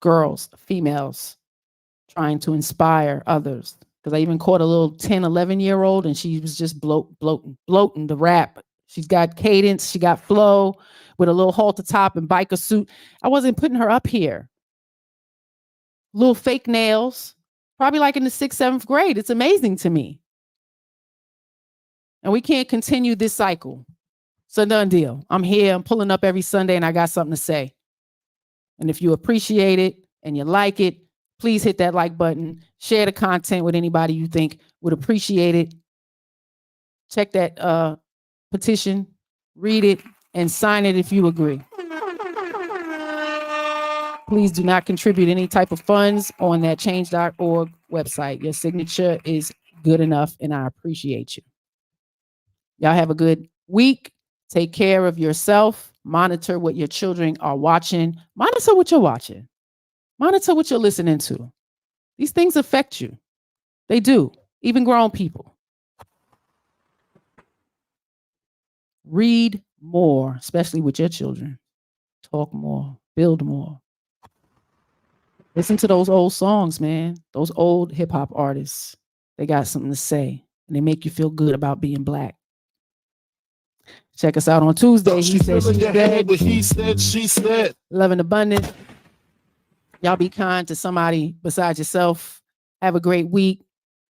Speaker 4: girls, females, trying to inspire others. Because I even caught a little 10, 11-year-old and she was just bloating the rap. She's got cadence, she got flow with a little halter top and biker suit. I wasn't putting her up here. Little fake nails, probably like in the 6th, 7th grade. It's amazing to me. And we can't continue this cycle. It's a done deal. I'm here, I'm pulling up every Sunday and I got something to say. And if you appreciate it and you like it, please hit that like button. Share the content with anybody you think would appreciate it. Check that petition, read it, and sign it if you agree. Please do not contribute any type of funds on that change.org website. Your signature is good enough, and I appreciate you. Y'all have a good week. Take care of yourself. Monitor what your children are watching. Monitor what you're watching. Monitor what you're listening to. These things affect you. They do. Even grown people. Read more, especially with your children. Talk more. Build more. Listen to those old songs, man. Those old hip hop artists. They got something to say, and they make you feel good about being Black. Check us out on Tuesday. He said, she said. Love and abundance. Y'all be kind to somebody besides yourself. Have a great week.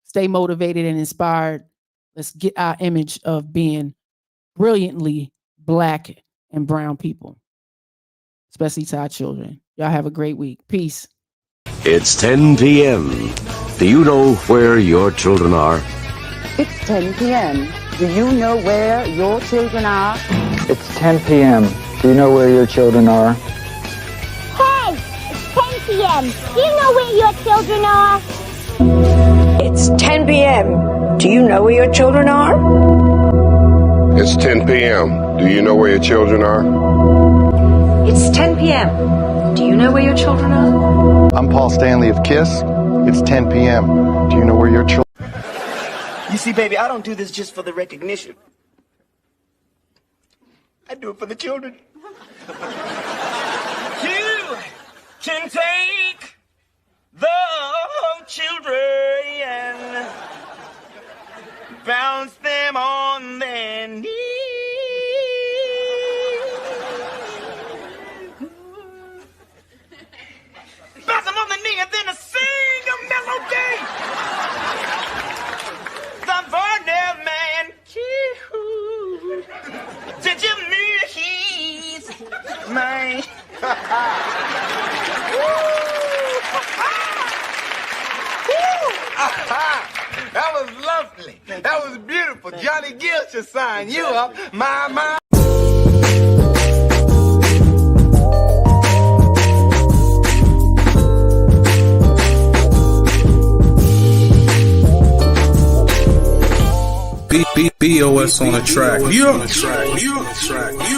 Speaker 4: Stay motivated and inspired. Let's get our image of being brilliantly Black and brown people, especially to our children. Y'all have a great week. Peace.
Speaker 18: It's 10 p.m. Do you know where your children are?
Speaker 19: It's 10 p.m. Do you know where your children are?
Speaker 21: It's 10 p.m. Do you know where your children are?
Speaker 22: Hey, it's 10 p.m. Do you know where your children are?
Speaker 26: It's 10 p.m. Do you know where your children are?
Speaker 25: It's 10 p.m. Do you know where your children are?
Speaker 26: It's 10 p.m. Do you know where your children are?
Speaker 27: I'm Paul Stanley of KISS. It's 10 p.m. Do you know where your children are?
Speaker 28: You see, baby, I don't do this just for the recognition. I do it for the children. You can take the children and bounce them on their knees. Bounce them on the knee and then sing a melody. lovely. That was beautiful. Johnny Gill should sign you up. My.
Speaker 1: BOS on the track. You on the track.